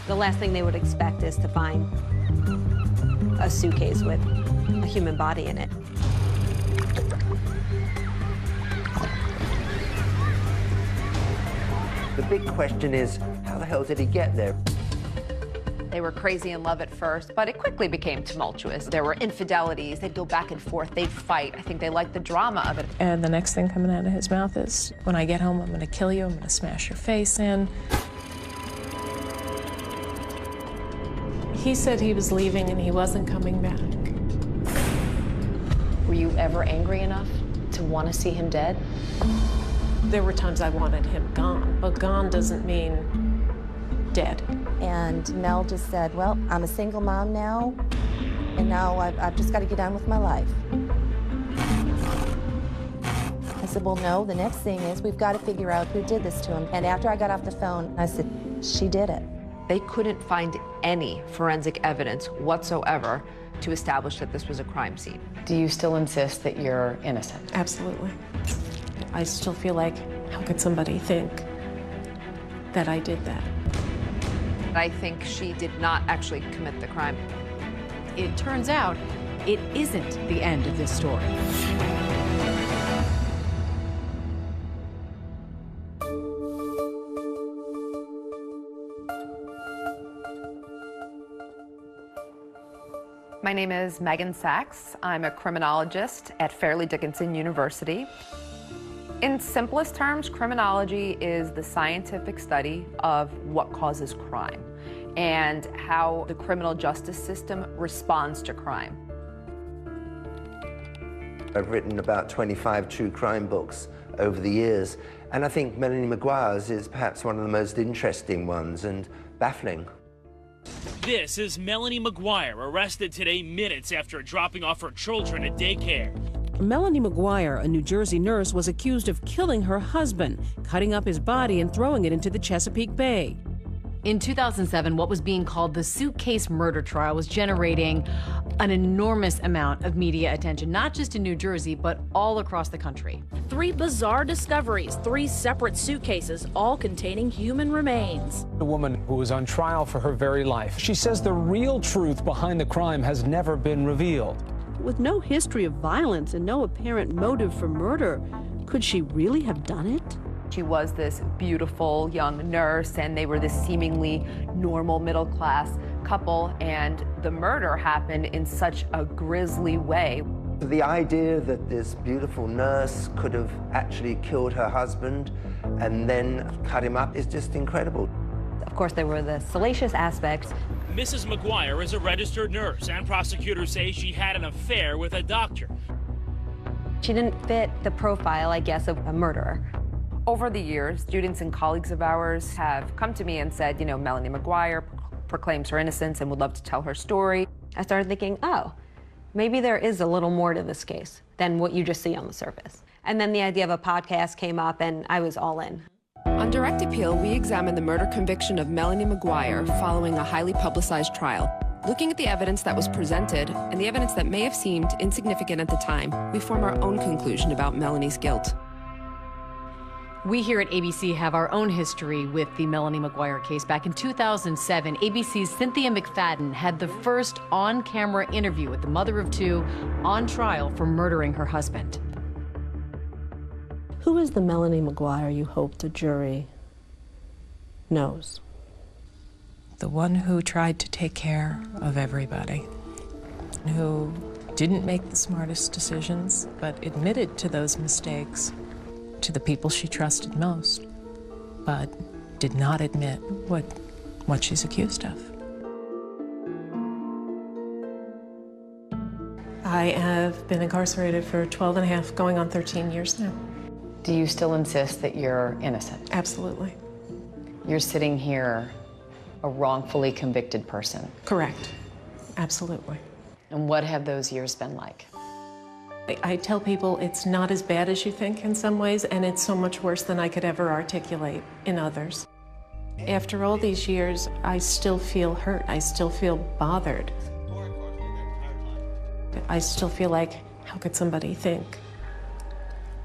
The last thing they would expect is to find a suitcase with a human body in it. The big question is, how the hell did he get there? They were crazy in love at first, but it quickly became tumultuous. There were infidelities. They'd go back and forth. They'd fight. I think they liked the drama of it. And the next thing coming out of his mouth is, when I get home, I'm going to kill you. I'm going to smash your face in. He said he was leaving and he wasn't coming back. Were you ever angry enough to want to see him dead? There were times I wanted him gone, but gone doesn't mean dead. And Mel just said, well, I'm a single mom now, and now I've just got to get on with my life. I said, well, no, the next thing is we've got to figure out who did this to him. And after I got off the phone, I said, she did it. They couldn't find any forensic evidence whatsoever to establish that this was a crime scene. Do you still insist that you're innocent? Absolutely. I still feel like, how could somebody think that I did that? I think she did not actually commit the crime. It turns out it isn't the end of this story. My name is Megan Sachs. I'm a criminologist at Fairleigh Dickinson University. In simplest terms, criminology is the scientific study of what causes crime and how the criminal justice system responds to crime. I've written about 25 true crime books over the years, and I think Melanie Maguire's is perhaps one of the most interesting ones and baffling. This is Melanie Maguire, arrested today minutes after dropping off her children at daycare. Melanie Maguire, a New Jersey nurse, was accused of killing her husband, cutting up his body and throwing it into the Chesapeake Bay. In 2007, what was being called the suitcase murder trial was generating an enormous amount of media attention, not just in New Jersey, but all across the country. 3 bizarre discoveries, 3 separate suitcases, all containing human remains. A woman who was on trial for her very life. She says the real truth behind the crime has never been revealed. With no history of violence and no apparent motive for murder, could she really have done it? She was this beautiful young nurse, and they were this seemingly normal middle-class couple, and the murder happened in such a grisly way. The idea that this beautiful nurse could have actually killed her husband and then cut him up is just incredible. Of course, there were the salacious aspects. Mrs. Maguire is a registered nurse, and prosecutors say she had an affair with a doctor. She didn't fit the profile, I guess, of a murderer. Over the years, students and colleagues of ours have come to me and said, you know, Melanie Maguire proclaims her innocence and would love to tell her story. I started thinking, oh, maybe there is a little more to this case than what you just see on the surface. And then the idea of a podcast came up, and I was all in. On direct appeal, we examined the murder conviction of Melanie Maguire following a highly publicized trial. Looking at the evidence that was presented and the evidence that may have seemed insignificant at the time, we form our own conclusion about Melanie's guilt. We here at ABC have our own history with the Melanie Maguire case. Back in 2007, ABC's Cynthia McFadden had the first on-camera interview with the mother of 2 on trial for murdering her husband. Who is the Melanie Maguire you hope the jury knows? The one who tried to take care of everybody, who didn't make the smartest decisions, but admitted to those mistakes to the people she trusted most, but did not admit what she's accused of. I have been incarcerated for 12 and a half, going on 13 years now. Do you still insist that you're innocent? Absolutely. You're sitting here a wrongfully convicted person. Correct. Absolutely. And what have those years been like? I tell people it's not as bad as you think in some ways, and it's so much worse than I could ever articulate in others. After all these years, I still feel hurt. I still feel bothered. I still feel like, how could somebody think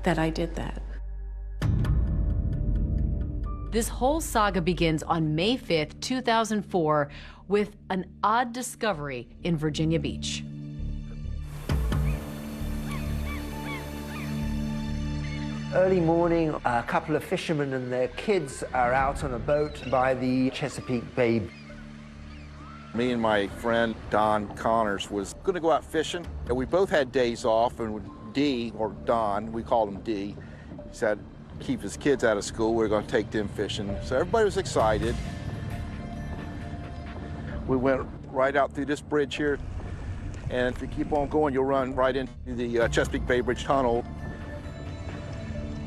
that I did that? This whole saga begins on May 5th, 2004, with an odd discovery in Virginia Beach. Early morning, a couple of fishermen and their kids are out on a boat by the Chesapeake Bay. Me and my friend Don Connors was going to go out fishing, and we both had days off, and D, or Don, we called him D, he said keep his kids out of school, we're going to take them fishing. So everybody was excited. We went right out through this bridge here, and if you keep on going, you'll run right into the Chesapeake Bay Bridge Tunnel.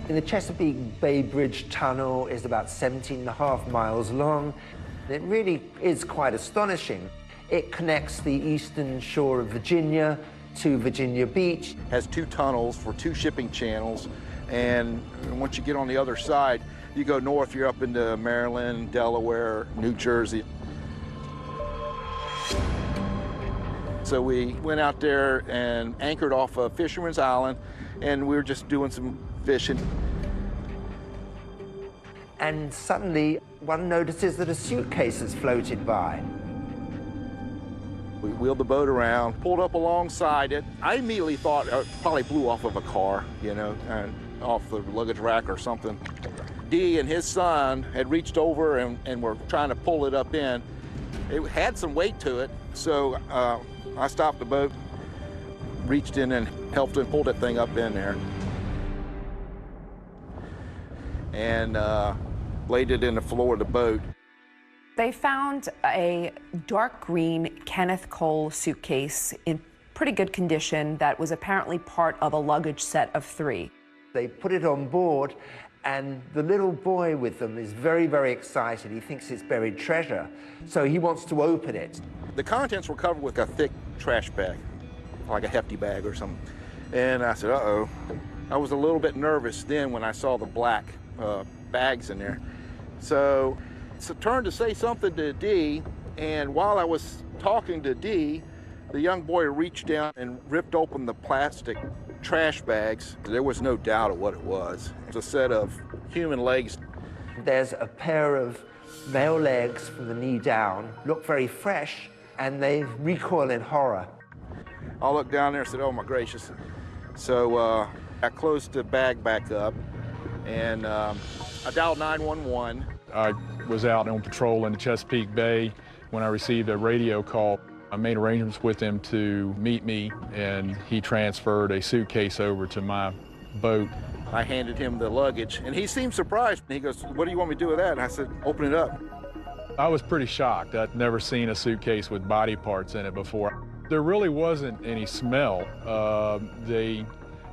The Chesapeake Bay Bridge Tunnel is about 17.5 miles long. It really is quite astonishing. It connects the eastern shore of Virginia to Virginia Beach. Has 2 tunnels for 2 shipping channels, and once you get on the other side, you go north, you're up into Maryland, Delaware, New Jersey. So we went out there and anchored off of Fisherman's Island, and we were just doing some fishing. And suddenly, one notices that a suitcase has floated by. We wheeled the boat around, pulled up alongside it. I immediately thought it probably blew off of a car, you know, off the luggage rack or something. D and his son had reached over and were trying to pull it up in. It had some weight to it, so I stopped the boat, reached in and helped him pull that thing up in there. And laid it in the floor of the boat. They found a dark green Kenneth Cole suitcase in pretty good condition that was apparently part of a luggage set of 3. They put it on board, and the little boy with them is very, very excited. He thinks it's buried treasure, so he wants to open it. The contents were covered with a thick trash bag, like a hefty bag or something. And I said, uh-oh. I was a little bit nervous then when I saw the black bags in there. So it's a turn to say something to D, and while I was talking to D, the young boy reached down and ripped open the plastic trash bags. There was no doubt of what it was. It was a set of human legs. There's a pair of male legs from the knee down, look very fresh, and they recoil in horror. I looked down there and said, oh my gracious. So I closed the bag back up, and I dialed 911. I was out on patrol in the Chesapeake Bay when I received a radio call. I made arrangements with him to meet me, and he transferred a suitcase over to my boat. I handed him the luggage, and he seemed surprised. He goes, what do you want me to do with that? And I said, open it up. I was pretty shocked. I'd never seen a suitcase with body parts in it before. There really wasn't any smell. They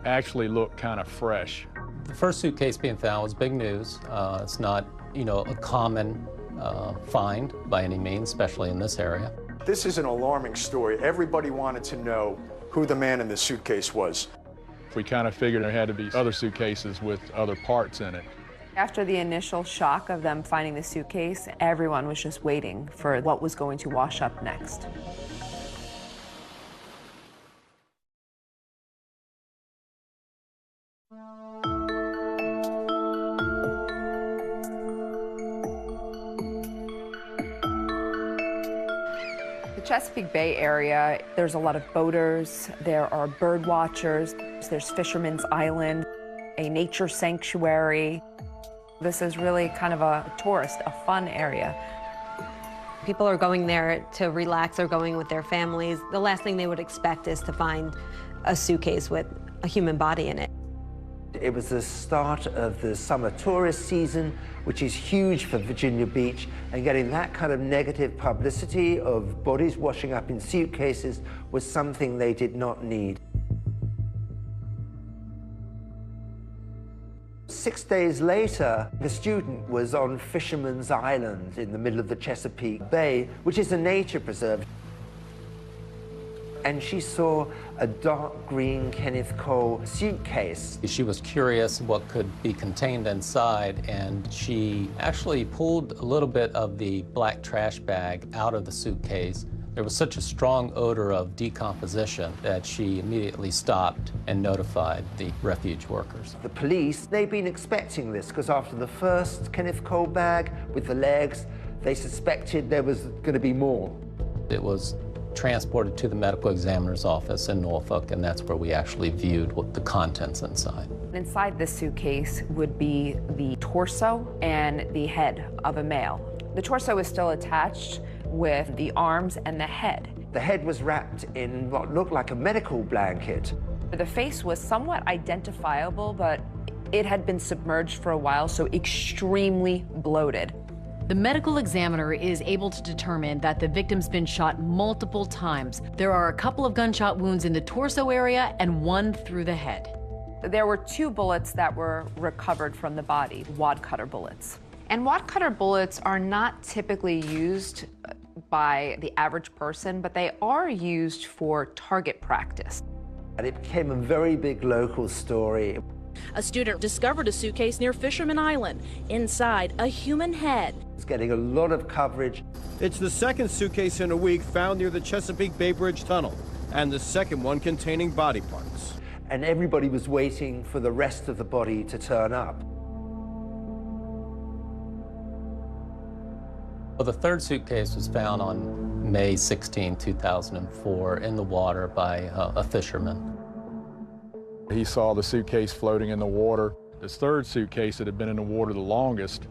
actually looked kind of fresh. The first suitcase being found was big news. It's not, a common find by any means, especially in this area. This is an alarming story. Everybody wanted to know who the man in the suitcase was. We kind of figured there had to be other suitcases with other parts in it. After the initial shock of them finding the suitcase, everyone was just waiting for what was going to wash up next. The Chesapeake Bay area, there's a lot of boaters, there are bird watchers, there's Fisherman's Island, a nature sanctuary. This is really kind of a tourist, a fun area. People are going there to relax, they're going with their families. The last thing they would expect is to find a suitcase with a human body in it. It was the start of the summer tourist season, which is huge for Virginia Beach, and getting that kind of negative publicity of bodies washing up in suitcases was something they did not need. 6 days later, the student was on Fisherman's Island in the middle of the Chesapeake Bay, which is a nature preserve. And she saw a dark green Kenneth Cole suitcase. She was curious what could be contained inside, and she actually pulled a little bit of the black trash bag out of the suitcase, There was such a strong odor of decomposition that she immediately stopped and notified the refuge workers. The police, they've been expecting this because after the first Kenneth Cole bag with the legs, they suspected there was going to be more. It was transported to the medical examiner's office in Norfolk, and that's where we actually viewed what the contents inside. Inside this suitcase would be the torso and the head of a male. The torso is still attached with the arms and the head. The head was wrapped in what looked like a medical blanket. The face was somewhat identifiable, but it had been submerged for a while, so extremely bloated. The medical examiner is able to determine that the victim's been shot multiple times. There are a couple of gunshot wounds in the torso area and one through the head. There were 2 bullets that were recovered from the body, wad cutter bullets. And wad cutter bullets are not typically used by the average person, but they are used for target practice. And it became a very big local story. A student discovered a suitcase near Fisherman Island. Inside, a human head. It's getting a lot of coverage. It's the second suitcase in a week found near the Chesapeake Bay Bridge Tunnel, and the second one containing body parts. And everybody was waiting for the rest of the body to turn up. Well, the third suitcase was found on May 16, 2004, in the water by a fisherman. He saw the suitcase floating in the water. This third suitcase that had been in the water the longest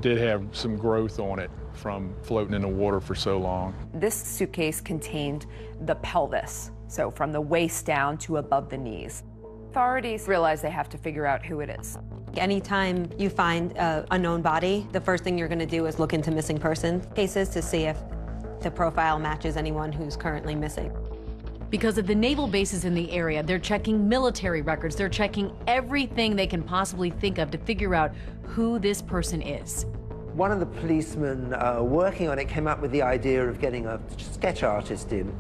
did have some growth on it from floating in the water for so long. This suitcase contained the pelvis, so from the waist down to above the knees. Authorities realize they have to figure out who it is. Anytime you find an unknown body, the first thing you're going to do is look into missing person cases to see if the profile matches anyone who's currently missing. Because of the naval bases in the area, they're checking military records. They're checking everything they can possibly think of to figure out who this person is. One of the policemen working on it came up with the idea of getting a sketch artist in.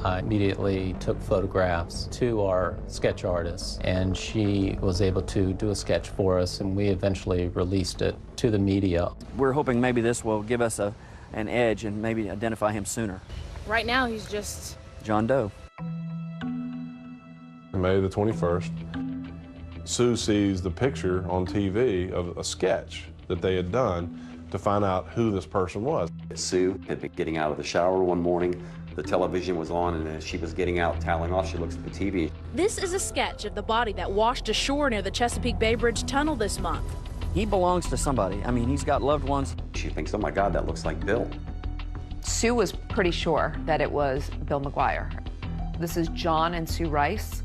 I immediately took photographs to our sketch artist, and she was able to do a sketch for us, and we eventually released it to the media. We're hoping maybe this will give us an edge and maybe identify him sooner. Right now, he's just John Doe. May the 21st, Sue sees the picture on TV of a sketch that they had done to find out who this person was. Sue had been getting out of the shower one morning. The television was on, and as she was getting out, toweling off, she looks at the TV. This is a sketch of the body that washed ashore near the Chesapeake Bay Bridge Tunnel this month. He belongs to somebody. I mean, he's got loved ones. She thinks, oh my God, that looks like Bill. Sue was pretty sure that it was Bill McGuire. This is John and Sue Rice,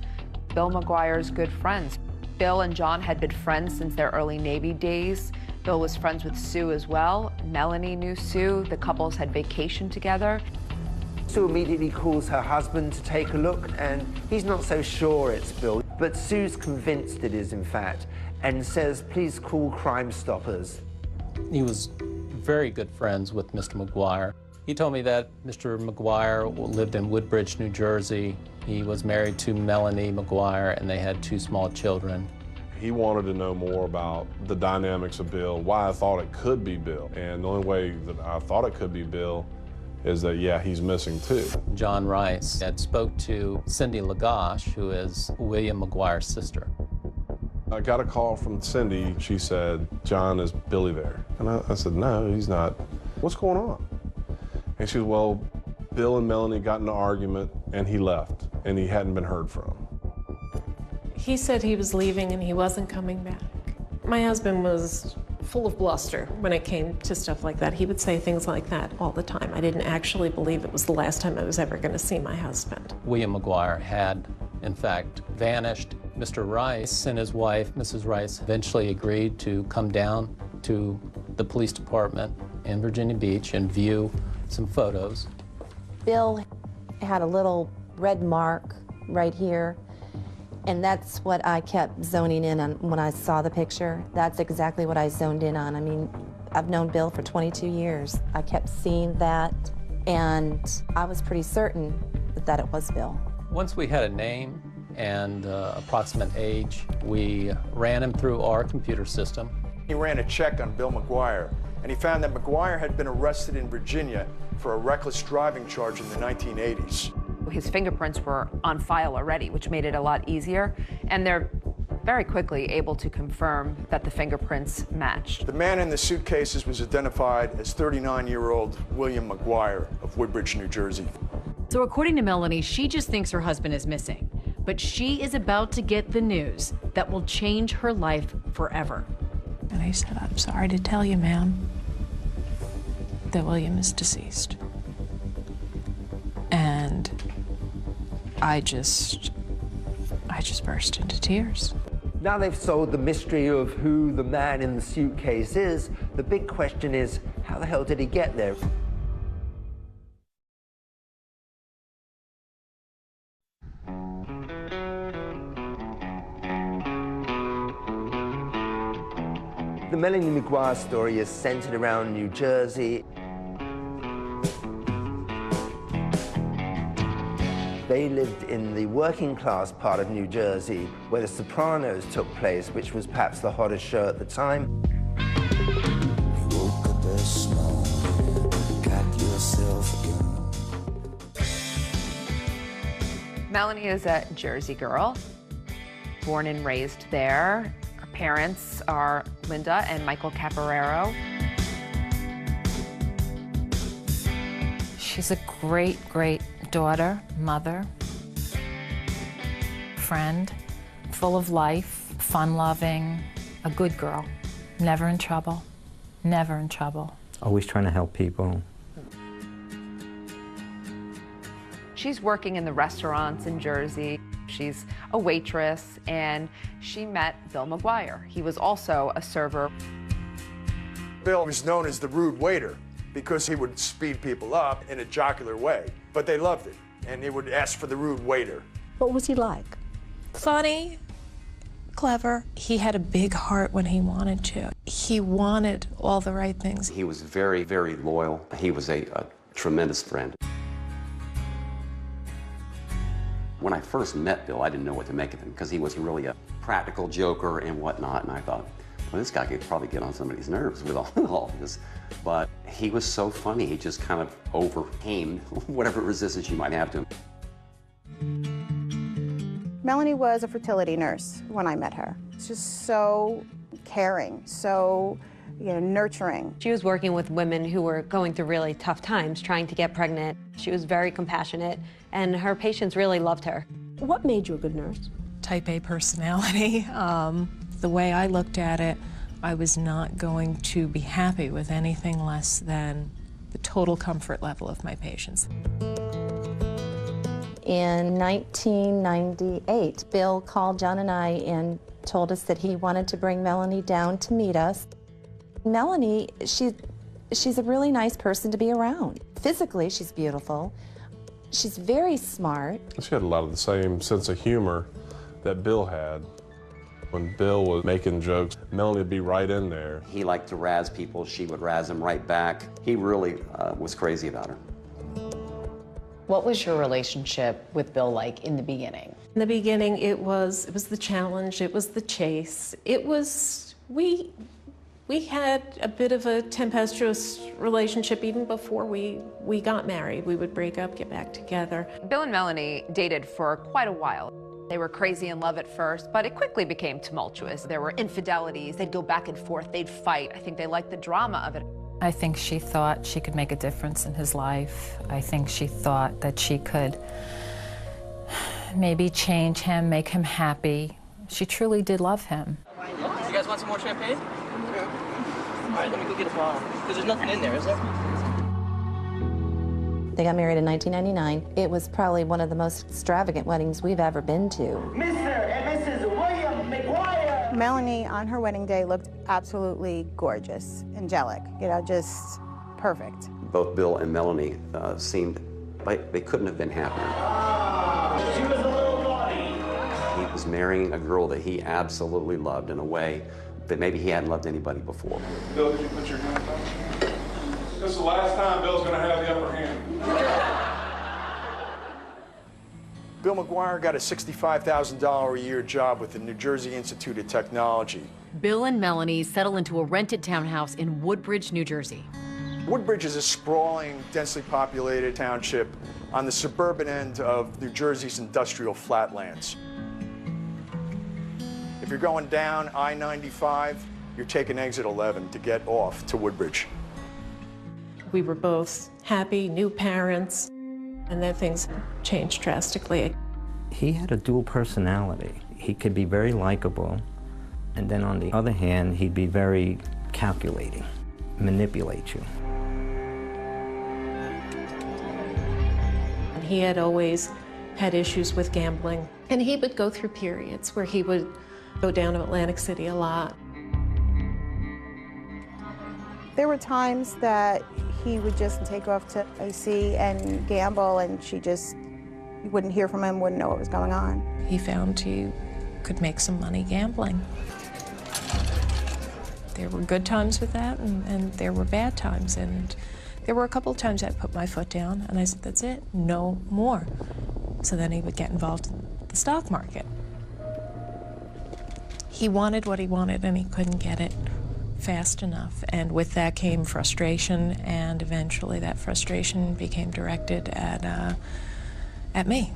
Bill McGuire's good friends. Bill and John had been friends since their early Navy days. Bill was friends with Sue as well. Melanie knew Sue. The couples had vacationed together. Sue immediately calls her husband to take a look, and he's not so sure it's Bill. But Sue's convinced it is, in fact, and says, please call Crime Stoppers. He was very good friends with Mr. McGuire. He told me that Mr. McGuire lived in Woodbridge, New Jersey. He was married to Melanie McGuire, and they had 2 small children. He wanted to know more about the dynamics of Bill, why I thought it could be Bill. And the only way that I thought it could be Bill is that, yeah, he's missing too. John Rice had spoke to Cindy Lagash, who is William McGuire's sister. I got a call from Cindy. She said, John, is Billy there? And I said, no, he's not. What's going on? And she said, well, Bill and Melanie got in an argument and he left and he hadn't been heard from. He said he was leaving and he wasn't coming back. My husband was full of bluster when it came to stuff like that. He would say things like that all the time. I didn't actually believe it was the last time I was ever going to see my husband. William McGuire had, in fact, vanished. Mr. Rice and his wife, Mrs. Rice, eventually agreed to come down to the police department in Virginia Beach and view some photos. Bill had a little red mark right here, and that's what I kept zoning in on when I saw the picture. That's exactly what I zoned in on. I mean, I've known Bill for 22 years. I kept seeing that, and I was pretty certain that it was Bill. Once we had a name and approximate age, we ran him through our computer system. He ran a check on Bill McGuire, and he found that McGuire had been arrested in Virginia for a reckless driving charge in the 1980s. His fingerprints were on file already, which made it a lot easier, and they're very quickly able to confirm that the fingerprints matched. The man in the suitcases was identified as 39-year-old William McGuire of Woodbridge, New Jersey. So according to Melanie, she just thinks her husband is missing, but she is about to get the news that will change her life forever. And I said, I'm sorry to tell you, ma'am, that William is deceased. And I just burst into tears. Now they've solved the mystery of who the man in the suitcase is. The big question is, how the hell did he get there? The Melanie McGuire story is centered around New Jersey. They lived in the working class part of New Jersey where The Sopranos took place, which was perhaps the hottest show at the time. Melanie is a Jersey girl, born and raised there. Her parents are Linda and Michael Caporero. She's a great, great daughter, mother, friend, full of life, fun-loving, a good girl, never in trouble, never in trouble. Always trying to help people. She's working in the restaurants in Jersey. She's a waitress, and she met Bill McGuire. He was also a server. Bill was known as the rude waiter because he would speed people up in a jocular way, but they loved it, and he would ask for the rude waiter. What was he like? Funny, clever. He had a big heart when he wanted to. He wanted all the right things. He was very, very loyal. He was a tremendous friend. When I first met Bill, I didn't know what to make of him because he was really a practical joker and whatnot, and I thought, well, this guy could probably get on somebody's nerves with all this. But he was so funny, he just kind of overcame whatever resistance you might have to him. Melanie was a fertility nurse when I met her. She's just so caring, so nurturing. She was working with women who were going through really tough times, trying to get pregnant. She was very compassionate, and her patients really loved her. What made you a good nurse? Type A personality. The way I looked at it, I was not going to be happy with anything less than the total comfort level of my patients. In 1998, Bill called John and I and told us that he wanted to bring Melanie down to meet us. Melanie, she's a really nice person to be around. Physically, she's beautiful. She's very smart. She had a lot of the same sense of humor that Bill had. When Bill was making jokes, Melanie would be right in there. He liked to razz people. She would razz him right back. He really was crazy about her. What was your relationship with Bill like in the beginning? In the beginning, it was the challenge, it was the chase. It was, we had a bit of a tempestuous relationship even before we got married. We would break up, get back together. Bill and Melanie dated for quite a while. They were crazy in love at first, but it quickly became tumultuous. There were infidelities, they'd go back and forth, they'd fight. I think they liked the drama of it. I think she thought she could make a difference in his life. I think she thought that she could maybe change him, make him happy. She truly did love him. You guys want some more champagne? Yeah. All right, let me go get a bottle. Because there's nothing in there, is there? They got married in 1999. It was probably one of the most extravagant weddings we've ever been to. Mr. and Mrs. William McGuire. Melanie, on her wedding day, looked absolutely gorgeous, angelic, just perfect. Both Bill and Melanie seemed like they couldn't have been happier. She was a little naughty. He was marrying a girl that he absolutely loved in a way that maybe he hadn't loved anybody before. Bill, did you put your hand up? This is the last time Bill's going to have the upper hand. Bill McGuire got a $65,000 a year job with the New Jersey Institute of Technology. Bill and Melanie settle into a rented townhouse in Woodbridge, New Jersey. Woodbridge is a sprawling, densely populated township on the suburban end of New Jersey's industrial flatlands. If you're going down I-95, you're taking exit 11 to get off to Woodbridge. We were both happy, new parents, and then things changed drastically. He had a dual personality. He could be very likable, and then on the other hand, he'd be very calculating, manipulate you. He had always had issues with gambling, and he would go through periods where he would go down to Atlantic City a lot. There were times that he would just take off to AC and gamble, and you wouldn't hear from him, wouldn't know what was going on. He found he could make some money gambling. There were good times with that, and there were bad times. And there were a couple of times I put my foot down, and I said, that's it, no more. So then he would get involved in the stock market. He wanted what he wanted, and he couldn't get it fast enough. And with that came frustration, and eventually that frustration became directed at me.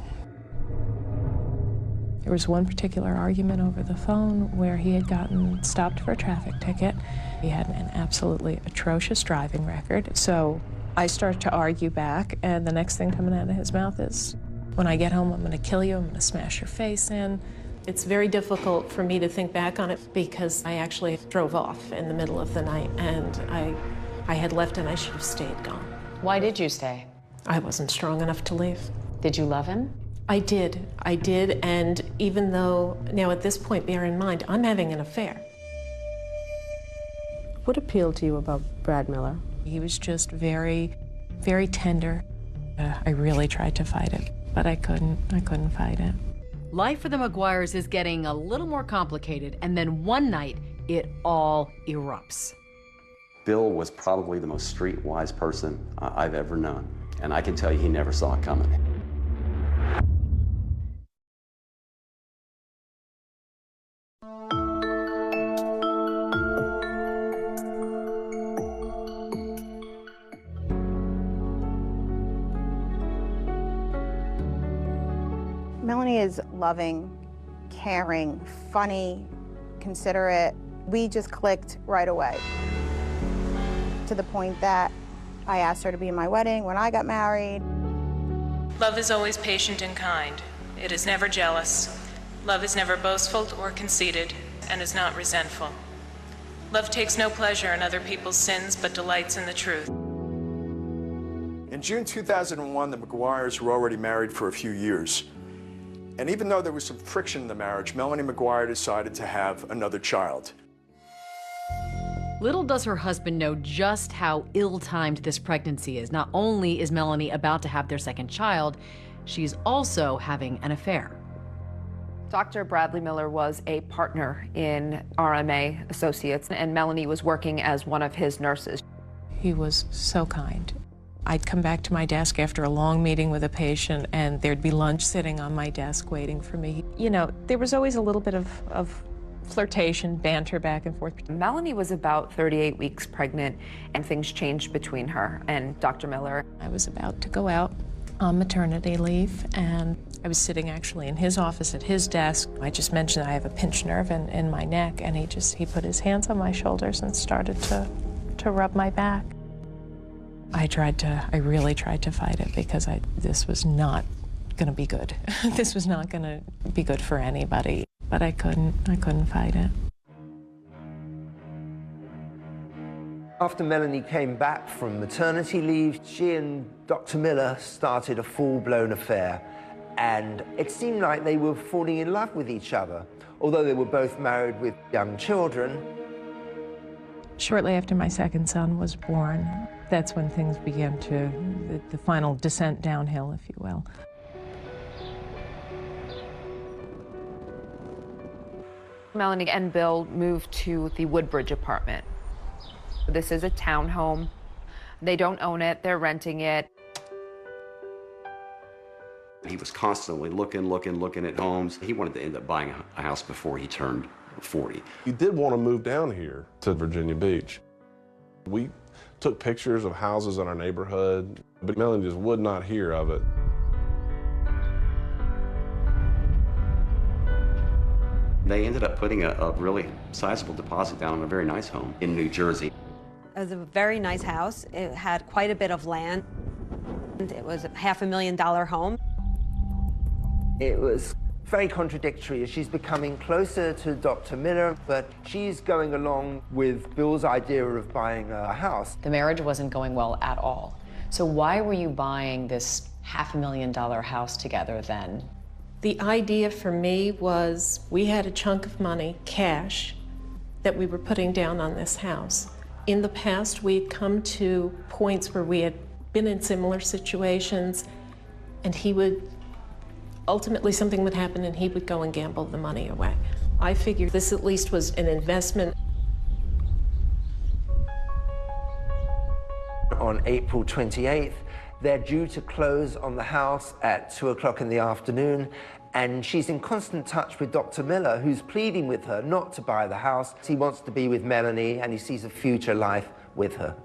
There was one particular argument over the phone where he had gotten stopped for a traffic ticket. He had an absolutely atrocious driving record. So I started to argue back, and the next thing coming out of his mouth is, when I get home, I'm going to kill you, I'm going to smash your face in. It's very difficult for me to think back on it because I actually drove off in the middle of the night, and I had left and I should have stayed gone. Why did you stay? I wasn't strong enough to leave. Did you love him? I did, and even though, now at this point, bear in mind, I'm having an affair. What appealed to you about Brad Miller? He was just very, very tender. I really tried to fight it, but I couldn't fight it. Life for the McGuires is getting a little more complicated, and then one night, it all erupts. Bill was probably the most streetwise person I've ever known, and I can tell you he never saw it coming. Melanie is loving, caring, funny, considerate. We just clicked right away, to the point that I asked her to be in my wedding when I got married. Love is always patient and kind. It is never jealous. Love is never boastful or conceited, and is not resentful. Love takes no pleasure in other people's sins, but delights in the truth. In June 2001, the McGuires were already married for a few years. And even though there was some friction in the marriage, Melanie McGuire decided to have another child. Little does her husband know just how ill-timed this pregnancy is. Not only is Melanie about to have their second child, she's also having an affair. Dr. Bradley Miller was a partner in RMA Associates, and Melanie was working as one of his nurses. He was so kind. I'd come back to my desk after a long meeting with a patient, and there'd be lunch sitting on my desk waiting for me. You know, there was always a little bit of flirtation, banter back and forth. Melanie was about 38 weeks pregnant, and things changed between her and Dr. Miller. I was about to go out on maternity leave, and I was sitting actually in his office at his desk. I just mentioned I have a pinched nerve in my neck, and he put his hands on my shoulders and started to rub my back. I really tried to fight it because this was not going to be good. This was not going to be good for anybody, but I couldn't fight it. After Melanie came back from maternity leave, she and Dr. Miller started a full-blown affair, and it seemed like they were falling in love with each other, although they were both married with young children. Shortly after my second son was born, that's when things began the final descent downhill, if you will. Melanie and Bill moved to the Woodbridge apartment. This is a townhome. They don't own it, they're renting it. He was constantly looking at homes. He wanted to end up buying a house before he turned 40. He did want to move down here to Virginia Beach. We took pictures of houses in our neighborhood, but Melanie just would not hear of it. They ended up putting a really sizable deposit down on a very nice home in New Jersey. It was a very nice house. It had quite a bit of land. It was a $500,000 home. It was very contradictory as she's becoming closer to Dr. Miller, but she's going along with Bill's idea of buying a house. The marriage wasn't going well at all. So why were you buying this $500,000 house together then? The idea for me was we had a chunk of money, cash, that we were putting down on this house. In the past, we'd come to points where we had been in similar situations, and he would, ultimately something would happen and he would go and gamble the money away. I figured this at least was an investment. On April 28th, they're due to close on the house at 2 o'clock in the afternoon, and she's in constant touch with Dr. Miller, who's pleading with her not to buy the house. He wants to be with Melanie, and he sees a future life with her.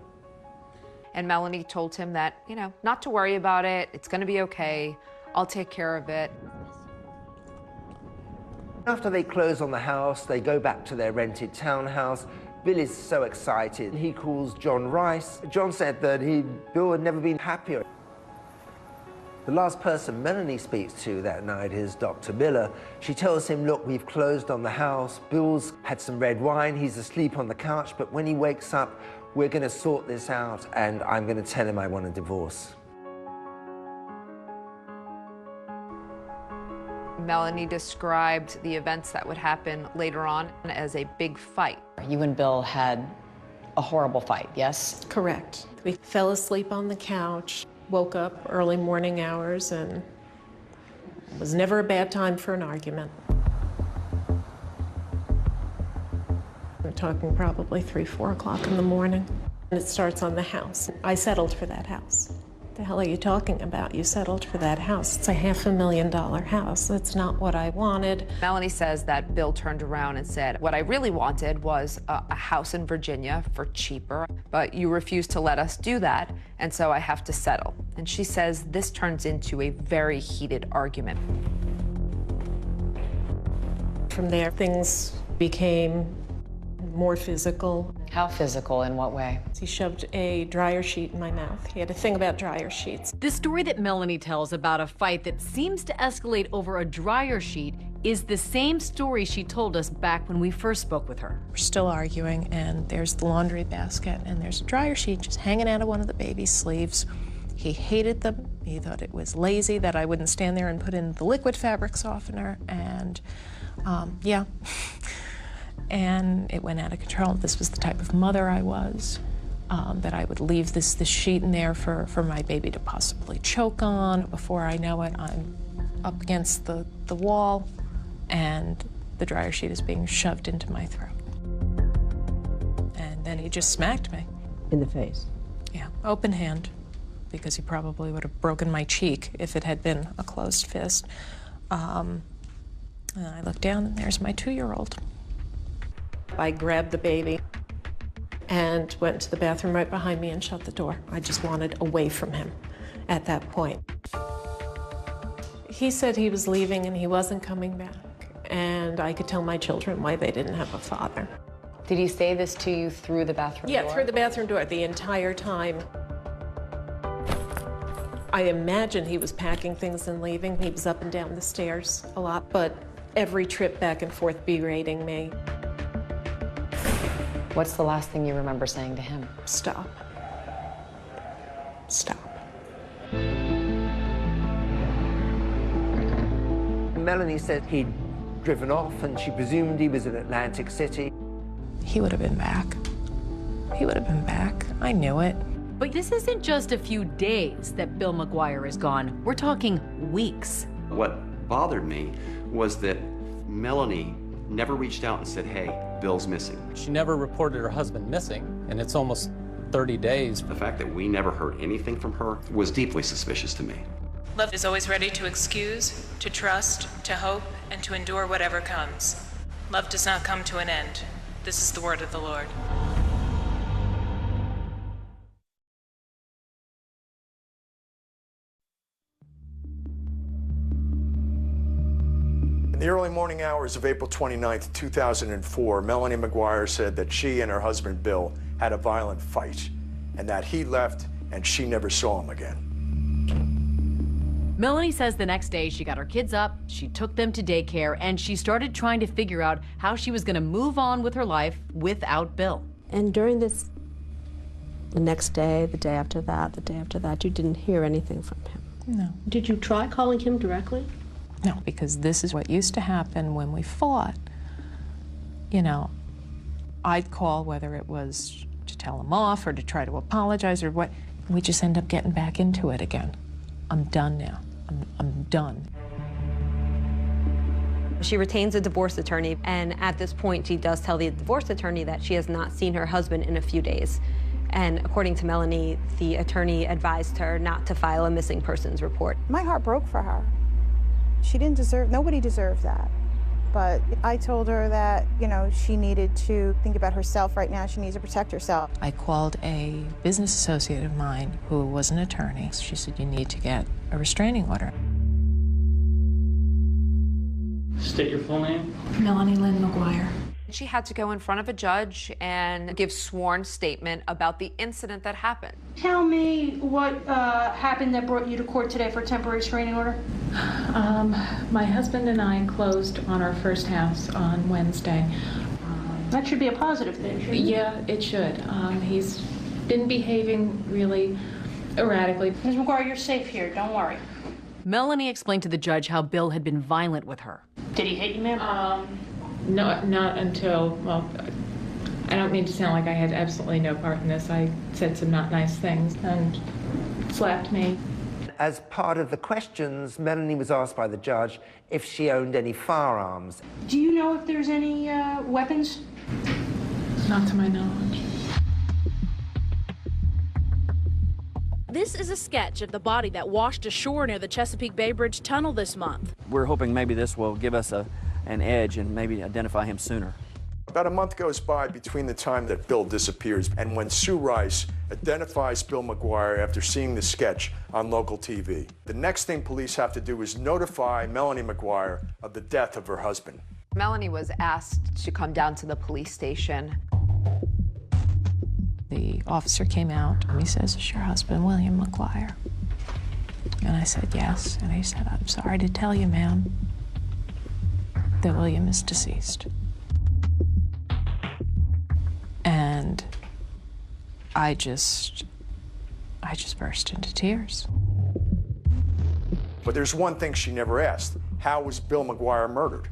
And Melanie told him that, not to worry about it, it's gonna be okay, I'll take care of it. After they close on the house, they go back to their rented townhouse. Bill is so excited. He calls John Rice. John said that Bill had never been happier. The last person Melanie speaks to that night is Dr. Miller. She tells him, look, we've closed on the house. Bill's had some red wine. He's asleep on the couch, but when he wakes up, we're going to sort this out, and I'm going to tell him I want a divorce. Melanie described the events that would happen later on as a big fight. You and Bill had a horrible fight, yes? Correct. We fell asleep on the couch, woke up early morning hours, and it was never a bad time for an argument. We're talking probably 3, 4 o'clock in the morning, and it starts on the house. I settled for that house. What the hell are you talking about? You settled for that house. It's a $500,000 house. That's not what I wanted. Melanie says that Bill turned around and said, what I really wanted was a house in Virginia for cheaper, but you refused to let us do that, and so I have to settle. And she says this turns into a very heated argument. From there, things became more physical. How physical? In what way? He shoved a dryer sheet in my mouth. He had a thing about dryer sheets. The story that Melanie tells about a fight that seems to escalate over a dryer sheet is the same story she told us back when we first spoke with her. We're still arguing, and there's the laundry basket, and there's a dryer sheet just hanging out of one of the baby's sleeves. He hated them. He thought it was lazy that I wouldn't stand there and put in the liquid fabric softener, and yeah. And it went out of control. This was the type of mother I was, that I would leave this sheet in there for my baby to possibly choke on. Before I know it, I'm up against the wall, and the dryer sheet is being shoved into my throat. And then he just smacked me. In the face? Yeah, open hand, because he probably would have broken my cheek if it had been a closed fist. And I looked down, and there's my 2-year-old. I grabbed the baby and went to the bathroom right behind me and shut the door. I just wanted away from him at that point. He said he was leaving and he wasn't coming back, and I could tell my children why they didn't have a father. Did he say this to you through the bathroom door? Yeah, through the bathroom door the entire time. I imagine he was packing things and leaving. He was up and down the stairs a lot, but every trip back and forth berating me. What's the last thing you remember saying to him? Stop. Stop. Melanie said he'd driven off, and she presumed he was in Atlantic City. He would have been back. He would have been back. I knew it. But this isn't just a few days that Bill McGuire is gone. We're talking weeks. What bothered me was that Melanie never reached out and said, hey, Bill's missing. She never reported her husband missing, and it's almost 30 days. The fact that we never heard anything from her was deeply suspicious to me. Love is always ready to excuse, to trust, to hope, and to endure whatever comes. Love does not come to an end. This is the word of the Lord. In the early morning hours of April 29, 2004, Melanie McGuire said that she and her husband Bill had a violent fight and that he left and she never saw him again. Melanie says the next day she got her kids up, she took them to daycare, and she started trying to figure out how she was going to move on with her life without Bill. And during this, the next day, the day after that, you didn't hear anything from him? No. Did you try calling him directly? No, because this is what used to happen when we fought. You know, I'd call, whether it was to tell him off or to try to apologize or what, we just end up getting back into it again. I'm done now. I'm done. She retains a divorce attorney, and at this point, she does tell the divorce attorney that she has not seen her husband in a few days. And according to Melanie, the attorney advised her not to file a missing persons report. My heart broke for her. She didn't deserve, nobody deserved that. But I told her that, you know, she needed to think about herself right now. She needs to protect herself. I called a business associate of mine who was an attorney. She said, you need to get a restraining order. State your full name. Melanie Lynn McGuire. She had to go in front of a judge and give sworn statement about the incident that happened. Tell me what happened that brought you to court today for a temporary restraining order? My husband and I closed on our first house on Wednesday. That should be a positive thing, shouldn't it? Yeah, it should. He's been behaving really erratically. Ms. McGuire, you're safe here. Don't worry. Melanie explained to the judge how Bill had been violent with her. Did he hit you, ma'am? No, not until, well, I don't mean to sound like I had absolutely no part in this. I said some not nice things and slapped me. As part of the questions, Melanie was asked by the judge if she owned any firearms. Do you know if there's any weapons? Not to my knowledge. This is a sketch of the body that washed ashore near the Chesapeake Bay Bridge Tunnel this month. We're hoping maybe this will give us an edge and maybe identify him sooner. About a month goes by between the time that Bill disappears and when Sue Rice identifies Bill McGuire after seeing the sketch on local TV. The next thing police have to do is notify Melanie McGuire of the death of her husband. Melanie was asked to come down to the police station. The officer came out and he says, "Is your husband William McGuire?" And I said, "Yes." And he said, "I'm sorry to tell you, ma'am, that William is deceased." And I just burst into tears. But there's one thing she never asked. How was Bill McGuire murdered?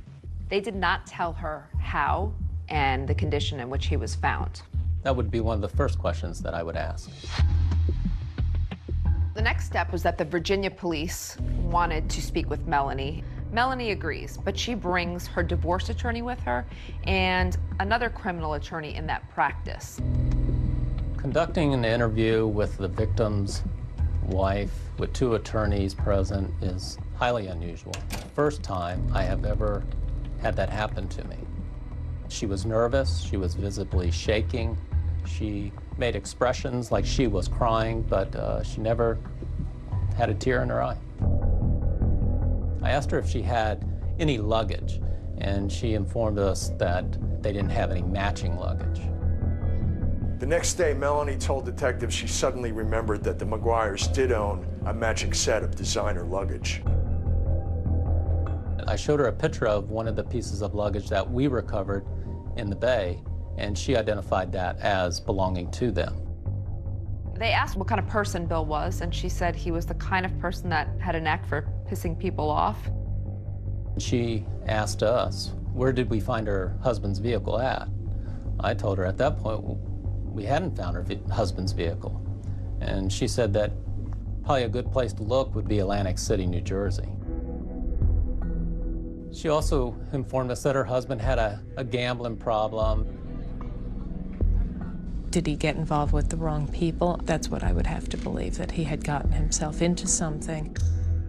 They did not tell her how and the condition in which he was found. That would be one of the first questions that I would ask. The next step was that the Virginia police wanted to speak with Melanie. Melanie agrees, but she brings her divorce attorney with her and another criminal attorney in that practice. Conducting an interview with the victim's wife with two attorneys present is highly unusual. First time I have ever had that happen to me. She was nervous, she was visibly shaking, she made expressions like she was crying, but she never had a tear in her eye. I asked her if she had any luggage, and she informed us that they didn't have any matching luggage. The next day, Melanie told detectives she suddenly remembered that the McGuires did own a matching set of designer luggage. I showed her a picture of one of the pieces of luggage that we recovered in the bay, and she identified that as belonging to them. They asked what kind of person Bill was, and she said he was the kind of person that had a knack for pissing people off. She asked us, where did we find her husband's vehicle at? I told her at that point we hadn't found her husband's vehicle. And she said that probably a good place to look would be Atlantic City, New Jersey. She also informed us that her husband had a gambling problem. Did he get involved with the wrong people? That's what I would have to believe, that he had gotten himself into something.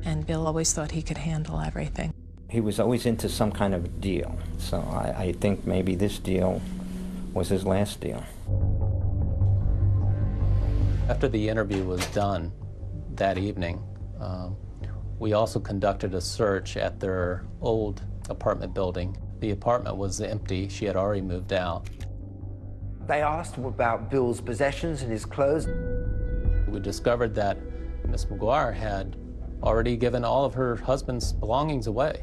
And Bill always thought he could handle everything. He was always into some kind of deal, so I think maybe this deal was his last deal. After the interview was done that evening, we also conducted a search at their old apartment building. The apartment was empty. She had already moved out. They asked him about Bill's possessions and his clothes. We discovered that Miss McGuire had already given all of her husband's belongings away.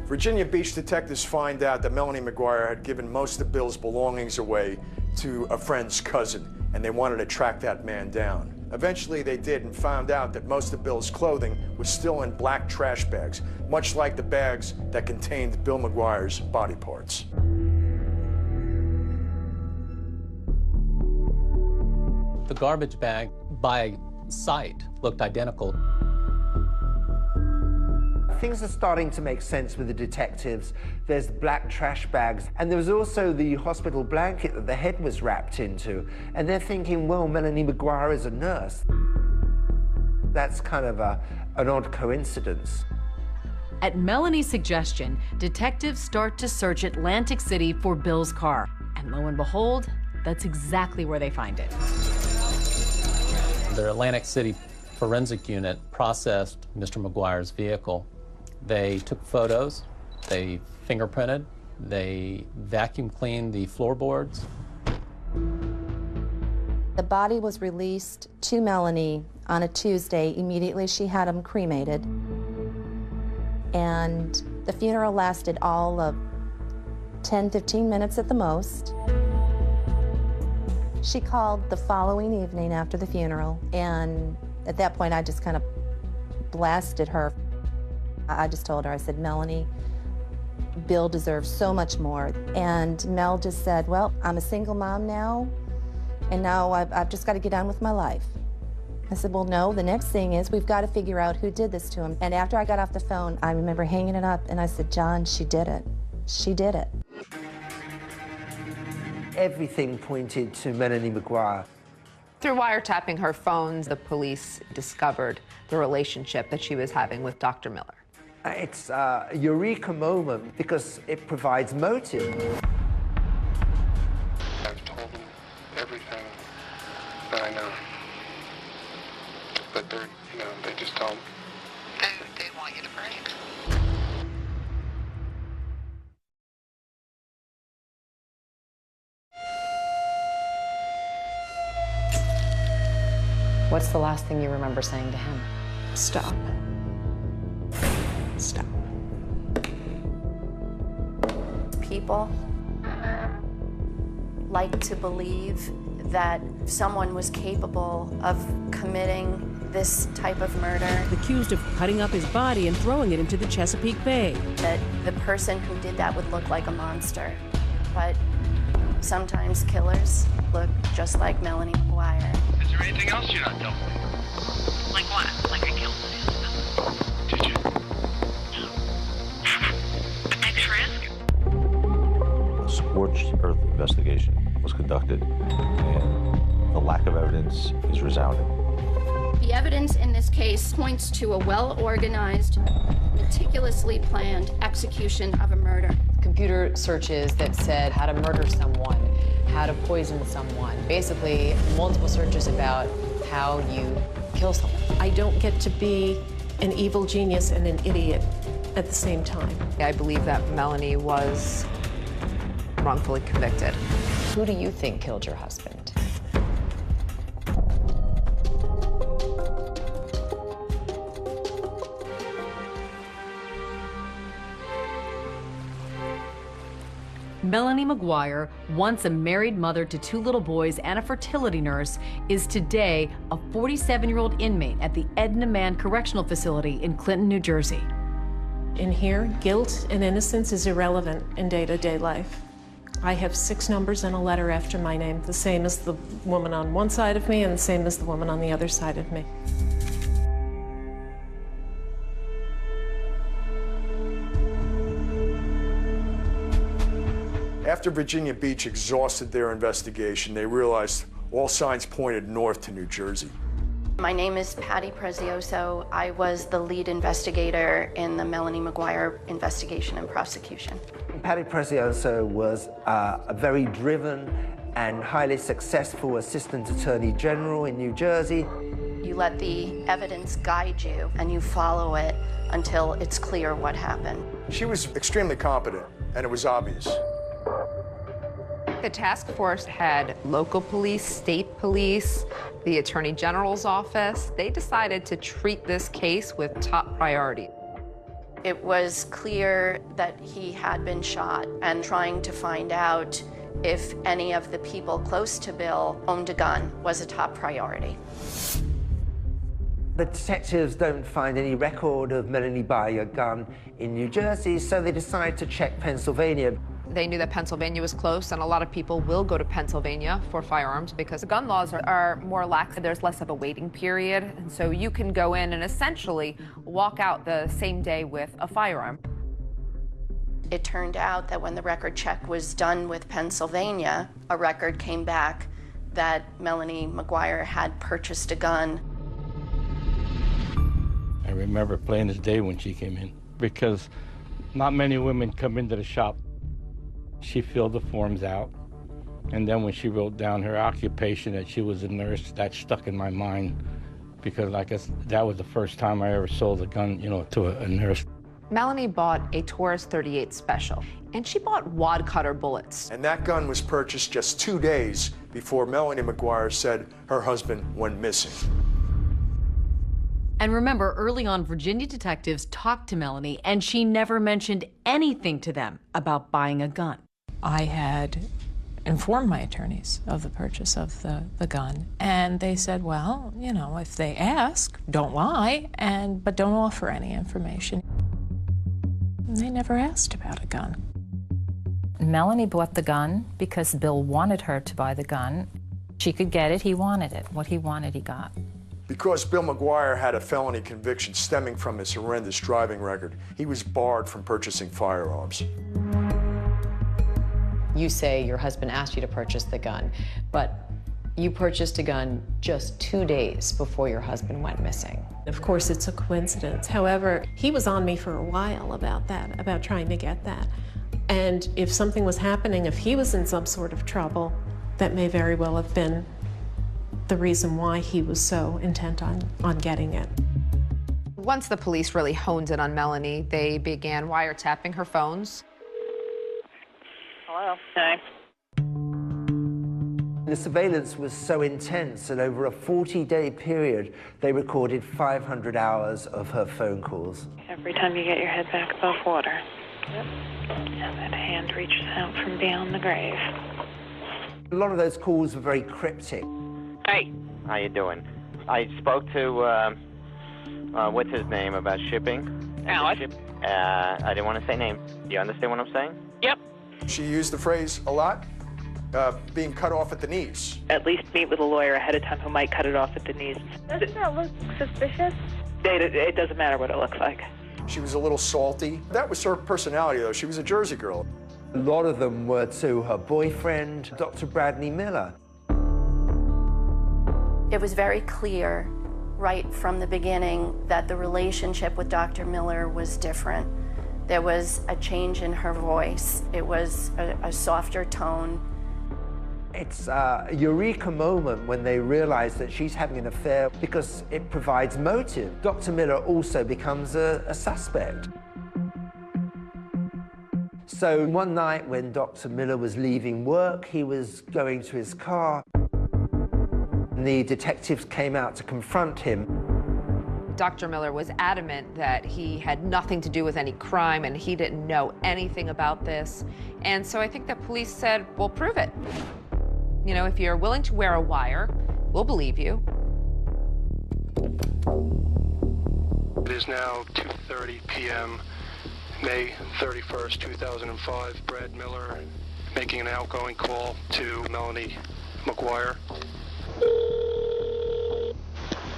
Virginia Beach detectives find out that Melanie McGuire had given most of Bill's belongings away to a friend's cousin, and they wanted to track that man down. Eventually they did and found out that most of Bill's clothing was still in black trash bags, much like the bags that contained Bill McGuire's body parts. The garbage bag, by sight, looked identical. Things are starting to make sense with the detectives. There's the black trash bags, and there was also the hospital blanket that the head was wrapped into. And they're thinking, well, Melanie McGuire is a nurse. That's kind of an odd coincidence. At Melanie's suggestion, detectives start to search Atlantic City for Bill's car. And lo and behold, that's exactly where they find it. The Atlantic City forensic unit processed Mr. McGuire's vehicle. They took photos, they fingerprinted, they vacuum cleaned the floorboards. The body was released to Melanie on a Tuesday. Immediately she had him cremated. And the funeral lasted all of 10-15 minutes at the most. She called the following evening after the funeral, and at that point I just kind of blasted her. I just told her, I said, Melanie, Bill deserves so much more. And Mel just said, well, I'm a single mom now, and now I've just got to get on with my life. I said, well, no, the next thing is we've got to figure out who did this to him. And after I got off the phone, I remember hanging it up, and I said, John, she did it. She did it. Everything pointed to Melanie McGuire. Through wiretapping her phones, the police discovered the relationship that she was having with Dr. Miller. It's a eureka moment because it provides motive. I've told them everything that I know. But they're, you know, they just don't. They want you to break. What's the last thing you remember saying to him? Stop. Stop. People like to believe that someone was capable of committing this type of murder. Accused of cutting up his body and throwing it into the Chesapeake Bay. That the person who did that would look like a monster. But sometimes killers look just like Melanie McGuire. Is there anything else you're not done with? Like what? Like I killed somebody. Did you? No. Thanks for asking. A scorched earth investigation was conducted, and the lack of evidence is resounding. The evidence in this case points to a well-organized, meticulously planned execution of a murder. Computer searches that said how to murder someone, how to poison someone. Basically, multiple searches about how you kill someone. I don't get to be an evil genius and an idiot at the same time. I believe that Melanie was wrongfully convicted. Who do you think killed your husband? Melanie McGuire, once a married mother to 2 little boys and a fertility nurse, is today a 47-year-old inmate at the Edna Mann Correctional Facility in Clinton, New Jersey. In here, guilt and innocence is irrelevant in day-to-day life. I have 6 numbers and a letter after my name, the same as the woman on one side of me and the same as the woman on the other side of me. After Virginia Beach exhausted their investigation, they realized all signs pointed north to New Jersey. My name is Patty Prezioso. I was the lead investigator in the Melanie McGuire investigation and prosecution. Patty Prezioso was a very driven and highly successful Assistant Attorney General in New Jersey. You let the evidence guide you and you follow it until it's clear what happened. She was extremely competent, and it was obvious. The task force had local police, state police, the Attorney General's office. They decided to treat this case with top priority. It was clear that he had been shot, and trying to find out if any of the people close to Bill owned a gun was a top priority. The detectives don't find any record of Melanie buying a gun in New Jersey, so they decide to check Pennsylvania. They knew that Pennsylvania was close, and a lot of people will go to Pennsylvania for firearms because the gun laws are more lax. There's less of a waiting period, and so you can go in and essentially walk out the same day with a firearm. It turned out that when the record check was done with Pennsylvania, a record came back that Melanie McGuire had purchased a gun. I remember plain as day when she came in, because not many women come into the shop. She filled the forms out, and then when she wrote down her occupation, that she was a nurse, that stuck in my mind, because I guess that was the first time I ever sold a gun, you know, to a nurse. Melanie bought a Taurus 38 Special, and she bought wad cutter bullets. And that gun was purchased just 2 days before Melanie McGuire said her husband went missing. And remember, early on, Virginia detectives talked to Melanie, and she never mentioned anything to them about buying a gun. I had informed my attorneys of the purchase of the gun, and they said, well, you know, if they ask, don't lie, but don't offer any information. And they never asked about a gun. Melanie bought the gun because Bill wanted her to buy the gun. She could get it, he wanted it. What he wanted, he got. Because Bill McGuire had a felony conviction stemming from his horrendous driving record, he was barred from purchasing firearms. You say your husband asked you to purchase the gun, but you purchased a gun just 2 days before your husband went missing. Of course, it's a coincidence. However, he was on me for a while about that, about trying to get that. And if something was happening, if he was in some sort of trouble, that may very well have been the reason why he was so intent on getting it. Once the police really honed in on Melanie, they began wiretapping her phones. Hello. Hi. The surveillance was so intense that over a 40-day period, they recorded 500 hours of her phone calls. Every time you get your head back above water. Yep. And that hand reaches out from beyond the grave. A lot of those calls were very cryptic. Hey. How you doing? I spoke to, what's his name, about shipping? Alex. I didn't want to say name. Do you understand what I'm saying? Yep. She used the phrase a lot, being cut off at the knees. At least meet with a lawyer ahead of time who might cut it off at the knees. Doesn't that look suspicious? It doesn't matter what it looks like. She was a little salty. That was her personality, though. She was a Jersey girl. A lot of them were to her boyfriend, Dr. Bradley Miller. It was very clear right from the beginning that the relationship with Dr. Miller was different. There was a change in her voice. It was a softer tone. It's a eureka moment when they realize that she's having an affair because it provides motive. Dr. Miller also becomes a suspect. So one night when Dr. Miller was leaving work, he was going to his car. The detectives came out to confront him. Dr. Miller was adamant that he had nothing to do with any crime and he didn't know anything about this. And so I think the police said, well, prove it. You know, if you're willing to wear a wire, we'll believe you. It is now 2:30 p.m., May 31st, 2005. Brad Miller making an outgoing call to Melanie McGuire.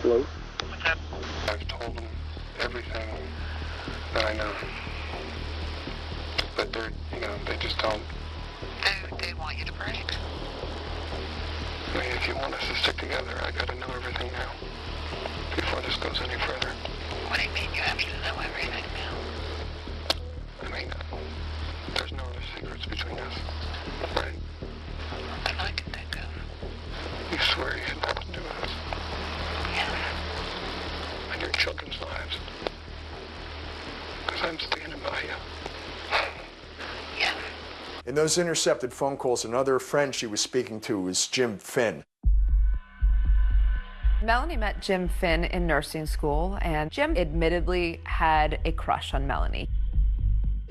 Hello? What's up? I've told them everything that I know. But they're, you know, they just don't. They want you to break. I mean, if you want us to stick together, I gotta know everything now. before this goes any further. What do you mean you have to know everything now? I mean, there's no other secrets between us, right? That I can think of. You swear you had nothing to do with us? Yes. And your children's lives. Because I'm standing by you. Yes. In those intercepted phone calls, another friend she was speaking to was Jim Finn. Melanie met Jim Finn in nursing school, and Jim admittedly had a crush on Melanie.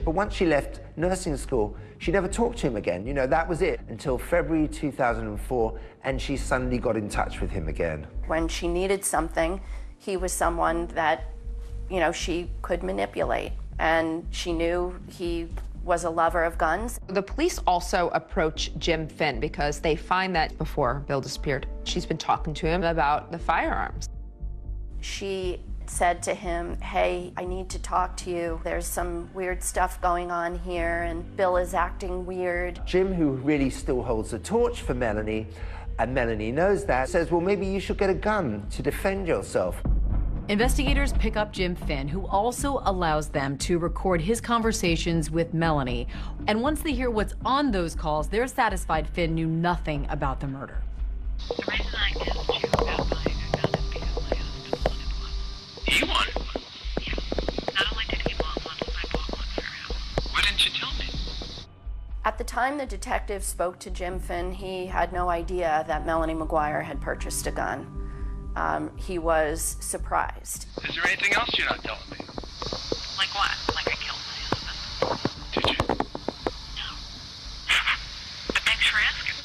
But once she left nursing school, she never talked to him again. You know, that was it until February 2004, and she suddenly got in touch with him again. When she needed something, he was someone that, you know, she could manipulate, and she knew he was a lover of guns. The police also approach Jim Finn because they find that before Bill disappeared, she's been talking to him about the firearms. She said to him, hey, I need to talk to you. There's some weird stuff going on here, and Bill is acting weird. Jim, who really still holds the torch for Melanie, and Melanie knows that, says, well, maybe you should get a gun to defend yourself. Investigators pick up Jim Finn, who also allows them to record his conversations with Melanie. And once they hear what's on those calls, they're satisfied Finn knew nothing about the murder. The reason I asked you about buying a gun is because my husband wanted one. He wanted one? Yeah. Not only did he want one, I bought one for him. Why didn't you tell me? At the time the detective spoke to Jim Finn, he had no idea that Melanie McGuire had purchased a gun. He was surprised. Is there anything else you're not telling me? Like what? Like I killed my husband. Did you? No. But thanks for asking.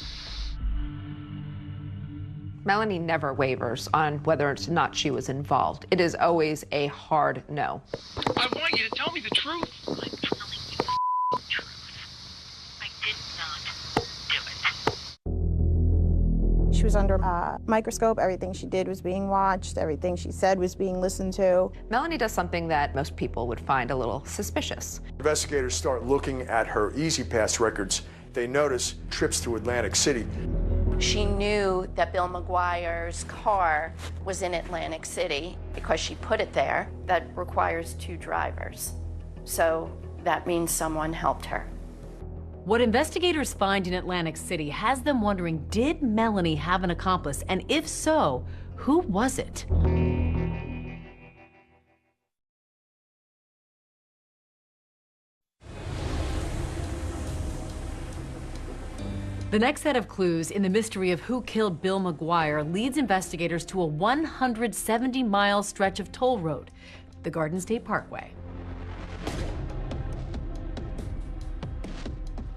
Melanie never wavers on whether or not she was involved. It is always a hard no. I want you to tell me the truth. I'm telling you the truth. I did not do it. She was under a microscope. Everything she did was being watched. Everything she said was being listened to. Melanie does something that most people would find a little suspicious. Investigators start looking at her E-ZPass records. They notice trips to Atlantic City. She knew that Bill McGuire's car was in Atlantic City because she put it there. That requires 2 drivers. So that means someone helped her. What investigators find in Atlantic City has them wondering, did Melanie have an accomplice? And if so, who was it? The next set of clues in the mystery of who killed Bill McGuire leads investigators to a 170-mile stretch of toll road, the Garden State Parkway.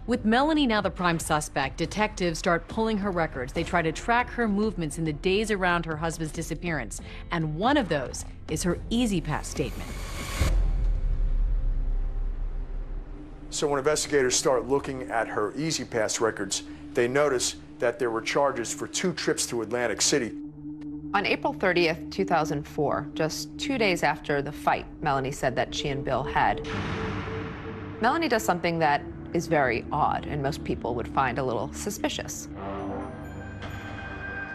With Melanie now the prime suspect, detectives start pulling her records. They try to track her movements in the days around her husband's disappearance. And one of those is her E-ZPass statement. So when investigators start looking at her E-ZPass records, they notice that there were charges for 2 trips to Atlantic City. On April 30th, 2004, just 2 days after the fight Melanie said that she and Bill had, Melanie does something that is very odd and most people would find a little suspicious.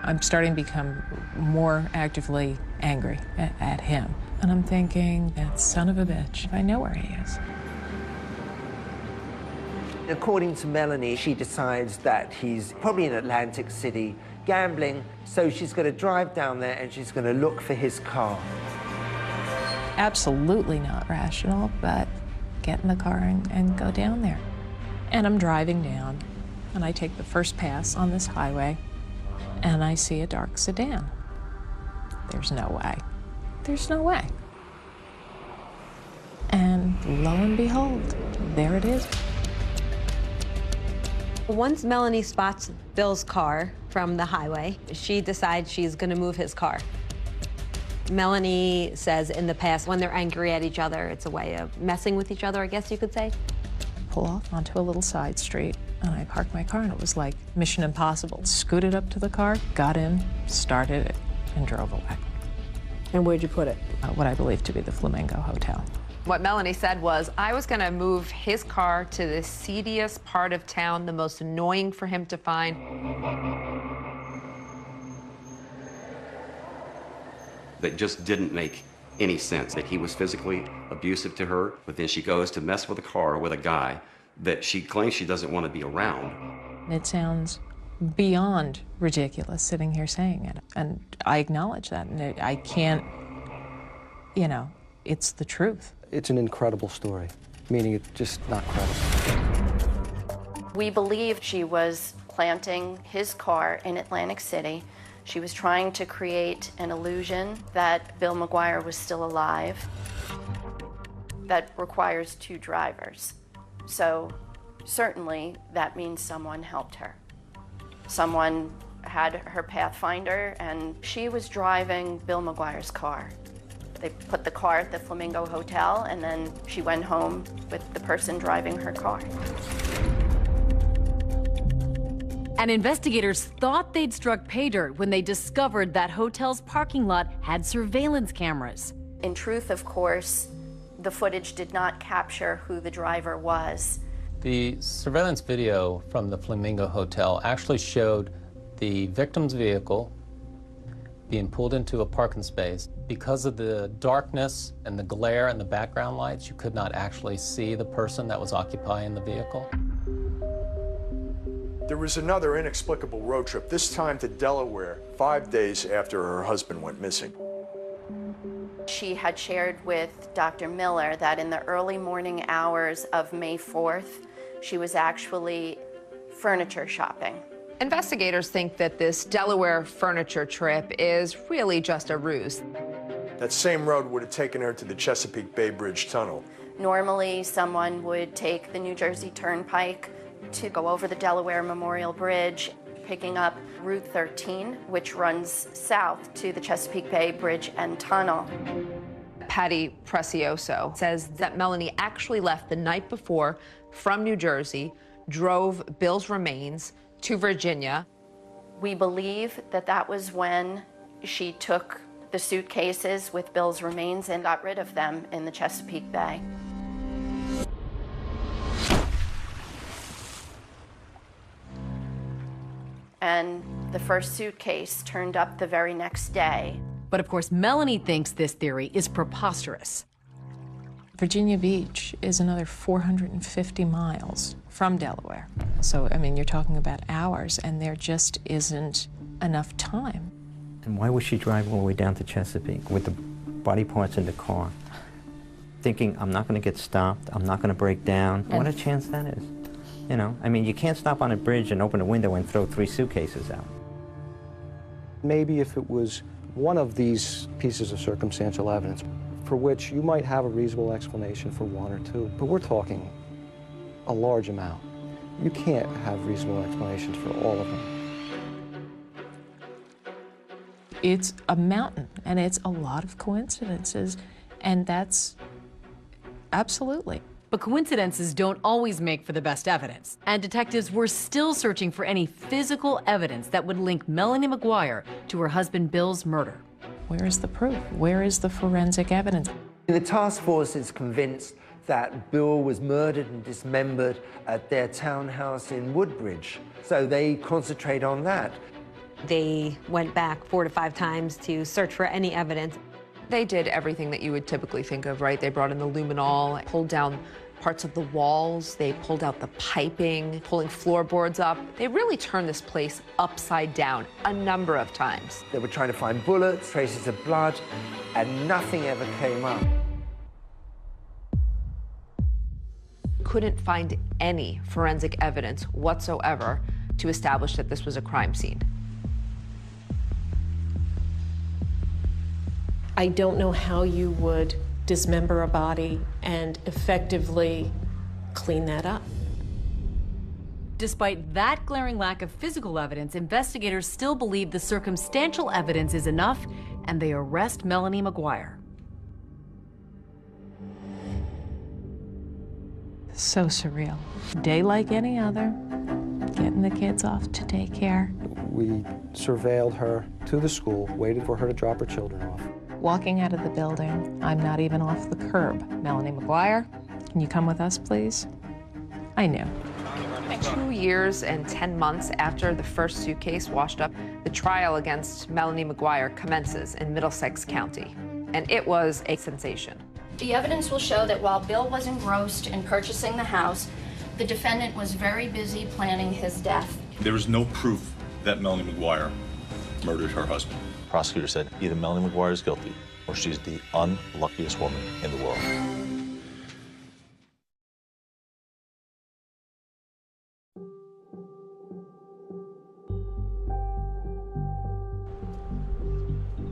I'm starting to become more actively angry at him. And I'm thinking, that son of a bitch, I know where he is. According to Melanie, she decides that he's probably in Atlantic City gambling, so she's going to drive down there and she's going to look for his car. Absolutely not rational, but get in the car and go down there. And I'm driving down, and I take the first pass on this highway, and I see a dark sedan. There's no way. There's no way. And lo and behold, there it is. Once Melanie spots Bill's car from the highway, she decides she's going to move his car. Melanie says in the past, when they're angry at each other, it's a way of messing with each other, I guess you could say. Pull off onto a little side street, and I parked my car, and it was like Mission Impossible. Scooted up to the car, got in, started it, and drove away. And where'd you put it? What I believe to be the Flamingo Hotel. What Melanie said was, I was going to move his car to the seediest part of town, the most annoying for him to find. that just didn't make any sense. That he was physically abusive to her, but then she goes to mess with a car with a guy that she claims she doesn't want to be around. It sounds beyond ridiculous sitting here saying it, and I acknowledge that, and I can't, you know, it's the truth. It's an incredible story, meaning it's just not credible. We believe she was planting his car in Atlantic City. She was trying to create an illusion that Bill McGuire was still alive. That requires two drivers. So certainly that means someone helped her. Someone had her Pathfinder, and she was driving Bill McGuire's car. They put the car at the Flamingo Hotel, and then she went home with the person driving her car. And investigators thought they'd struck pay dirt when they discovered that hotel's parking lot had surveillance cameras. In truth, of course, the footage did not capture who the driver was. The surveillance video from the Flamingo Hotel actually showed the victim's vehicle being pulled into a parking space. Because of the darkness and the glare and the background lights, you could not actually see the person that was occupying the vehicle. There was another inexplicable road trip, this time to Delaware, 5 days after her husband went missing. She had shared with Dr. Miller that in the early morning hours of May 4th, she was actually furniture shopping. Investigators think that this Delaware furniture trip is really just a ruse. That same road would have taken her to the Chesapeake Bay Bridge Tunnel. Normally, someone would take the New Jersey Turnpike to go over the Delaware Memorial Bridge, picking up Route 13, which runs south to the Chesapeake Bay Bridge and Tunnel. Patty Precioso says that Melanie actually left the night before from New Jersey, drove Bill's remains to Virginia. We believe that that was when she took the suitcases with Bill's remains and got rid of them in the Chesapeake Bay. And the first suitcase turned up the very next day. But of course, Melanie thinks this theory is preposterous. Virginia Beach is another 450 miles from Delaware. So, I mean, you're talking about hours, and there just isn't enough time. And why was she driving all the way down to Chesapeake with the body parts in the car, thinking, I'm not going to get stopped, I'm not going to break down? What a chance that is. You know, I mean, you can't stop on a bridge and open a window and throw 3 suitcases out. Maybe if it was one of these pieces of circumstantial evidence for which you might have a reasonable explanation for 1 or 2, but we're talking a large amount. You can't have reasonable explanations for all of them. It's a mountain, and it's a lot of coincidences, and that's absolutely. But coincidences don't always make for the best evidence. And detectives were still searching for any physical evidence that would link Melanie McGuire to her husband Bill's murder. Where is the proof? Where is the forensic evidence? The task force is convinced that Bill was murdered and dismembered at their townhouse in Woodbridge. So they concentrate on that. They went back 4 to 5 times to search for any evidence. They did everything that you would typically think of, right? They brought in the luminol, pulled down parts of the walls, they pulled out the piping, pulling floorboards up. They really turned this place upside down a number of times. They were trying to find bullets, traces of blood, and nothing ever came up. Couldn't find any forensic evidence whatsoever to establish that this was a crime scene. I don't know how you would dismember a body and effectively clean that up. Despite that glaring lack of physical evidence, investigators still believe the circumstantial evidence is enough, and they arrest Melanie McGuire. So surreal. Day like any other, getting the kids off to daycare. We surveilled her to the school, waited for her to drop her children off. Walking out of the building, I'm not even off the curb. Melanie McGuire, can you come with us, please? I knew. 2 years and 10 months after the first suitcase washed up, the trial against Melanie McGuire commences in Middlesex County, and it was a sensation. The evidence will show that while Bill was engrossed in purchasing the house, the defendant was very busy planning his death. There is no proof that Melanie McGuire murdered her husband. The prosecutor said either Melanie McGuire is guilty or she's the unluckiest woman in the world.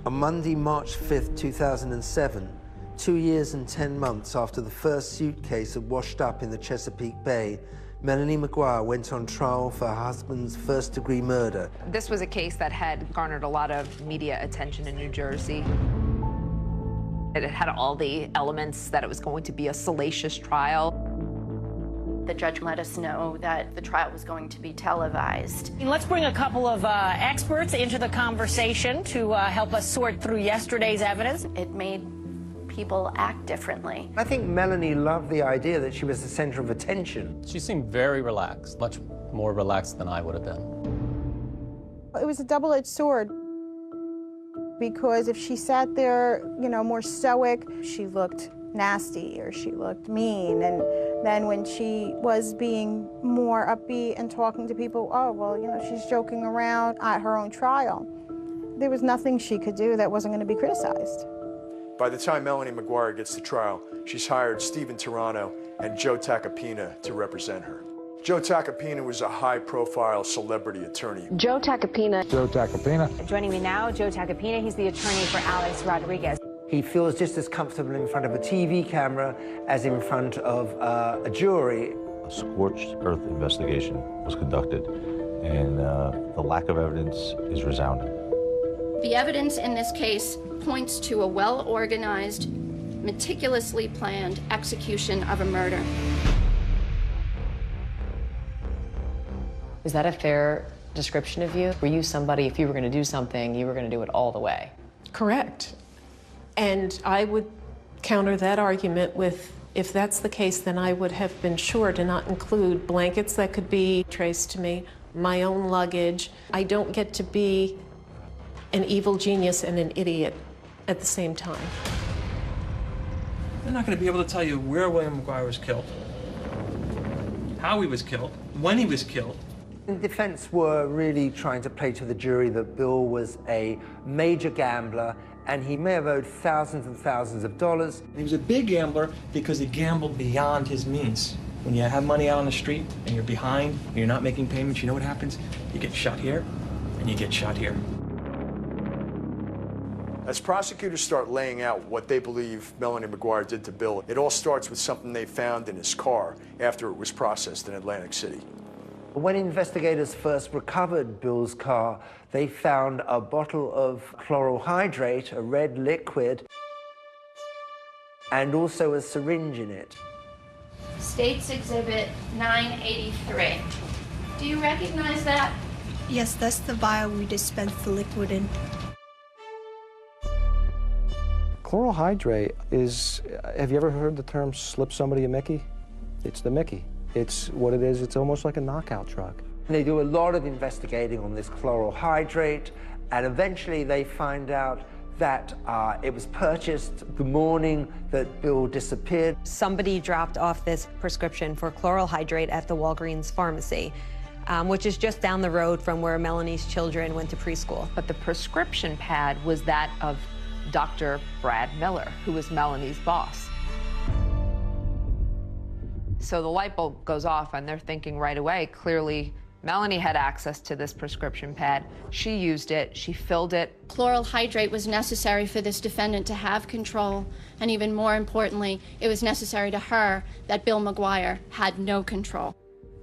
On Monday, March 5th, 2007, 2 years and 10 months after the first suitcase had washed up in the Chesapeake Bay, Melanie McGuire went on trial for her husband's first-degree murder. This was a case that had garnered a lot of media attention in New Jersey. It had all the elements that it was going to be a salacious trial. The judge let us know that the trial was going to be televised. Let's bring a couple of experts into the conversation to help us sort through yesterday's evidence. It made people act differently. I think Melanie loved the idea that she was the center of attention. She seemed very relaxed, much more relaxed than I would have been. It was a double-edged sword, because if she sat there, you know, more stoic, she looked nasty or she looked mean. And then when she was being more upbeat and talking to people, oh, well, you know, she's joking around at her own trial. There was nothing she could do that wasn't going to be criticized. By the time Melanie McGuire gets to trial, she's hired Stephen Turano and Joe Tacopina to represent her. Joe Tacopina was a high-profile celebrity attorney. Joe Tacopina. Joe Tacopina. Joining me now, Joe Tacopina. He's the attorney for Alex Rodriguez. He feels just as comfortable in front of a TV camera as in front of a jury. A scorched earth investigation was conducted, and the lack of evidence is resounding. The evidence in this case points to a well-organized, meticulously planned execution of a murder. Is that a fair description of you? Were you somebody, if you were going to do something, you were going to do it all the way? Correct. And I would counter that argument with, if that's the case, then I would have been sure to not include blankets that could be traced to me, my own luggage. I don't get to be an evil genius and an idiot at the same time. They're not going to be able to tell you where William McGuire was killed, how he was killed, when he was killed. The defense were really trying to play to the jury that Bill was a major gambler and he may have owed thousands and thousands of dollars. He was a big gambler because he gambled beyond his means. When you have money out on the street and you're behind and you're not making payments, you know what happens? You get shot here and you get shot here. As prosecutors start laying out what they believe Melanie McGuire did to Bill, it all starts with something they found in his car after it was processed in Atlantic City. When investigators first recovered Bill's car, they found a bottle of chloral hydrate, a red liquid, and also a syringe in it. State's Exhibit 983. Do you recognize that? Yes, that's the vial we dispensed the liquid in. Chloral hydrate is, have you ever heard the term slip somebody a Mickey? It's the Mickey. It's what it is, it's almost like a knockout drug. They do a lot of investigating on this chloral hydrate, and eventually they find out that it was purchased the morning that Bill disappeared. Somebody dropped off this prescription for chloral hydrate at the Walgreens pharmacy, which is just down the road from where Melanie's children went to preschool. But the prescription pad was that of Dr. Brad Miller, who was Melanie's boss. So the light bulb goes off and they're thinking right away, clearly Melanie had access to this prescription pad. She used it, she filled it. Chloral hydrate was necessary for this defendant to have control, and even more importantly, it was necessary to her that Bill McGuire had no control.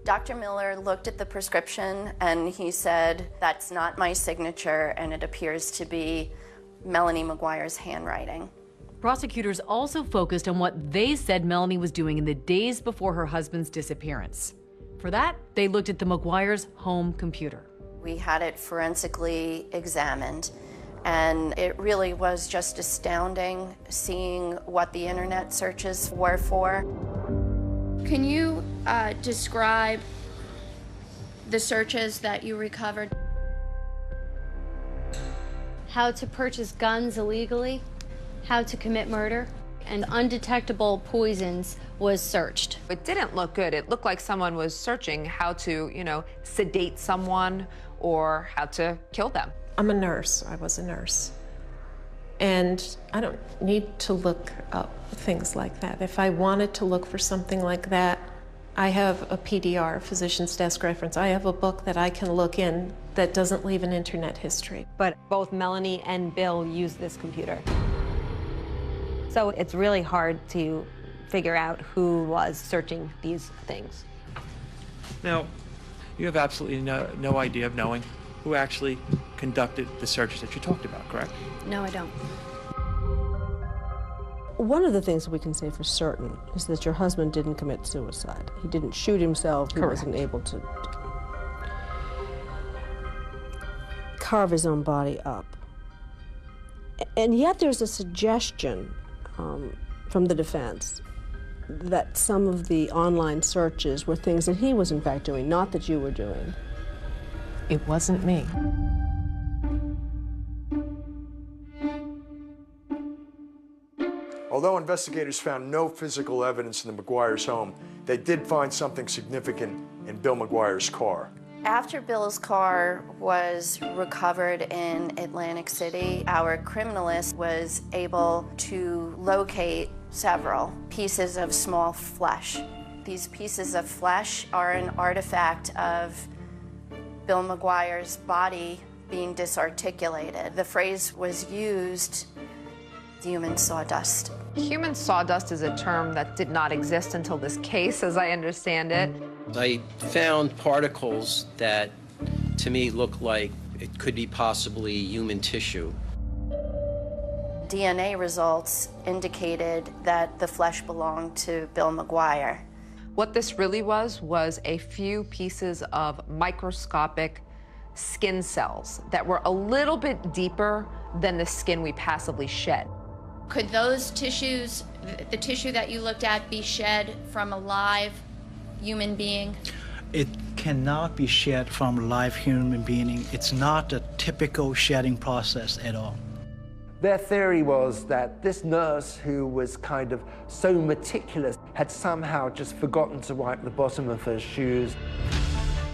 Dr. Miller looked at the prescription and he said, "That's not my signature, and it appears to be Melanie McGuire's handwriting." Prosecutors also focused on what they said Melanie was doing in the days before her husband's disappearance. For that, they looked at the McGuire's home computer. We had it forensically examined, and it really was just astounding seeing what the internet searches were for. Can you describe the searches that you recovered? How to purchase guns illegally, how to commit murder, and undetectable poisons was searched. It didn't look good. It looked like someone was searching how to, sedate someone or how to kill them. I'm a nurse. I was a nurse. And I don't need to look up things like that. If I wanted to look for something like that, I have a PDR, Physician's Desk Reference. I have a book that I can look in that doesn't leave an internet history. But both Melanie and Bill use this computer. So it's really hard to figure out who was searching these things. Now, you have absolutely no idea of knowing who actually conducted the searches that you talked about, correct? No, I don't. One of the things we can say for certain is that your husband didn't commit suicide. He didn't shoot himself. He wasn't able to carve his own body up. And yet there's a suggestion from the defense that some of the online searches were things that he was in fact doing, not that you were doing. It wasn't me. Although investigators found no physical evidence in the McGuire's home, they did find something significant in Bill McGuire's car. After Bill's car was recovered in Atlantic City, our criminalist was able to locate several pieces of small flesh. These pieces of flesh are an artifact of Bill McGuire's body being disarticulated. The phrase was used, human sawdust. Human sawdust is a term that did not exist until this case, as I understand it. I found particles that, to me, look like it could be possibly human tissue. DNA results indicated that the flesh belonged to Bill McGuire. What this really was a few pieces of microscopic skin cells that were a little bit deeper than the skin we passively shed. Could those tissues, the tissue that you looked at, be shed from a live human being? It cannot be shed from a live human being. It's not a typical shedding process at all. Their theory was that this nurse, who was kind of so meticulous, had somehow just forgotten to wipe the bottom of her shoes,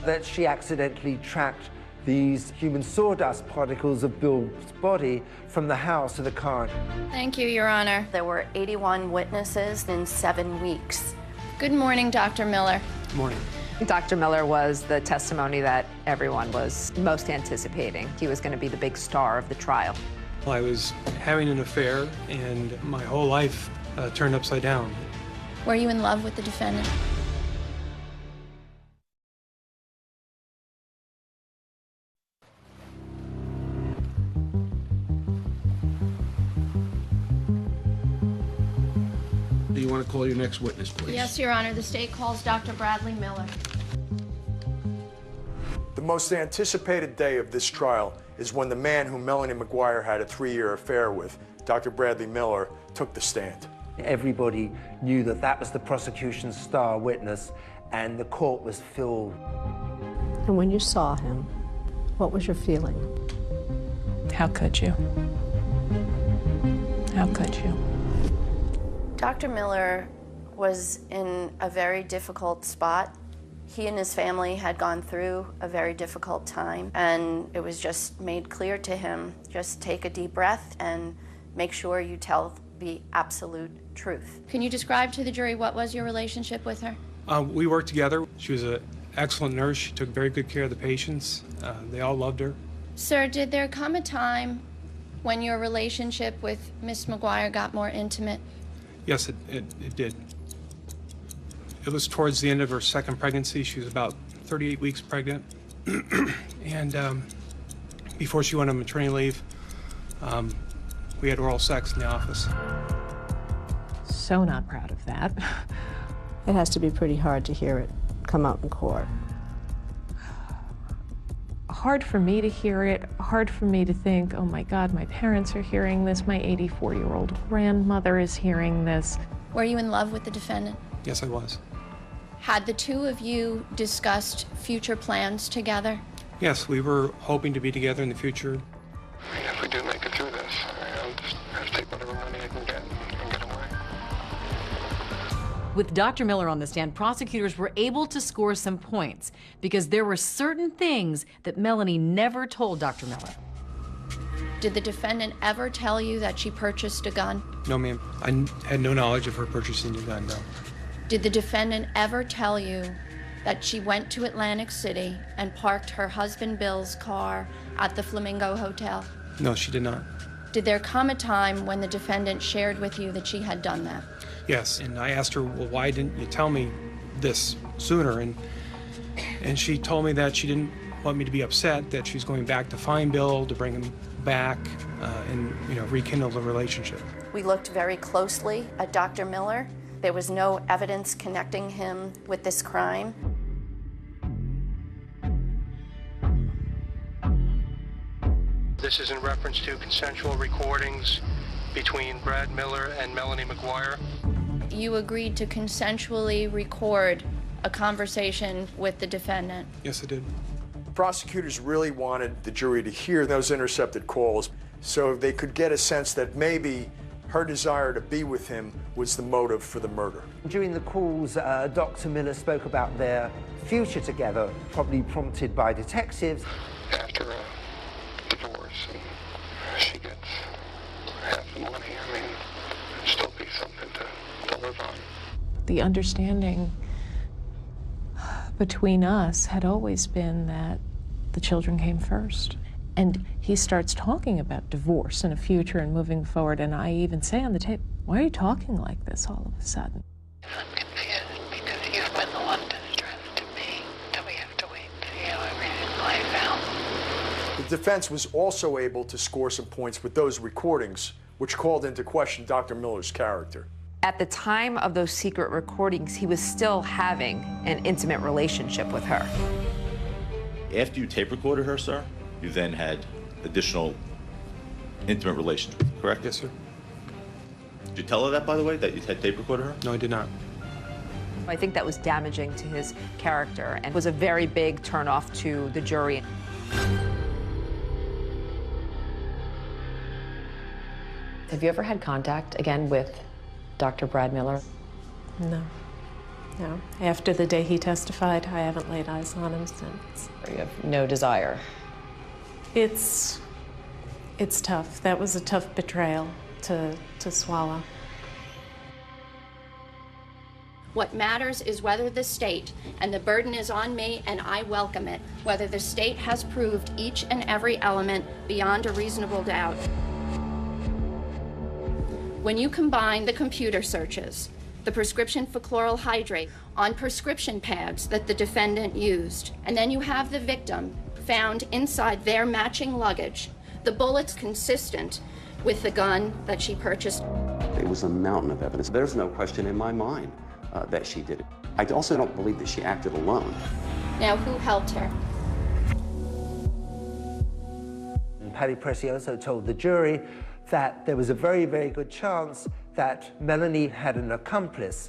that she accidentally tracked these human sawdust particles of Bill's body from the house to the car. Thank you, Your Honor. There were 81 witnesses in 7 weeks. Good morning, Dr. Miller. Good morning. Dr. Miller was the testimony that everyone was most anticipating. He was going to be the big star of the trial. I was having an affair, and my whole life turned upside down. Were you in love with the defendant? Do you want to call your next witness, please? Yes, Your Honor. The state calls Dr. Bradley Miller. The most anticipated day of this trial is when the man whom Melanie McGuire had a 3-year affair with, Dr. Bradley Miller, took the stand. Everybody knew that that was the prosecution's star witness, and the court was filled. And when you saw him, what was your feeling? How could you? How could you? Dr. Miller was in a very difficult spot. He and his family had gone through a very difficult time, and it was just made clear to him, just take a deep breath and make sure you tell the absolute truth. Can you describe to the jury what was your relationship with her? We worked together. She was an excellent nurse. She took very good care of the patients. They all loved her. Sir, did there come a time when your relationship with Miss McGuire got more intimate? Yes, it did. It was towards the end of her second pregnancy. She was about 38 weeks pregnant. And before she went on maternity leave, we had oral sex in the office. So not proud of that. It has to be pretty hard to hear it come out in court. Hard for me to hear it, hard for me to think, oh my God, my parents are hearing this, my 84-year-old grandmother is hearing this. Were you in love with the defendant? Yes, I was. Had the two of you discussed future plans together? Yes, we were hoping to be together in the future. If we do make it through this, I'll just have to take whatever money I can get and get away. With Dr. Miller on the stand, prosecutors were able to score some points because there were certain things that Melanie never told Dr. Miller. Did the defendant ever tell you that she purchased a gun? No, ma'am. I had no knowledge of her purchasing a gun, no. Did the defendant ever tell you that she went to Atlantic City and parked her husband Bill's car at the Flamingo Hotel? No, she did not. Did there come a time when the defendant shared with you that she had done that? Yes, and I asked her, well, why didn't you tell me this sooner? And she told me that she didn't want me to be upset, that she's going back to find Bill, to bring him back, and rekindle the relationship. We looked very closely at Dr. Miller. There was no evidence connecting him with this crime. This is in reference to consensual recordings between Brad Miller and Melanie McGuire. You agreed to consensually record a conversation with the defendant. Yes, I did. Prosecutors really wanted the jury to hear those intercepted calls so they could get a sense that maybe her desire to be with him was the motive for the murder. During the calls, Dr. Miller spoke about their future together, probably prompted by detectives. After a divorce, and she gets half the money, I mean, it'd still be something to live on. The understanding between us had always been that the children came first. And he starts talking about divorce and a future and moving forward, and I even say on the tape, why are you talking like this all of a sudden? I'm confused because you've been the one to stress to me that we have to wait to see how everything plays out. The defense was also able to score some points with those recordings, which called into question Dr. Miller's character. At the time of those secret recordings, he was still having an intimate relationship with her. After you tape recorded her, sir, you then had additional intimate relations with her, correct? Yes, sir. Did you tell her that, by the way, that you had tape recorded her? No, I did not. I think that was damaging to his character and was a very big turnoff to the jury. Have you ever had contact again with Dr. Brad Miller? No. No. After the day he testified, I haven't laid eyes on him since. You have no desire? It's tough. That was a tough betrayal to swallow. What matters is whether the state, and the burden is on me and I welcome it, whether the state has proved each and every element beyond a reasonable doubt. When you combine the computer searches, the prescription for chloral hydrate on prescription pads that the defendant used, and then you have the victim found inside their matching luggage, the bullets consistent with the gun that she purchased. It was a mountain of evidence. There's no question in my mind that she did it. I also don't believe that she acted alone. Now, who helped her? And Paddy Precioso told the jury that there was a very, very good chance that Melanie had an accomplice.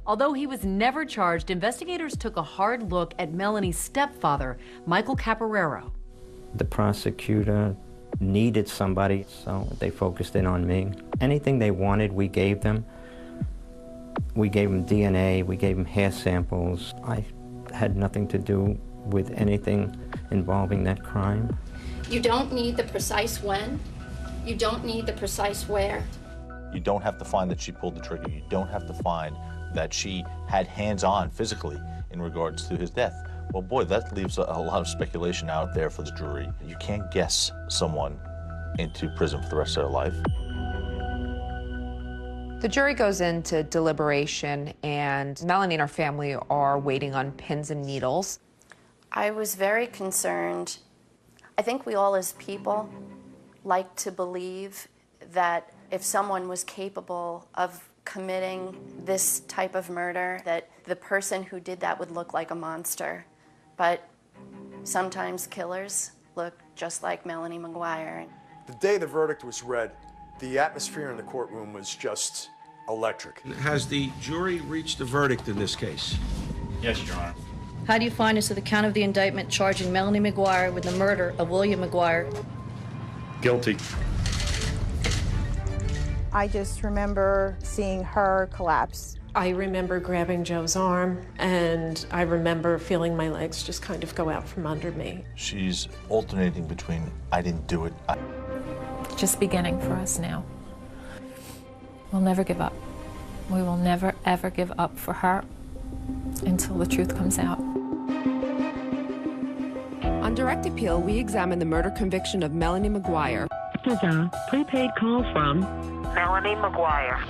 Although he was never charged, investigators took a hard look at Melanie's stepfather, Michael Caporero. The prosecutor needed somebody, so they focused in on me. Anything they wanted, we gave them. We gave them DNA, we gave them hair samples. I had nothing to do with anything involving that crime. You don't need the precise when. You don't need the precise where. You don't have to find that she pulled the trigger. You don't have to find that she had hands-on physically in regards to his death. Well, boy, that leaves a lot of speculation out there for the jury. You can't guess someone into prison for the rest of their life. The jury goes into deliberation, and Melanie and her family are waiting on pins and needles. I was very concerned. I think we all as people like to believe that if someone was capable of committing this type of murder, that the person who did that would look like a monster. But sometimes killers look just like Melanie McGuire. The day the verdict was read, the atmosphere in the courtroom was just electric. Has the jury reached a verdict in this case? Yes, Your Honor. How do you find as to the count of the indictment charging Melanie McGuire with the murder of William McGuire? Guilty. I just remember seeing her collapse. I remember grabbing Joe's arm, and I remember feeling my legs just kind of go out from under me. She's alternating between, I didn't do it. Just beginning for us now. We'll never give up. We will never, ever give up for her until the truth comes out. On direct appeal, we examine the murder conviction of Melanie McGuire. This is a prepaid call from Melanie McGuire,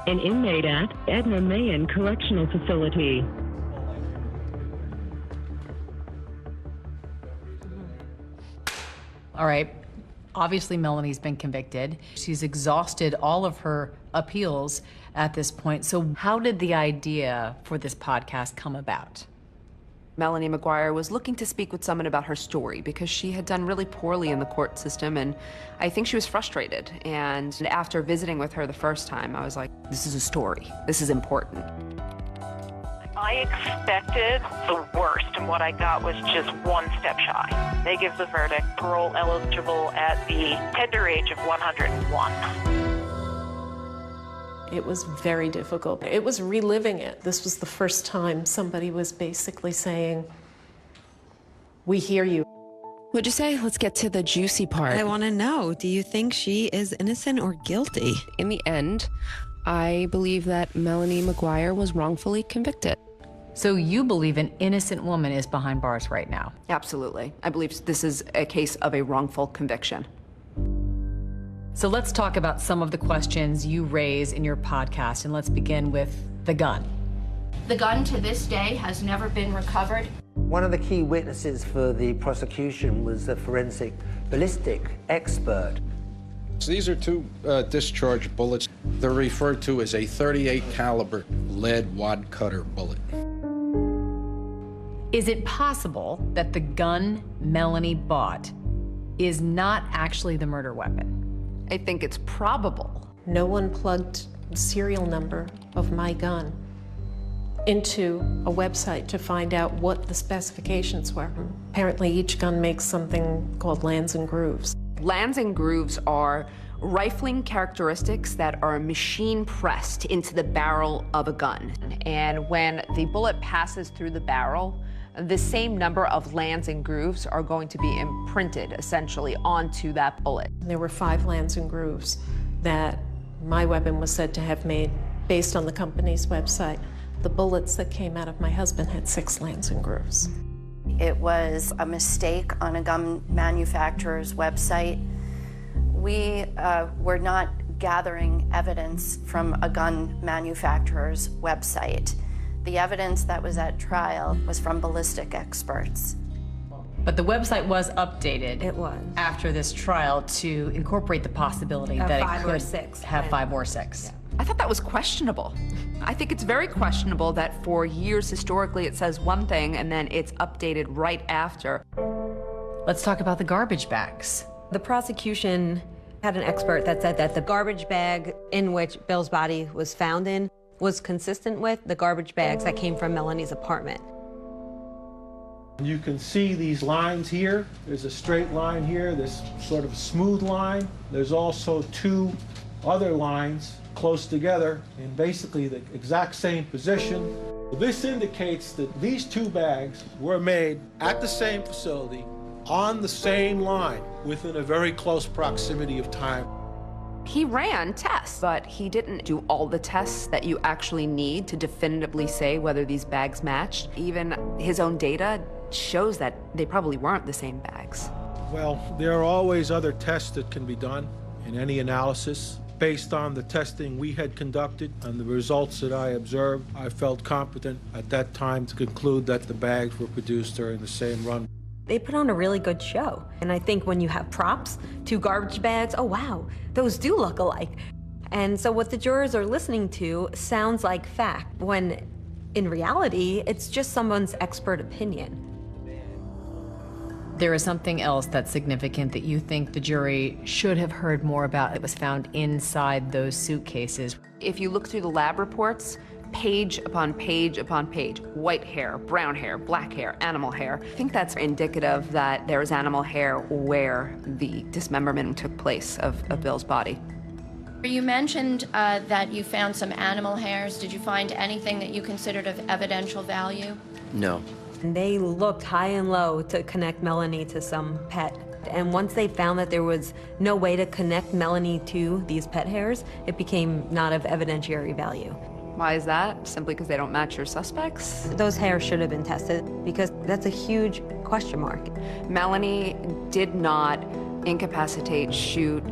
an inmate at Edna Mahan Correctional Facility. All right. Obviously, Melanie's been convicted. She's exhausted all of her appeals at this point. So how did the idea for this podcast come about? Melanie McGuire was looking to speak with someone about her story because she had done really poorly in the court system, and I think she was frustrated. And after visiting with her the first time, I was like, this is a story. This is important. I expected the worst, and what I got was just one step shy. They give the verdict, parole eligible at the tender age of 101. It was very difficult. It was reliving it. This was the first time somebody was basically saying, we hear you. What'd you say? Let's get to the juicy part. I want to know, do you think she is innocent or guilty? In the end, I believe that Melanie McGuire was wrongfully convicted. So you believe an innocent woman is behind bars right now? Absolutely. I believe this is a case of a wrongful conviction. So let's talk about some of the questions you raise in your podcast, and let's begin with the gun. The gun to this day has never been recovered. One of the key witnesses for the prosecution was a forensic ballistic expert. So these are two discharge bullets. They're referred to as a .38 caliber lead wad cutter bullet. Is it possible that the gun Melanie bought is not actually the murder weapon? I think it's probable. No one plugged the serial number of my gun into a website to find out what the specifications were. Apparently each gun makes something called lands and grooves. Lands and grooves are rifling characteristics that are machine pressed into the barrel of a gun. And when the bullet passes through the barrel, the same number of lands and grooves are going to be imprinted essentially onto that bullet. There were 5 lands and grooves that my weapon was said to have made based on the company's website. The bullets that came out of my husband had 6 lands and grooves. It was a mistake on a gun manufacturer's website. We were not gathering evidence from a gun manufacturer's website. The evidence that was at trial was from ballistic experts. But the website was updated. It was. After this trial to incorporate the possibility that it 5 could or 6. have 5 or 6. Yeah. I thought that was questionable. I think it's very questionable that for years historically it says one thing and then it's updated right after. Let's talk about the garbage bags. The prosecution had an expert that said that the garbage bag in which Bill's body was found in was consistent with the garbage bags that came from Melanie's apartment. You can see these lines here. There's a straight line here, this sort of smooth line. There's also 2 other lines close together in basically the exact same position. This indicates that these 2 bags were made at the same facility on the same line within a very close proximity of time. He ran tests, but he didn't do all the tests that you actually need to definitively say whether these bags matched. Even his own data shows that they probably weren't the same bags. Well, there are always other tests that can be done in any analysis. Based on the testing we had conducted and the results that I observed, I felt competent at that time to conclude that the bags were produced during the same run. They put on a really good show. And I think when you have props, 2 garbage bags, oh wow, those do look alike. And so what the jurors are listening to sounds like fact, when in reality, it's just someone's expert opinion. There is something else that's significant that you think the jury should have heard more about that was found inside those suitcases. If you look through the lab reports, page upon page upon page. White hair, brown hair, black hair, animal hair. I think that's indicative that there was animal hair where the dismemberment took place of Bill's body. You mentioned that you found some animal hairs. Did you find anything that you considered of evidential value? No. And they looked high and low to connect Melanie to some pet. And once they found that there was no way to connect Melanie to these pet hairs, it became not of evidentiary value. Why is that? Simply because they don't match your suspects? Those hairs should have been tested because that's a huge question mark. Melanie did not incapacitate, shoot,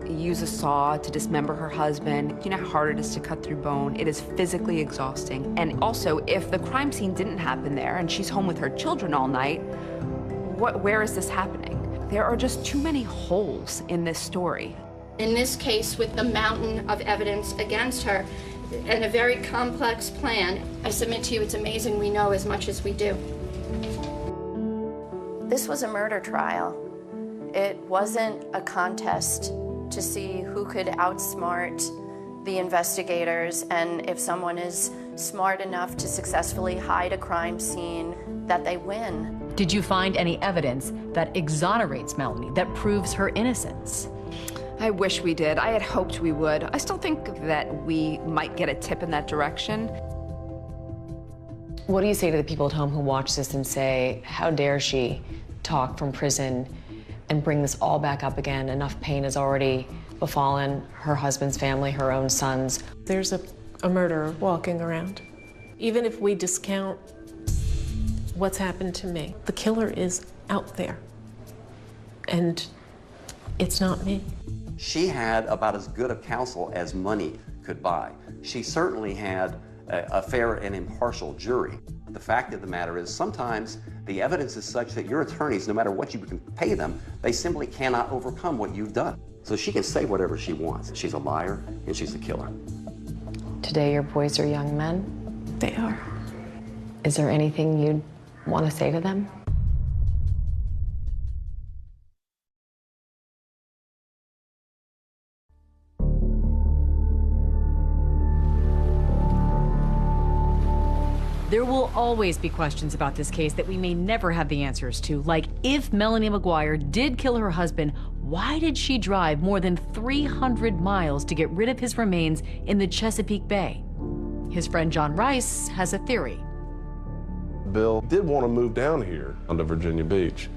use a saw to dismember her husband. You know how hard it is to cut through bone? It is physically exhausting. And also, if the crime scene didn't happen there and she's home with her children all night, where is this happening? There are just too many holes in this story. In this case, with the mountain of evidence against her and a very complex plan, I submit to you it's amazing we know as much as we do. This was a murder trial. It wasn't a contest to see who could outsmart the investigators, and if someone is smart enough to successfully hide a crime scene, that they win. Did you find any evidence that exonerates Melanie, that proves her innocence? I wish we did. I had hoped we would. I still think that we might get a tip in that direction. What do you say to the people at home who watch this and say, how dare she talk from prison and bring this all back up again? Enough pain has already befallen her husband's family, her own sons. There's a murderer walking around. Even if we discount what's happened to me, the killer is out there. And it's not me. She had about as good a counsel as money could buy. She certainly had a fair and impartial jury. The fact of the matter is sometimes the evidence is such that your attorneys, no matter what you can pay them, they simply cannot overcome what you've done. So she can say whatever she wants. She's a liar and she's a killer. Today your boys are young men? They are. Is there anything you'd want to say to them? There will always be questions about this case that we may never have the answers to, like if Melanie McGuire did kill her husband, why did she drive more than 300 miles to get rid of his remains in the Chesapeake Bay? His friend John Rice has a theory. Bill did want to move down here onto Virginia Beach.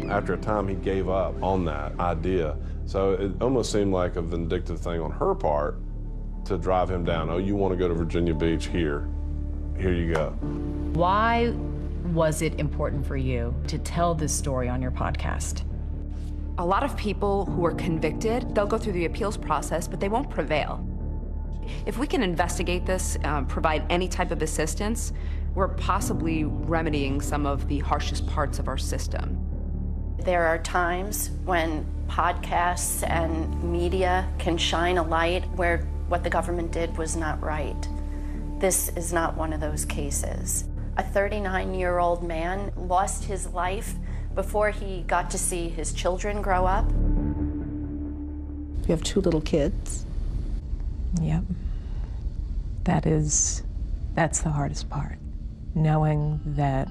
After a time, he gave up on that idea. So it almost seemed like a vindictive thing on her part to drive him down. Oh, you want to go to Virginia Beach? Here you go. Why was it important for you to tell this story on your podcast? A lot of people who are convicted, they'll go through the appeals process, but they won't prevail. If we can investigate this, provide any type of assistance, we're possibly remedying some of the harshest parts of our system. There are times when podcasts and media can shine a light where what the government did was not right. This is not one of those cases. A 39-year-old man lost his life before he got to see his children grow up. You have 2 little kids. Yep. That's the hardest part. Knowing that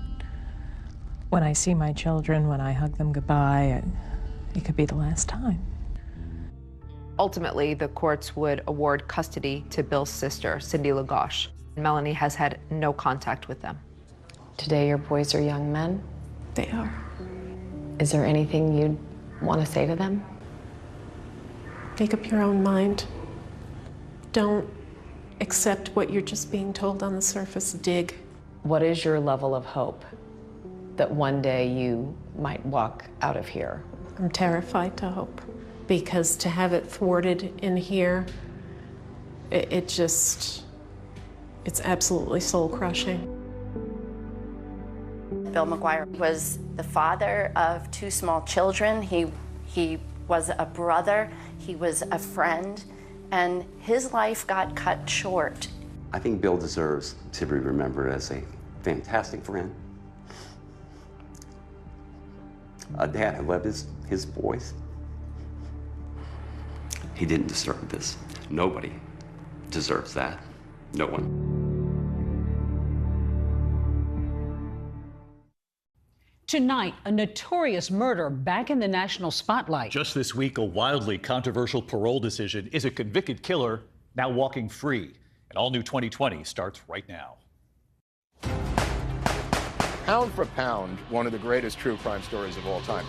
when I see my children, when I hug them goodbye, it could be the last time. Ultimately, the courts would award custody to Bill's sister, Cindy Lagoche. Melanie has had no contact with them. Today your boys are young men? They are. Is there anything you'd want to say to them? Make up your own mind. Don't accept what you're just being told on the surface. Dig. What is your level of hope that one day you might walk out of here? I'm terrified to hope, because to have it thwarted in here, it's absolutely soul-crushing. Bill McGuire was the father of 2 small children. He was a brother, he was a friend, and his life got cut short. I think Bill deserves to be remembered as a fantastic friend, a dad who loved his boys. He didn't deserve this. Nobody deserves that. No one. Tonight, a notorious murder back in the national spotlight. Just this week, a wildly controversial parole decision. Is a convicted killer now walking free? An all-new 2020 starts right now. Pound for pound, one of the greatest true crime stories of all time.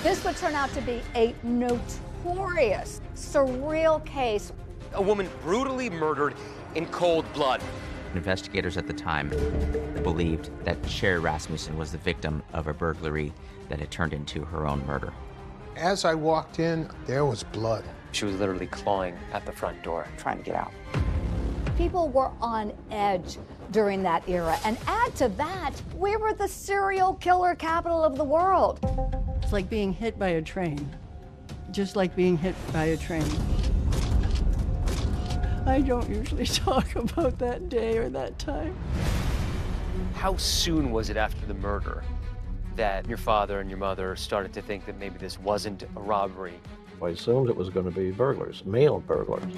This would turn out to be a notorious, surreal case. A woman brutally murdered in cold blood. Investigators at the time believed that Sherri Rasmussen was the victim of a burglary that had turned into her own murder. As I walked in, there was blood. She was literally clawing at the front door, trying to get out. People were on edge during that era. And add to that, we were the serial killer capital of the world. It's like being hit by a train. Just like being hit by a train. I don't usually talk about that day or that time. How soon was it after the murder that your father and your mother started to think that maybe this wasn't a robbery? I assumed it was going to be burglars, male burglars.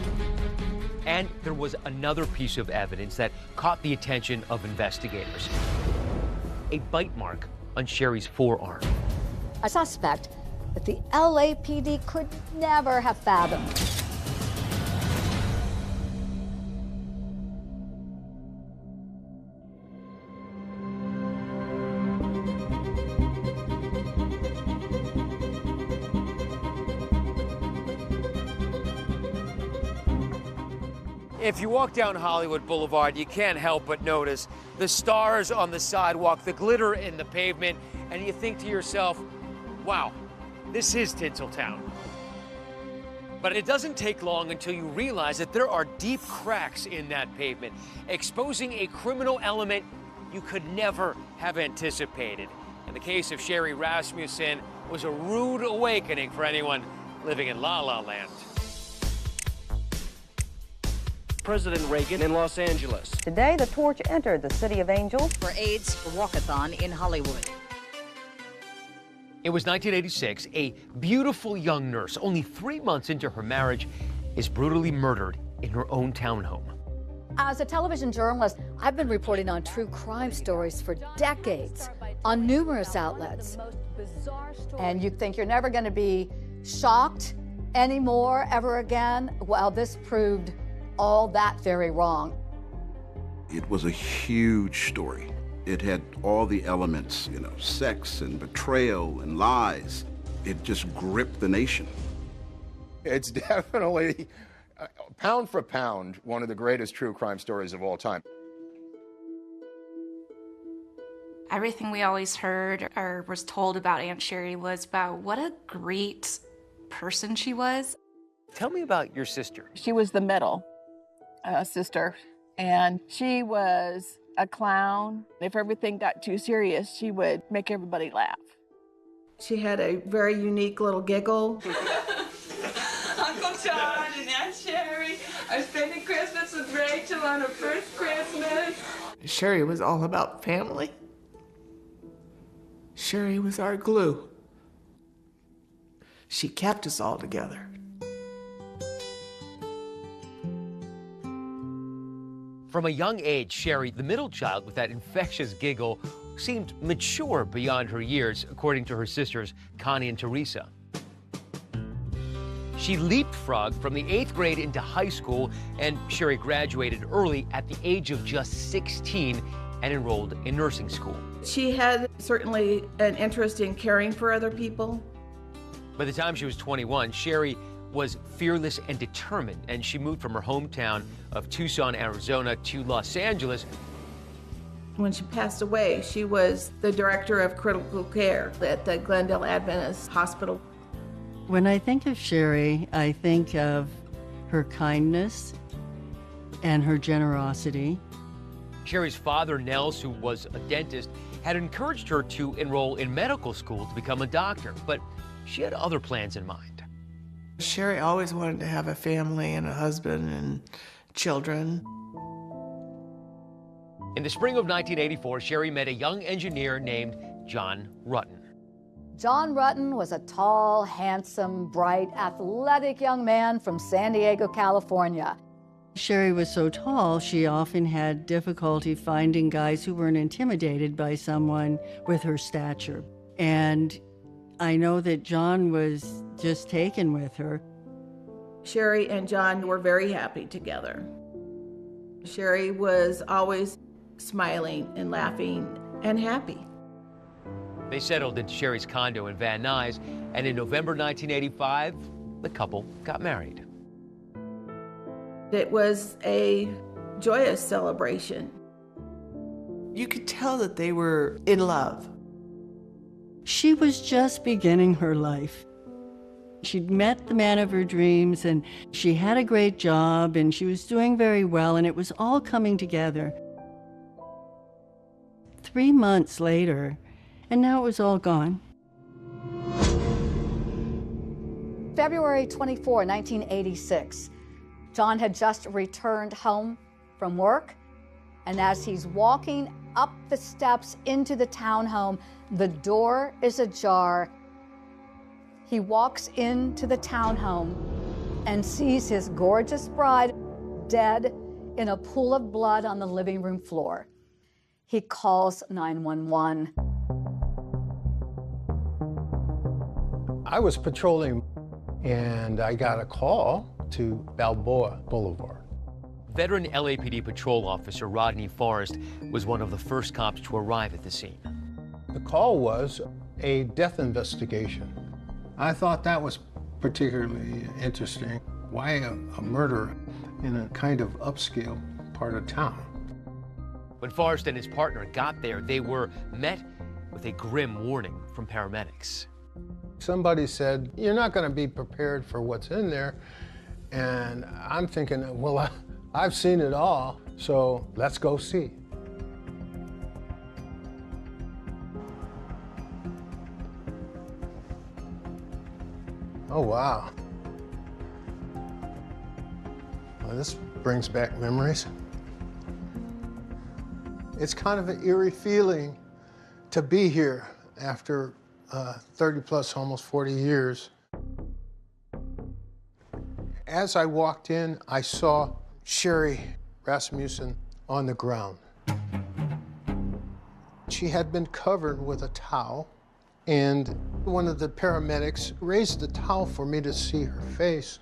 And there was another piece of evidence that caught the attention of investigators. A bite mark on Sherri's forearm. A suspect that the LAPD could never have fathomed. If you walk down Hollywood Boulevard, you can't help but notice the stars on the sidewalk, the glitter in the pavement, and you think to yourself, wow, this is Tinseltown. But it doesn't take long until you realize that there are deep cracks in that pavement, exposing a criminal element you could never have anticipated. And the case of Sherri Rasmussen was a rude awakening for anyone living in La La Land. President Reagan in Los Angeles. Today, the torch entered the City of Angels for AIDS Walkathon in Hollywood. It was 1986. A beautiful young nurse, only 3 months into her marriage, is brutally murdered in her own townhome. As a television journalist, I've been reporting on true crime stories for decades on numerous outlets. And you think you're never going to be shocked anymore ever again? Well, this proved all that very wrong. It was a huge story. It had all the elements, sex and betrayal and lies. It just gripped the nation. It's definitely, pound for pound, one of the greatest true crime stories of all time. Everything we always heard or was told about Aunt Sherri was about what a great person she was. Tell me about your sister. She was the middle sister, and she was a clown. If everything got too serious, she would make everybody laugh. She had a very unique little giggle. Uncle John and Aunt Sherri are spending Christmas with Rachel on her first Christmas. Sherri was all about family. Sherri was our glue. She kept us all together. From a young age, Sherri, the middle child with that infectious giggle, seemed mature beyond her years, according to her sisters, Connie and Teresa. She leapfrogged from the 8th grade into high school, and Sherri graduated early at the age of just 16 and enrolled in nursing school. She had certainly an interest in caring for other people. By the time she was 21, Sherri was fearless and determined, and she moved from her hometown of Tucson, Arizona to Los Angeles. When she passed away, she was the director of critical care at the Glendale Adventist Hospital. When I think of Sherri, I think of her kindness and her generosity. Sherri's father, Nels, who was a dentist, had encouraged her to enroll in medical school to become a doctor, but she had other plans in mind. Sherri always wanted to have a family and a husband and children. In the spring of 1984, Sherri met a young engineer named John Rutten. John Rutten was a tall, handsome, bright, athletic young man from San Diego, California. Sherri was so tall, she often had difficulty finding guys who weren't intimidated by someone with her stature. And I know that John was just taken with her. Sherri and John were very happy together. Sherri was always smiling and laughing and happy. They settled into Sherri's condo in Van Nuys, and in November 1985, the couple got married. It was a joyous celebration. You could tell that they were in love. She was just beginning her life. She'd met the man of her dreams, and she had a great job, and she was doing very well, and it was all coming together. 3 months later, and now it was all gone. February 24, 1986. John had just returned home from work, and as he's walking up the steps into the townhome, the door is ajar. He walks into the townhome and sees his gorgeous bride dead in a pool of blood on the living room floor. He calls 911. I was patrolling and I got a call to Balboa Boulevard. Veteran LAPD patrol officer Rodney Forrest was one of the first cops to arrive at the scene. The call was a death investigation. I thought that was particularly interesting. Why a murder in a kind of upscale part of town? When Forrest and his partner got there, they were met with a grim warning from paramedics. Somebody said, "You're not going to be prepared for what's in there." And I'm thinking, well, I've seen it all, so let's go see. Oh, wow. Well, this brings back memories. It's kind of an eerie feeling to be here after 30 plus, almost 40 years. As I walked in, I saw Sherri Rasmussen on the ground. She had been covered with a towel, and one of the paramedics raised the towel for me to see her face,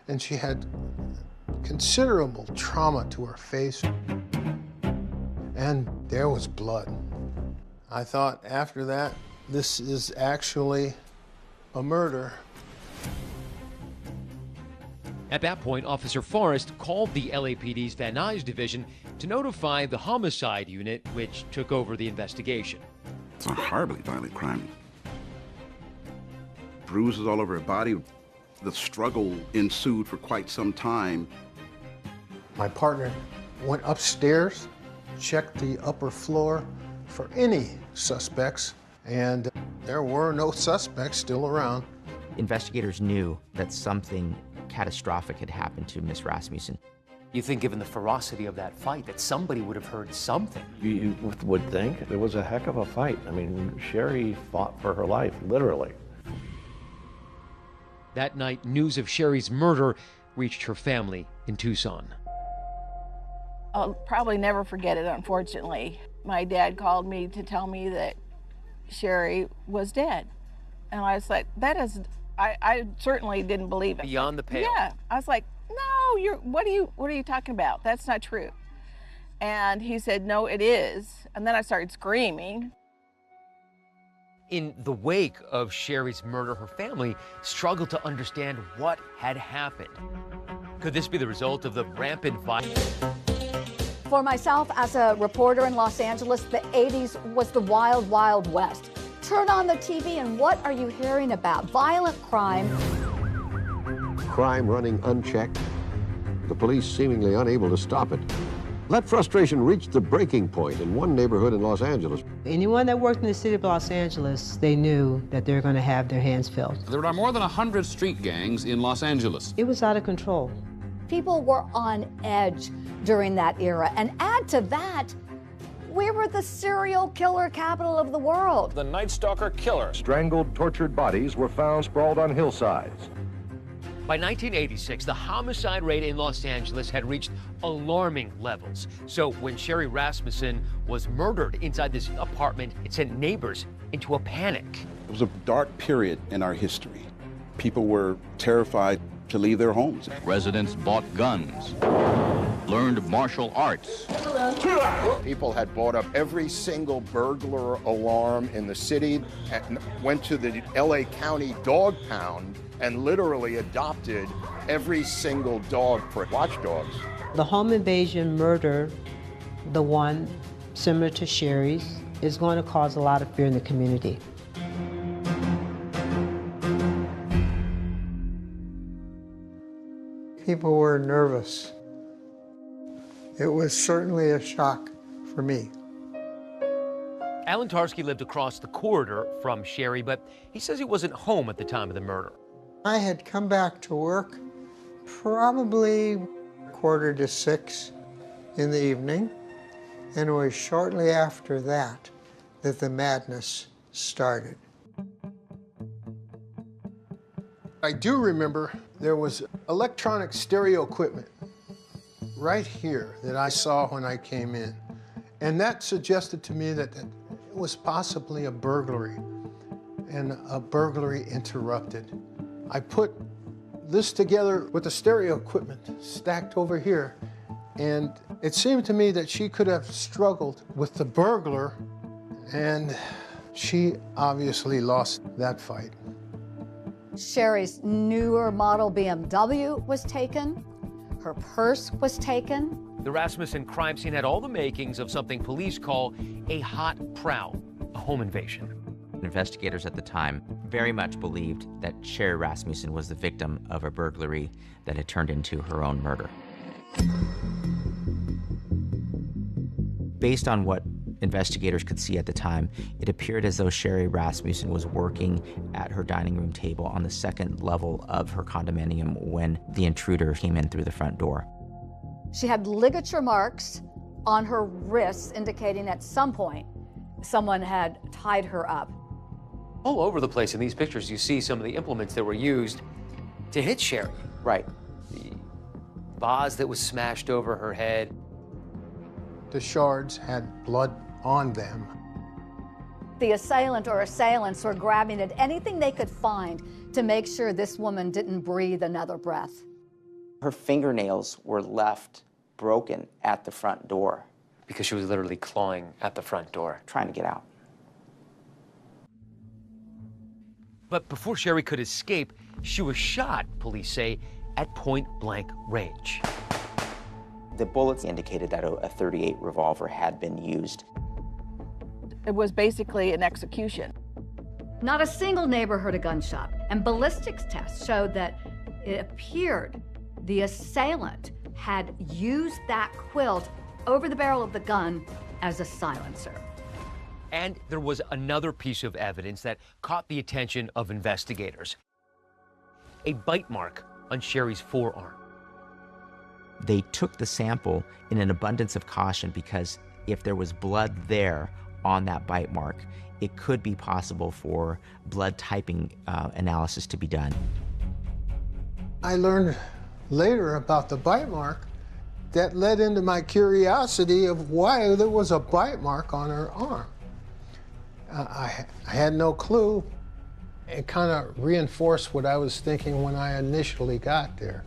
and she had considerable trauma to her face, and there was blood. I thought after that, this is actually a murder. At that point, Officer Forrest called the LAPD's Van Nuys division to notify the homicide unit, which took over the investigation. It's a horribly violent crime. Bruises all over her body. The struggle ensued for quite some time. My partner went upstairs, checked the upper floor for any suspects, and there were no suspects still around. Investigators knew that something catastrophic had happened to Miss Rasmussen. You think, given the ferocity of that fight, that somebody would have heard something. You would think it was a heck of a fight. I mean, Sherri fought for her life, literally. That night, news of Sherri's murder reached her family in Tucson. I'll probably never forget it, unfortunately. My dad called me to tell me that Sherri was dead. And I was like, that is, I certainly didn't believe it. Beyond the pale. Yeah, I was like, no, what are you talking about? That's not true. And he said, no, it is. And then I started screaming. In the wake of Sherri's murder, her family struggled to understand what had happened. Could this be the result of the rampant violence? For myself, as a reporter in Los Angeles, the 80s was the wild, wild west. Turn on the TV and what are you hearing about? Violent crime. Crime running unchecked, the police seemingly unable to stop it. That frustration reached the breaking point in one neighborhood in Los Angeles. Anyone that worked in the city of Los Angeles, they knew that they were going to have their hands filled. There are more than 100 street gangs in Los Angeles. It was out of control. People were on edge during that era. And add to that, we were the serial killer capital of the world. The Night Stalker killer. Strangled, tortured bodies were found sprawled on hillsides. By 1986, the homicide rate in Los Angeles had reached alarming levels. So when Sherri Rasmussen was murdered inside this apartment, it sent neighbors into a panic. It was a dark period in our history. People were terrified to leave their homes. Residents bought guns, learned martial arts. People had bought up every single burglar alarm in the city and went to the LA County dog pound and literally adopted every single dog for watchdogs. The home invasion murder, the one similar to Sherri's, is going to cause a lot of fear in the community. People were nervous. It was certainly a shock for me. Alan Tarski lived across the corridor from Sherri, but he says he wasn't home at the time of the murder. I had come back to work probably 5:45 in the evening, and it was shortly after that that the madness started. I do remember there was electronic stereo equipment right here that I saw when I came in, and that suggested to me that it was possibly a burglary, and a burglary interrupted. I put this together with the stereo equipment stacked over here, and it seemed to me that she could have struggled with the burglar, and she obviously lost that fight. Sherri's newer model BMW was taken. Her purse was taken. The Rasmussen crime scene had all the makings of something police call a hot prowl, a home invasion. Investigators at the time very much believed that Sherri Rasmussen was the victim of a burglary that had turned into her own murder. Based on what investigators could see at the time, it appeared as though Sherri Rasmussen was working at her dining room table on the second level of her condominium when the intruder came in through the front door. She had ligature marks on her wrists, indicating at some point someone had tied her up. All over the place in these pictures, you see some of the implements that were used to hit Sherri. Right. The vase that was smashed over her head. The shards had blood on them. The assailant or assailants were grabbing at anything they could find to make sure this woman didn't breathe another breath. Her fingernails were left broken at the front door. Because she was literally clawing at the front door. Trying to get out. But before Sherri could escape, she was shot, police say, at point-blank range. The bullets indicated that a .38 revolver had been used. It was basically an execution. Not a single neighbor heard a gunshot, and ballistics tests showed that it appeared the assailant had used that quilt over the barrel of the gun as a silencer. And there was another piece of evidence that caught the attention of investigators. A bite mark on Sherri's forearm. They took the sample in an abundance of caution because if there was blood there on that bite mark, it could be possible for blood typing analysis to be done. I learned later about the bite mark that led into my curiosity of why there was a bite mark on her arm. I had no clue. It kind of reinforced what I was thinking when I initially got there.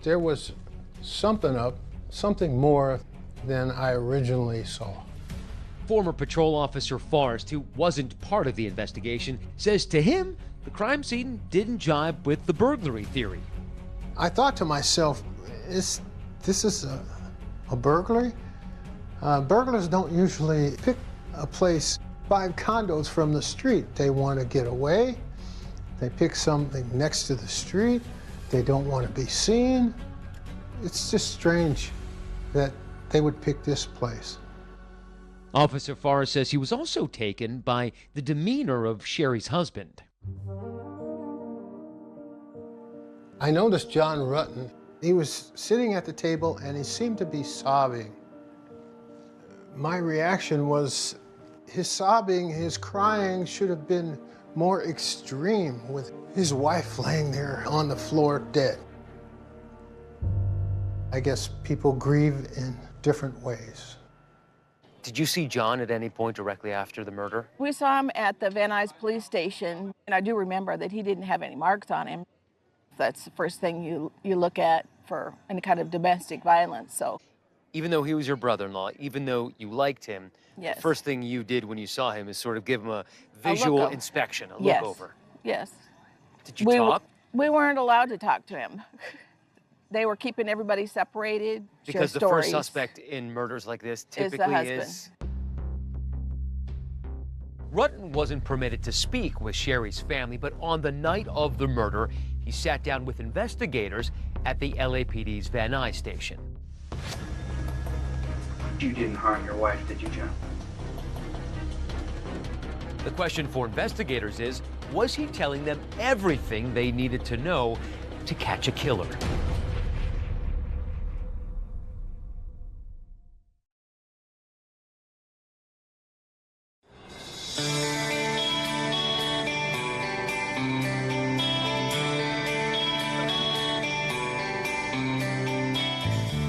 There was something more than I originally saw. Former patrol officer Forrest, who wasn't part of the investigation, says to him, the crime scene didn't jibe with the burglary theory. I thought to myself, this is a burglary? Burglars don't usually pick a place 5 condos from the street. They want to get away. They pick something next to the street. They don't want to be seen. It's just strange that they would pick this place. Officer Forrest says he was also taken by the demeanor of Sherri's husband. I noticed John Rutten. He was sitting at the table and he seemed to be sobbing. My reaction was his sobbing, his crying should have been more extreme with his wife laying there on the floor dead. I guess people grieve in different ways. Did you see John at any point directly after the murder? We saw him at the Van Nuys police station, and I do remember that he didn't have any marks on him. That's the first thing you look at for any kind of domestic violence, so. Even though he was your brother-in-law, even though you liked him, Yes. the first thing you did when you saw him is sort of give him a visual inspection, a look over. Yes. Did you talk? We weren't allowed to talk to him. They were keeping everybody separated. Because the first suspect in murders like this typically is. Rutten wasn't permitted to speak with Sherri's family, but on the night of the murder, he sat down with investigators at the LAPD's Van Nuys station. You didn't harm your wife, did you, John? The question for investigators is, was he telling them everything they needed to know to catch a killer?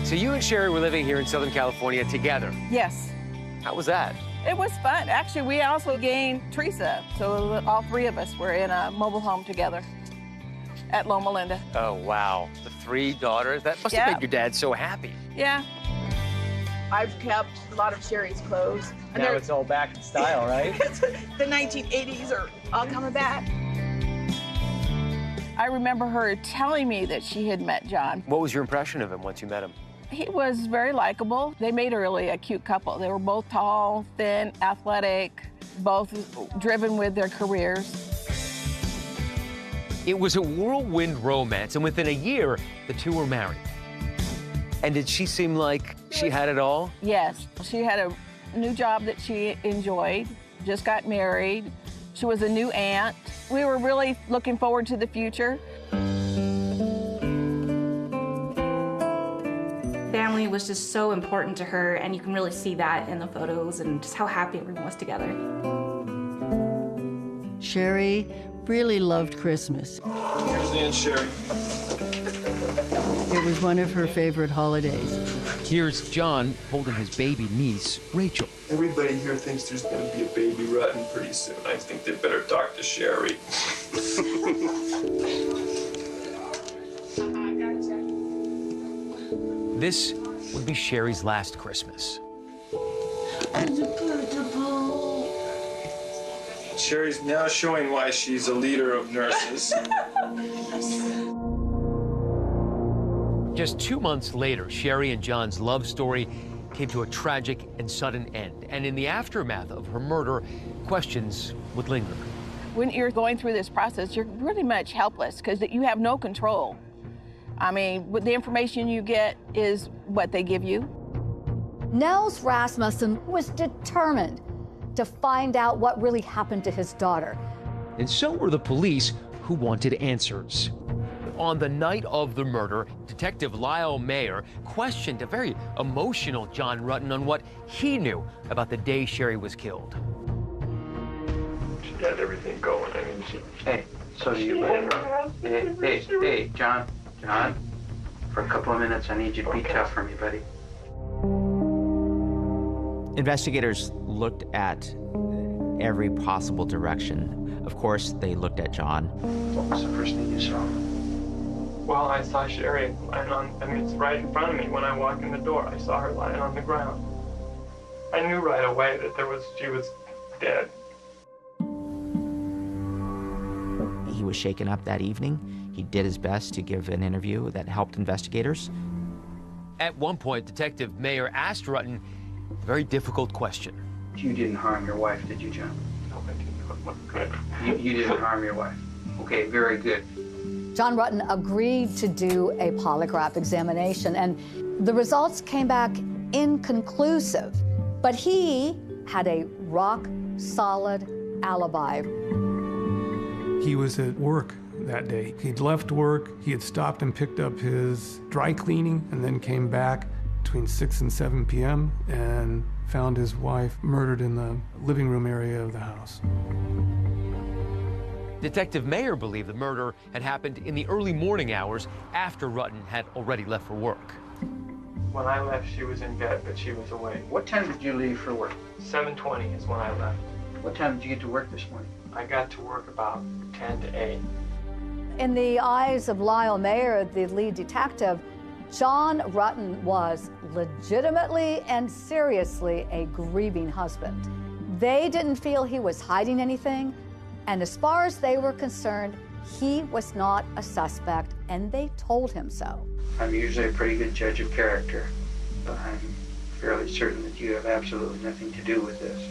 So you and Sherri were living here in Southern California together. Yes. How was that? It was fun. Actually, we also gained Teresa, so all three of us were in a mobile home together at Loma Linda. Oh, wow. The 3 daughters? That must have made your dad so happy. Yeah. I've kept a lot of Sherri's clothes. And now it's all back in style, right? The 1980s are all coming back. I remember her telling me that she had met John. What was your impression of him once you met him? He was very likable. They made a really a cute couple. They were both tall, thin, athletic, both driven with their careers. It was a whirlwind romance, and within a year, the two were married. And did she seem like she had it all? Yes, she had a new job that she enjoyed, just got married. She was a new aunt. We were really looking forward to the future. Family was just so important to her, and you can really see that in the photos and just how happy everyone was together. Sherri really loved Christmas. Here's Aunt Sherri. It was one of her favorite holidays. Here's John holding his baby niece, Rachel. Everybody here thinks there's going to be a baby Rutten pretty soon. I think they better talk to Sherri. This would be Sherri's last Christmas. Sherri's now showing why she's a leader of nurses. Just 2 months later, Sherri and John's love story came to a tragic and sudden end. And in the aftermath of her murder, questions would linger. When you're going through this process, you're pretty much helpless because you have no control. I mean, the information you get is what they give you. Nels Rasmussen was determined to find out what really happened to his daughter. And so were the police, who wanted answers. On the night of the murder, Detective Lyle Mayer questioned a very emotional John Rutten on what he knew about the day Sherri was killed. She had everything going. I mean, Hey, so do you, buddy? Hey, John, for a couple of minutes, I need you to be tough for me, buddy. Investigators looked at every possible direction. Of course, they looked at John. What was the first thing you saw? well, I saw Sherri lying on, I mean, it's right in front of me when I walked in the door. I saw her lying on the ground. I knew right away that she was dead. He was shaken up that evening. He did his best to give an interview that helped investigators. At one point, Detective Mayer asked Rutten a very difficult question. You didn't harm your wife, did you, John? No, I didn't. Good. You didn't harm your wife. Okay, very good. John Rutten agreed to do a polygraph examination, and the results came back inconclusive. But he had a rock-solid alibi. He was at work that day. He'd left work, he had stopped and picked up his dry cleaning, and then came back between 6 and 7 p.m. and found his wife murdered in the living room area of the house. Detective Mayer believed the murder had happened in the early morning hours after Rutten had already left for work. When I left, she was in bed, but she was awake. What time did you leave for work? 7:20 is when I left. What time did you get to work this morning? I got to work about 10 to 8. In the eyes of Lyle Mayer, the lead detective, John Rutten was legitimately and seriously a grieving husband. They didn't feel he was hiding anything, and as far as they were concerned, he was not a suspect, and they told him so. I'm usually a pretty good judge of character, but I'm fairly certain that you have absolutely nothing to do with this.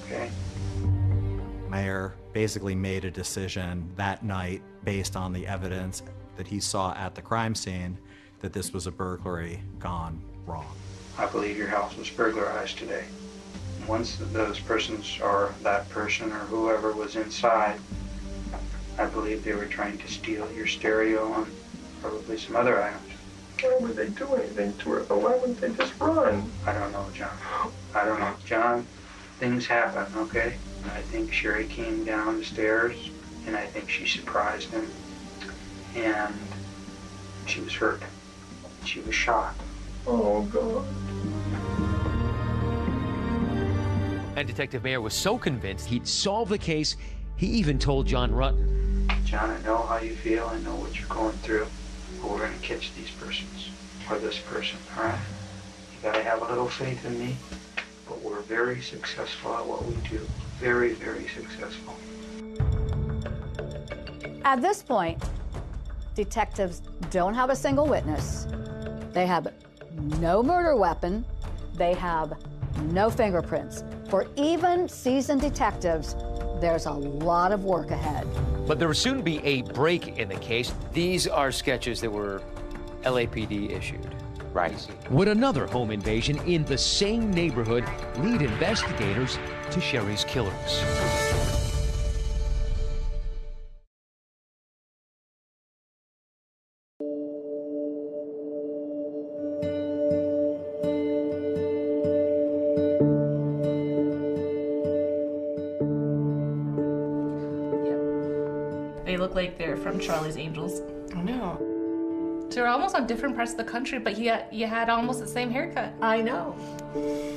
Okay? Mayer basically made a decision that night based on the evidence that he saw at the crime scene that this was a burglary gone wrong. I believe your house was burglarized today. Once those persons, or that person, or whoever was inside, I believe they were trying to steal your stereo and probably some other items. Why would they do anything to her? But why wouldn't they just run? I don't know, John. I don't know. John, things happen, okay? I think Sherri came down the stairs, and I think she surprised him, and she was hurt. She was shot. Oh, God. And Detective Mayer was so convinced he'd solve the case, he even told John Rutten. John, I know how you feel. I know what you're going through. But we're going to catch these persons, or this person, all right? You got to have a little faith in me. But we're very successful at what we do. Very, very successful. At this point, detectives don't have a single witness. They have no murder weapon. They have no fingerprints. For even seasoned detectives, there's a lot of work ahead. But there will soon be a break in the case. These are sketches that were LAPD issued. Right. Would another home invasion in the same neighborhood lead investigators to Sherri's killers? They look like they're from Charlie's Angels. I know. So they're almost on different parts of the country, but you had almost the same haircut. I know.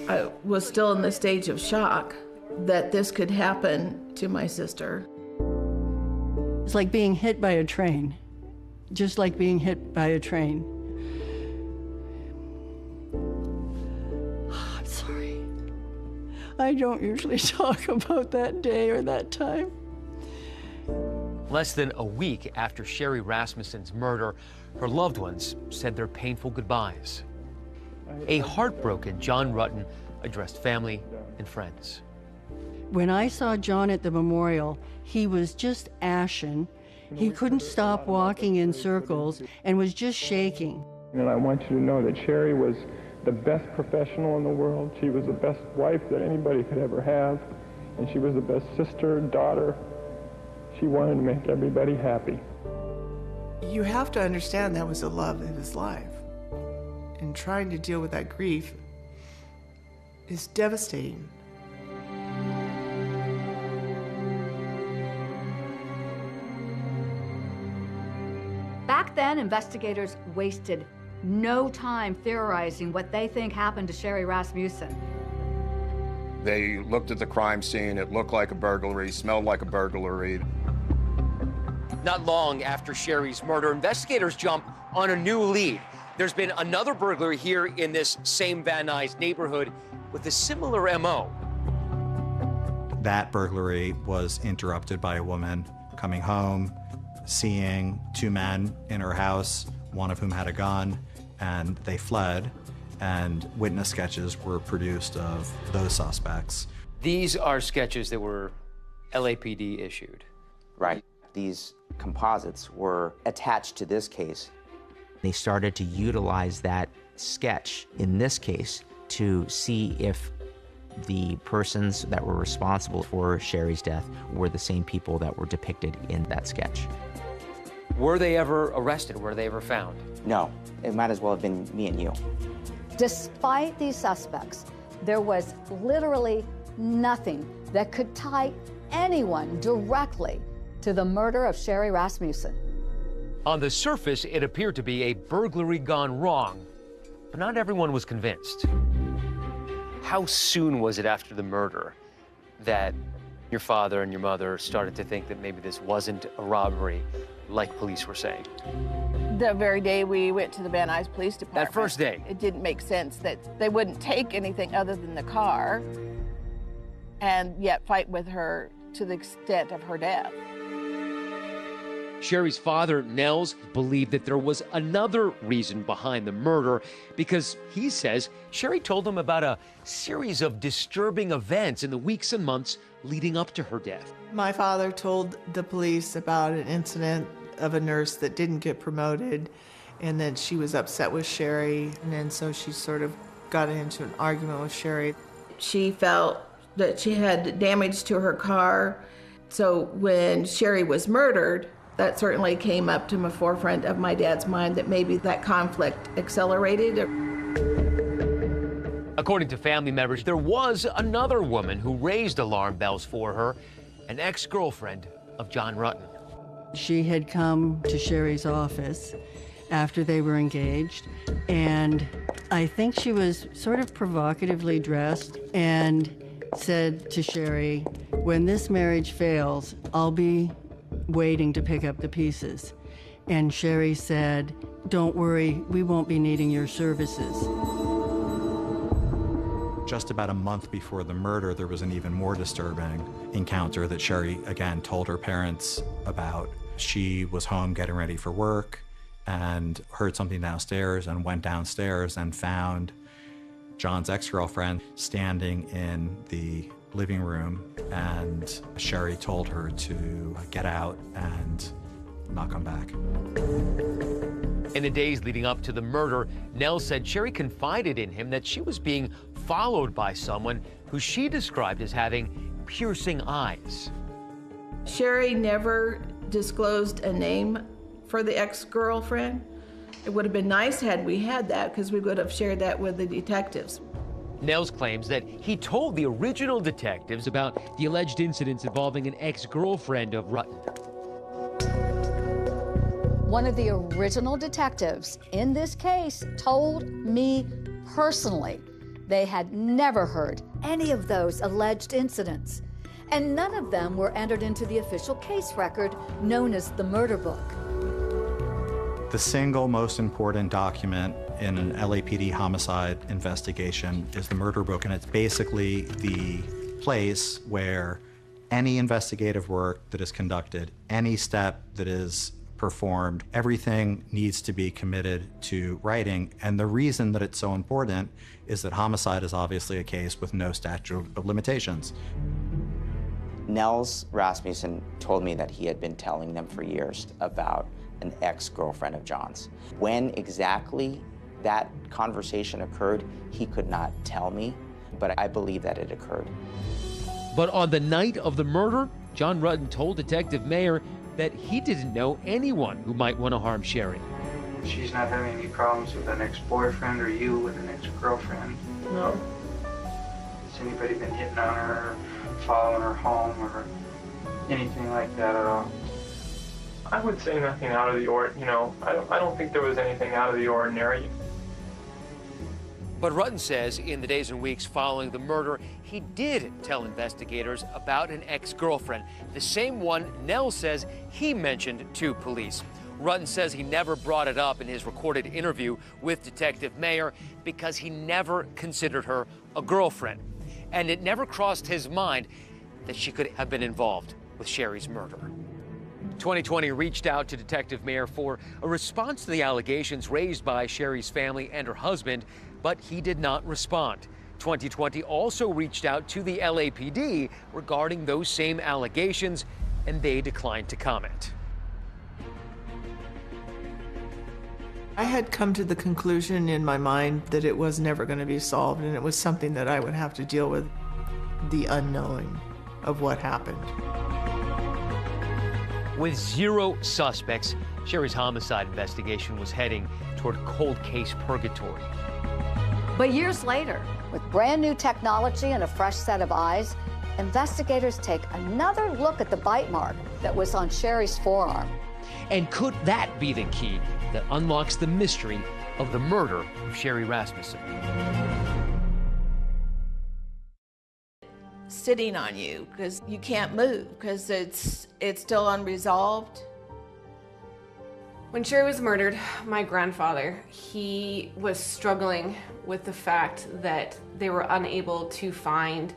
I was still in the stage of shock that this could happen to my sister. It's like being hit by a train, just like being hit by a train. I'm sorry. I don't usually talk about that day or that time. Less than a week after Sherri Rasmussen's murder, her loved ones said their painful goodbyes. A heartbroken John Rutten addressed family and friends. When I saw John at the memorial, he was just ashen. He couldn't stop walking in circles and was just shaking. And I want you to know that Sherri was the best professional in the world. She was the best wife that anybody could ever have. And she was the best sister, daughter. She wanted to make everybody happy. You have to understand that was the love of his life. And trying to deal with that grief is devastating. Back then, investigators wasted no time theorizing what they think happened to Sherri Rasmussen. They looked at the crime scene. It looked like a burglary, smelled like a burglary. Not long after Sherri's murder, investigators jump on a new lead. There's been another burglary here in this same Van Nuys neighborhood with a similar MO. That burglary was interrupted by a woman coming home, seeing two men in her house, one of whom had a gun, and they fled, and witness sketches were produced of those suspects. These are sketches that were LAPD issued. Right. These composites were attached to this case. They started to utilize that sketch in this case to see if the persons that were responsible for Sherri's death were the same people that were depicted in that sketch. Were they ever arrested? Were they ever found? No, it might as well have been me and you. Despite these suspects, there was literally nothing that could tie anyone directly to the murder of Sherri Rasmussen. On the surface, it appeared to be a burglary gone wrong, but not everyone was convinced. How soon was it after the murder that your father and your mother started to think that maybe this wasn't a robbery like police were saying? The very day we went to the Van Nuys Police Department. That first day? It didn't make sense that they wouldn't take anything other than the car and yet fight with her to the extent of her death. Sherri's father, Nels, believed that there was another reason behind the murder because he says Sherri told him about a series of disturbing events in the weeks and months leading up to her death. My father told the police about an incident of a nurse that didn't get promoted, and then she was upset with Sherri, and then so she sort of got into an argument with Sherri. She felt that she had damage to her car, so when Sherri was murdered, that certainly came up to the forefront of my dad's mind that maybe that conflict accelerated. According to family members, there was another woman who raised alarm bells for her, an ex-girlfriend of John Rutten. She had come to Sherri's office after they were engaged, and I think she was sort of provocatively dressed and said to Sherri, "When this marriage fails, I'll be waiting to pick up the pieces." And Sherri said, "Don't worry, we won't be needing your services." Just about a month before the murder, there was an even more disturbing encounter that Sherri, again, told her parents about. She was home getting ready for work and heard something downstairs and went downstairs and found John's ex-girlfriend standing in the living room, and Sherri told her to get out and not come back. In the days leading up to the murder, Nell said Sherri confided in him that she was being followed by someone who she described as having piercing eyes. Sherri never disclosed a name for the ex-girlfriend. It would have been nice had we had that, because we would have shared that with the detectives. Nels claims that he told the original detectives about the alleged incidents involving an ex-girlfriend of Rutten. One of the original detectives in this case told me personally they had never heard any of those alleged incidents, and none of them were entered into the official case record known as the murder book. The single most important document in an LAPD homicide investigation is the murder book, and it's basically the place where any investigative work that is conducted, any step that is performed, everything needs to be committed to writing. And the reason that it's so important is that homicide is obviously a case with no statute of limitations. Nels Rasmussen told me that he had been telling them for years about an ex-girlfriend of John's. When exactly that conversation occurred, he could not tell me, but I believe that it occurred. But on the night of the murder, John Rutten told Detective Mayer that he didn't know anyone who might want to harm Sherri. She's not having any problems with an ex-boyfriend or you with an ex-girlfriend? No. Has anybody been hitting on her, following her home, or anything like that at all? I would say nothing out of the ordinary. I don't think there was anything out of the ordinary. But Rutten says in the days and weeks following the murder, he did tell investigators about an ex-girlfriend, the same one Nell says he mentioned to police. Rutten says he never brought it up in his recorded interview with Detective Mayer because he never considered her a girlfriend. And it never crossed his mind that she could have been involved with Sherri's murder. 2020 reached out to Detective Mayer for a response to the allegations raised by Sherri's family and her husband, but he did not respond. 2020 also reached out to the LAPD regarding those same allegations, and they declined to comment. I had come to the conclusion in my mind that it was never going to be solved, and it was something that I would have to deal with, the unknowing of what happened. With 0 suspects, Sherri's homicide investigation was heading toward cold case purgatory. But years later, with brand new technology and a fresh set of eyes, investigators take another look at the bite mark that was on Sherri's forearm. And could that be the key that unlocks the mystery of the murder of Sherri Rasmussen? Sitting on you because you can't move because it's still unresolved. When Sherri was murdered, my grandfather, he was struggling with the fact that they were unable to find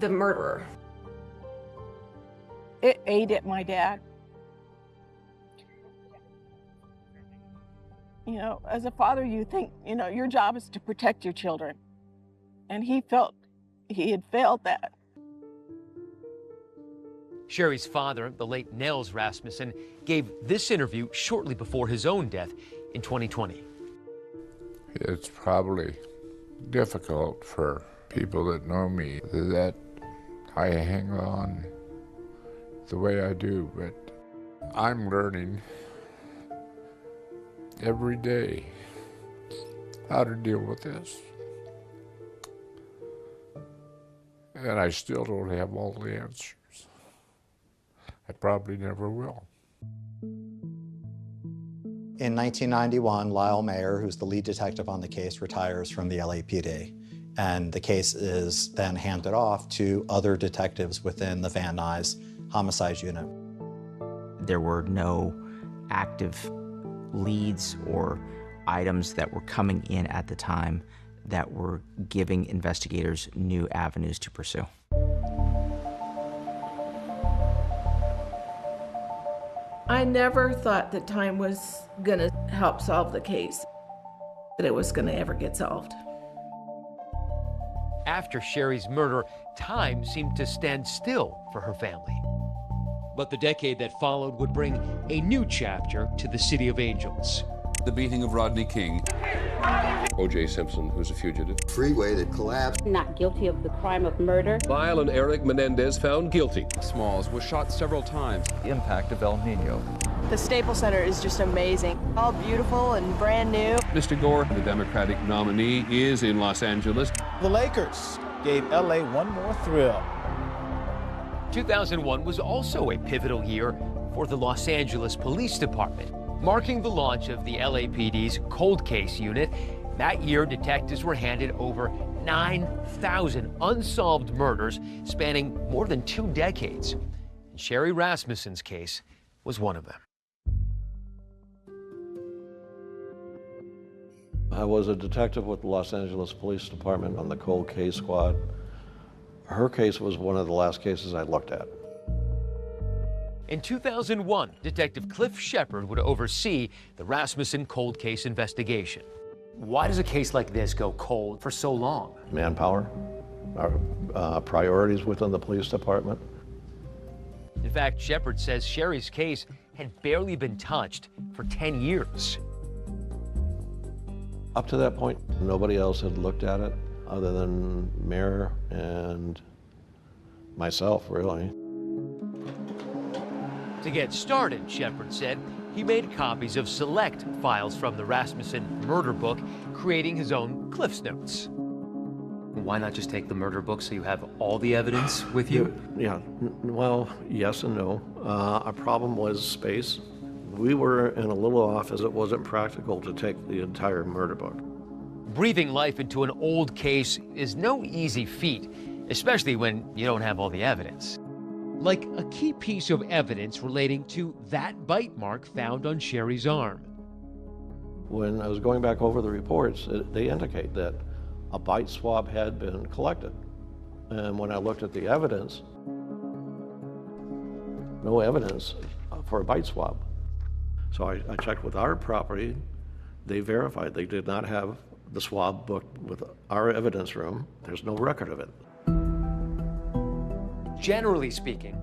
the murderer. It ate at my dad. You know, as a father, you think, you know, your job is to protect your children. And he felt he had failed that. Sherri's father, the late Nels Rasmussen, gave this interview shortly before his own death in 2020. It's probably difficult for people that know me that I hang on the way I do, but I'm learning every day how to deal with this. And I still don't have all the answers. I probably never will. In 1991, Lyle Mayer, who's the lead detective on the case, retires from the LAPD. And the case is then handed off to other detectives within the Van Nuys homicide unit. There were no active leads or items that were coming in at the time that were giving investigators new avenues to pursue. I never thought that time was going to help solve the case, that it was going to ever get solved. After Sherri's murder, time seemed to stand still for her family. But the decade that followed would bring a new chapter to the City of Angels. The beating of Rodney King. O.J. Simpson, who's a fugitive. Freeway that collapsed. Not guilty of the crime of murder. Lyle and Eric Menendez found guilty. Smalls was shot several times. The impact of El Nino. The Staples Center is just amazing. All beautiful and brand new. Mr. Gore, the Democratic nominee, is in Los Angeles. The Lakers gave LA one more thrill. 2001 was also a pivotal year for the Los Angeles Police Department, marking the launch of the LAPD's cold case unit. That year, detectives were handed over 9,000 unsolved murders spanning more than 2 decades. And Sherri Rasmussen's case was one of them. I was a detective with the Los Angeles Police Department on the cold case squad. Her case was one of the last cases I looked at. In 2001, Detective Cliff Shepard would oversee the Rasmussen cold case investigation. Why does a case like this go cold for so long? Manpower, our priorities within the police department. In fact, Shepard says Sherri's case had barely been touched for 10 years. Up to that point, nobody else had looked at it other than Mayor and myself, really. To get started, Shepard said, he made copies of select files from the Rasmussen murder book, creating his own Cliff's Notes. Why not just take the murder book so you have all the evidence with you? Yeah, well, yes and no. Our problem was space. We were in a little office. It wasn't practical to take the entire murder book. Breathing life into an old case is no easy feat, especially when you don't have all the evidence. Like a key piece of evidence relating to that bite mark found on Sherri's arm. When I was going back over the reports, they indicate that a bite swab had been collected. And when I looked at the evidence, no evidence for a bite swab. So I checked with our property. They verified they did not have the swab booked with our evidence room. There's no record of it. Generally speaking,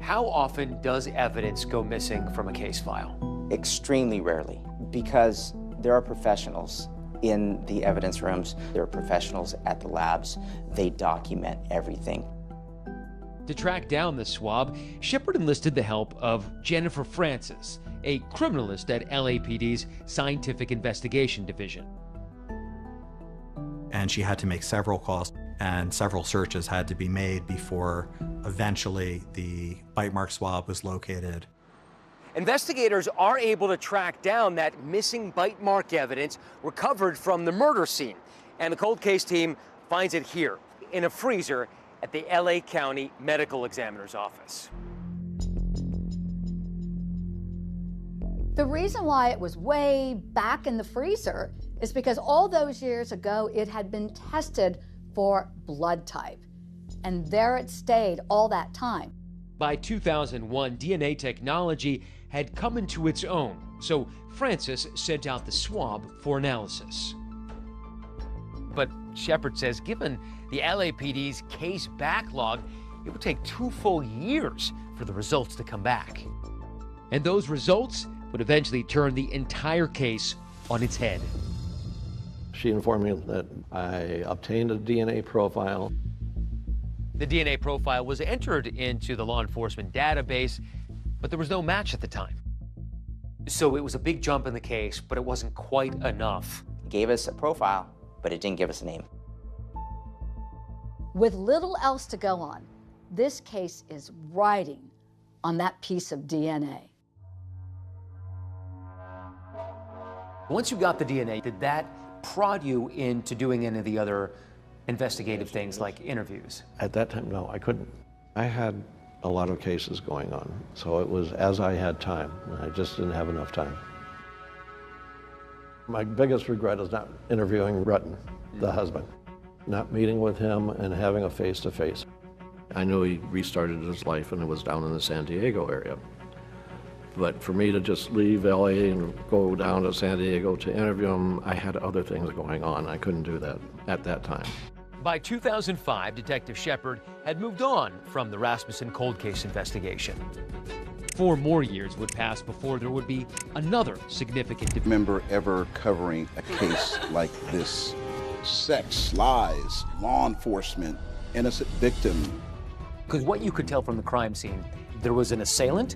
how often does evidence go missing from a case file? Extremely rarely, because there are professionals in the evidence rooms. There are professionals at the labs. They document everything. To track down the swab, Shepard enlisted the help of Jennifer Francis, a criminalist at LAPD's Scientific Investigation Division. And she had to make several calls and several searches had to be made before eventually the bite mark swab was located. Investigators are able to track down that missing bite mark evidence recovered from the murder scene. And the cold case team finds it here in a freezer at the LA County Medical Examiner's office. The reason why it was way back in the freezer is because all those years ago it had been tested for blood type. And there it stayed all that time. By 2001, DNA technology had come into its own, so Francis sent out the swab for analysis. But Shepard says given the LAPD's case backlog, it would take 2 full years for the results to come back. And those results would eventually turn the entire case on its head. She informed me that I obtained a DNA profile. The DNA profile was entered into the law enforcement database, but there was no match at the time. So it was a big jump in the case, but it wasn't quite enough. It gave us a profile, but it didn't give us a name. With little else to go on, this case is riding on that piece of DNA. Once you got the DNA, did that prod you into doing any of the other investigative things like interviews? At that time, no, I couldn't. I had a lot of cases going on, so it was as I had time. I just didn't have enough time. My biggest regret is not interviewing Rutten, the husband, not meeting with him and having a face-to-face. I knew he restarted his life and it was down in the San Diego area. But for me to just leave LA and go down to San Diego to interview him, I had other things going on. I couldn't do that at that time. By 2005, Detective Shepard had moved on from the Rasmussen cold case investigation. 4 more years would pass before there would be another significant remember ever covering a case like this. Sex, lies, law enforcement, innocent victim. Because what you could tell from the crime scene, there was an assailant,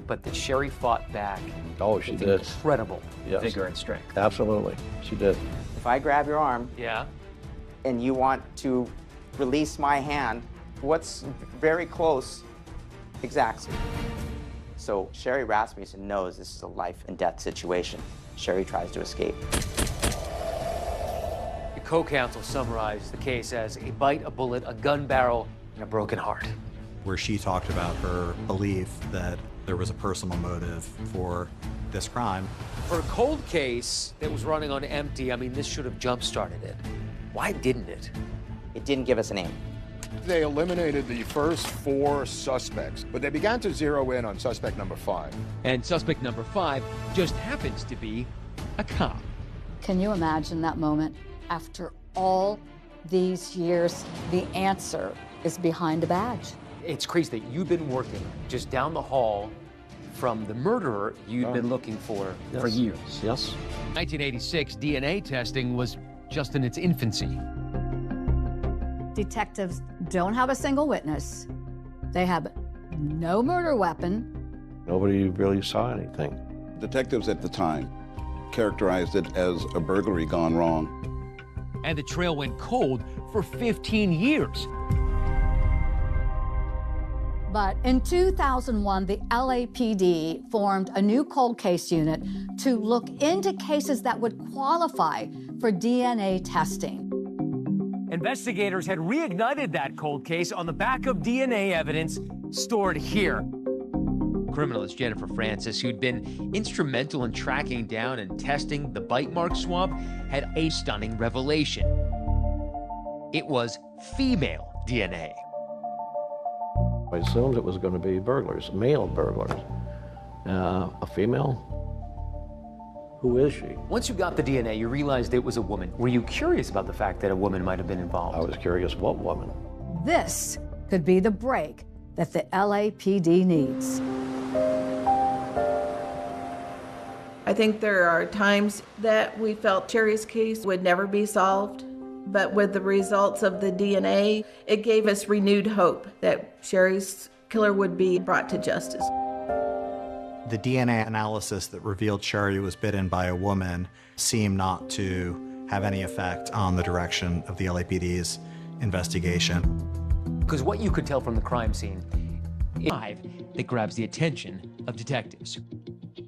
but that Sherri fought back. Oh, she did. Incredible vigor and strength. Absolutely, she did. If I grab your arm, yeah, and you want to release my hand, what's very close exacts it. So Sherri Rasmussen knows this is a life and death situation. Sherri tries to escape. The co-counsel summarized the case as a bite, a bullet, a gun barrel, and a broken heart. Where she talked about her belief that there was a personal motive for this crime. For a cold case that was running on empty, I mean, this should have jump-started it. Why didn't it? It didn't give us a name. They eliminated the first 4 suspects, but they began to zero in on suspect number 5. And suspect number 5 just happens to be a cop. Can you imagine that moment? After all these years, the answer is behind a badge. It's crazy that you've been working just down the hall from the murderer you'd been looking for years. Yes. 1986, DNA testing was just in its infancy. Detectives don't have a single witness. They have no murder weapon. Nobody really saw anything. Detectives at the time characterized it as a burglary gone wrong. And the trail went cold for 15 years. But in 2001, the LAPD formed a new cold case unit to look into cases that would qualify for DNA testing. Investigators had reignited that cold case on the back of DNA evidence stored here. Criminalist Jennifer Francis, who'd been instrumental in tracking down and testing the bite mark swab, had a stunning revelation. It was female DNA. I assumed it was going to be burglars, male burglars. A female? Who is she? Once you got the DNA, you realized it was a woman. Were you curious about the fact that a woman might have been involved? I was curious what woman. This could be the break that the LAPD needs. I think there are times that we felt Sherri's case would never be solved, but with the results of the DNA, it gave us renewed hope that Sherri's killer would be brought to justice. The DNA analysis that revealed Sherri was bitten by a woman seemed not to have any effect on the direction of the LAPD's investigation. Because what you could tell from the crime scene is that grabs the attention of detectives.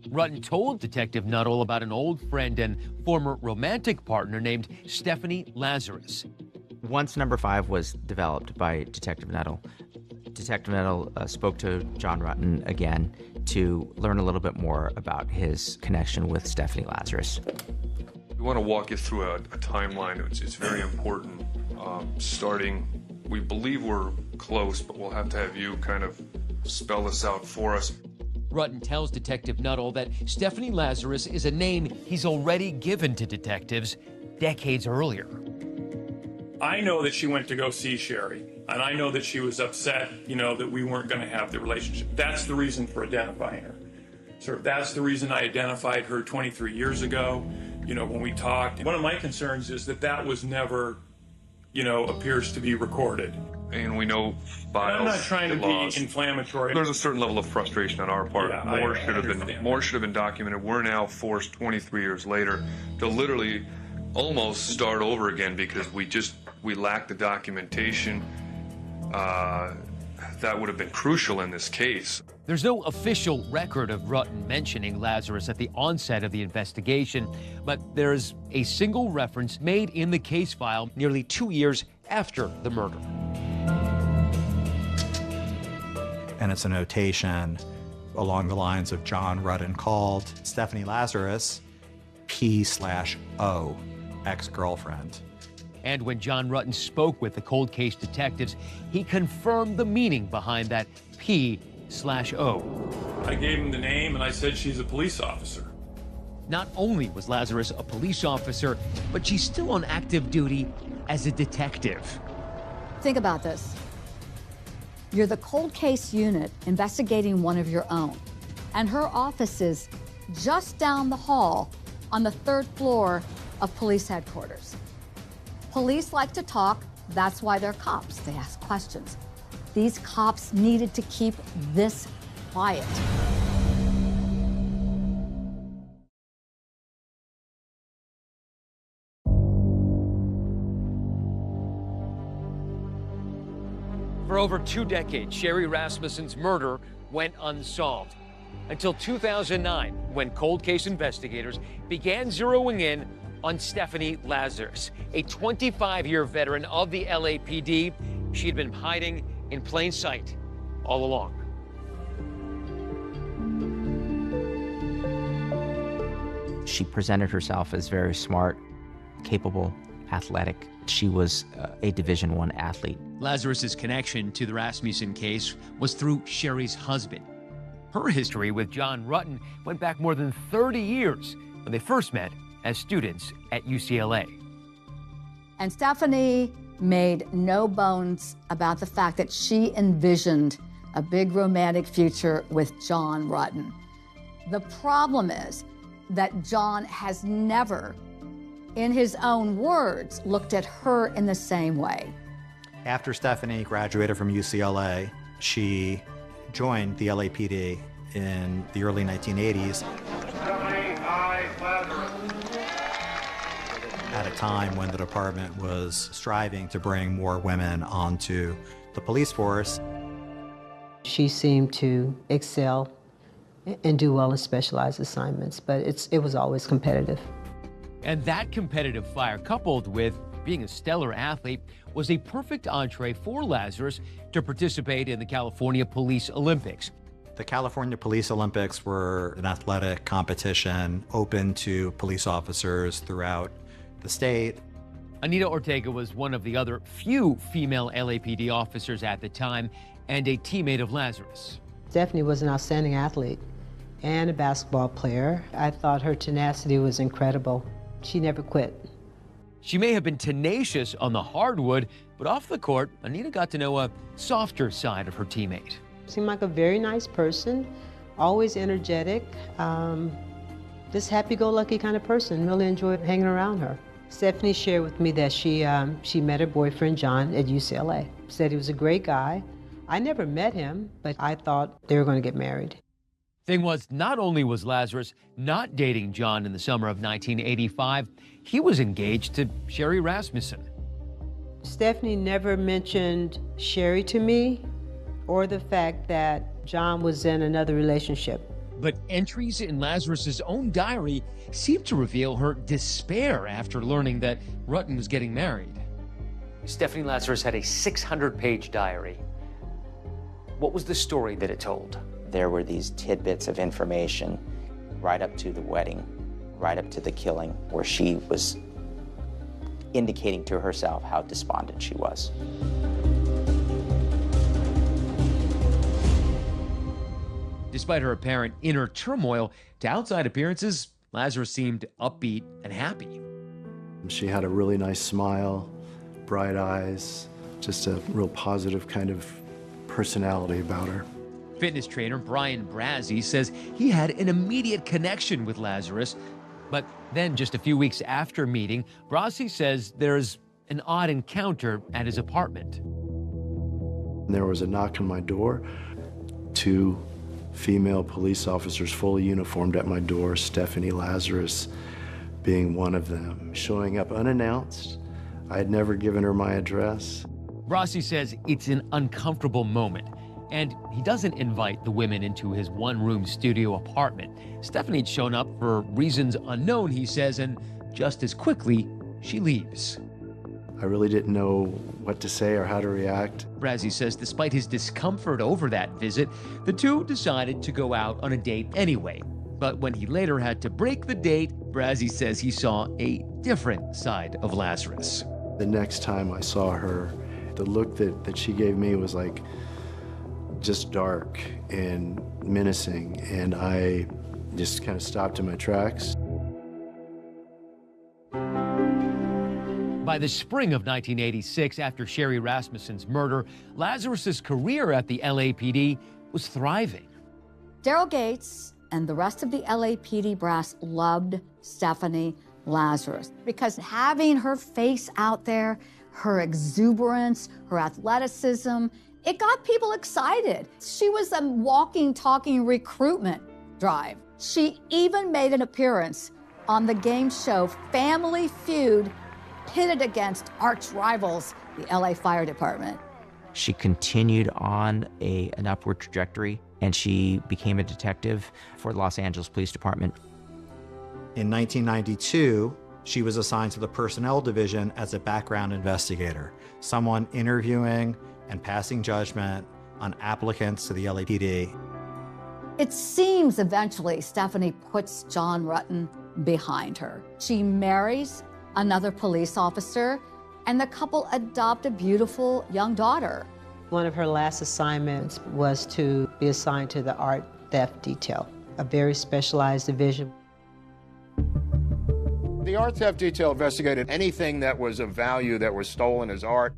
Rutten told Detective Nuttall about an old friend and former romantic partner named Stephanie Lazarus. Once number 5 was developed by Detective Nuttall, Detective Nuttall spoke to John Rutten again to learn a little bit more about his connection with Stephanie Lazarus. We want to walk you through a timeline. It's very important. Starting, we believe we're close, but we'll have to have you kind of spell this out for us. Rutten tells Detective Nuttall that Stephanie Lazarus is a name he's already given to detectives decades earlier. I know that she went to go see Sherri, and I know that she was upset, that we weren't going to have the relationship. That's the reason for identifying her. So that's the reason I identified her 23 years ago, when we talked. One of my concerns is that was never, appears to be recorded. And we know files. I'm not trying to be inflammatory. There's a certain level of frustration on our part. Yeah, More should have been documented. We're now forced 23 years later to literally almost start over again because we lack the documentation that would have been crucial in this case. There's no official record of Rutten mentioning Lazarus at the onset of the investigation, but there's a single reference made in the case file nearly 2 years after the murder. And it's a notation along the lines of John Rutten called Stephanie Lazarus P/O, ex-girlfriend. And when John Rutten spoke with the cold case detectives, he confirmed the meaning behind that P/O. I gave him the name and I said she's a police officer. Not only was Lazarus a police officer, but she's still on active duty as a detective. Think about this. You're the cold case unit investigating one of your own, and her office is just down the hall on the 3rd floor of police headquarters. Police like to talk, that's why they're cops. They ask questions. These cops needed to keep this quiet. For over 2 decades, Sherri Rasmussen's murder went unsolved. Until 2009, when cold case investigators began zeroing in on Stephanie Lazarus, a 25-year veteran of the LAPD. She had been hiding in plain sight all along. She presented herself as very smart, capable, athletic. She was a Division I athlete. Lazarus's connection to the Rasmussen case was through Sherri's husband. Her history with John Rutten went back more than 30 years when they first met as students at UCLA. And Stephanie made no bones about the fact that she envisioned a big romantic future with John Rutten. The problem is that John has never, in his own words, looked at her in the same way. After Stephanie graduated from UCLA, she joined the LAPD in the early 1980s. At a time when the department was striving to bring more women onto the police force. She seemed to excel and do well in specialized assignments, but it was always competitive. And that competitive fire, coupled with being a stellar athlete, was a perfect entree for Lazarus to participate in the California Police Olympics. The California Police Olympics were an athletic competition open to police officers throughout the state. Anita Ortega was one of the other few female LAPD officers at the time and a teammate of Lazarus. Stephanie was an outstanding athlete and a basketball player. I thought her tenacity was incredible. She never quit. She may have been tenacious on the hardwood, but off the court, Anita got to know a softer side of her teammate. Seemed like a very nice person, always energetic, this happy-go-lucky kind of person. Really enjoyed hanging around her. Stephanie shared with me that she met her boyfriend, John, at UCLA. Said he was a great guy. I never met him, but I thought they were going to get married. Thing was, not only was Lazarus not dating John in the summer of 1985, he was engaged to Sherri Rasmussen. Stephanie never mentioned Sherri to me or the fact that John was in another relationship. But entries in Lazarus's own diary seem to reveal her despair after learning that Rutten was getting married. Stephanie Lazarus had a 600-page diary. What was the story that it told? There were these tidbits of information right up to the wedding, right up to the killing, where she was indicating to herself how despondent she was. Despite her apparent inner turmoil, to outside appearances, Lazarus seemed upbeat and happy. She had a really nice smile, bright eyes, just a real positive kind of personality about her. Fitness trainer Brian Brazzi says he had an immediate connection with Lazarus, but then just a few weeks after meeting, Brazzi says there's an odd encounter at his apartment. There was a knock on my door. 2 female police officers fully uniformed at my door, Stephanie Lazarus being one of them, showing up unannounced. I had never given her my address. Brazzi says it's an uncomfortable moment, and he doesn't invite the women into his one-room studio apartment. Stephanie had shown up for reasons unknown, he says, and just as quickly, she leaves. I really didn't know what to say or how to react. Brazzi says despite his discomfort over that visit, the two decided to go out on a date anyway. But when he later had to break the date, Brazzi says he saw a different side of Lazarus. The next time I saw her, the look that she gave me was like just dark and menacing, and I just kind of stopped in my tracks. By the spring of 1986, after Sherri Rasmussen's murder, Lazarus's career at the LAPD was thriving. Daryl Gates and the rest of the LAPD brass loved Stephanie Lazarus because having her face out there, her exuberance, her athleticism, it got people excited. She was a walking, talking recruitment drive. She even made an appearance on the game show Family Feud, pitted against arch rivals, the LA Fire Department. She continued on an upward trajectory, and she became a detective for the Los Angeles Police Department. In 1992, she was assigned to the Personnel Division as a background investigator, someone interviewing and passing judgment on applicants to the LAPD. It seems eventually Stephanie puts John Rutten behind her. She marries another police officer, and the couple adopt a beautiful young daughter. One of her last assignments was to be assigned to the art theft detail, a very specialized division. The art theft detail investigated anything that was of value that was stolen as art.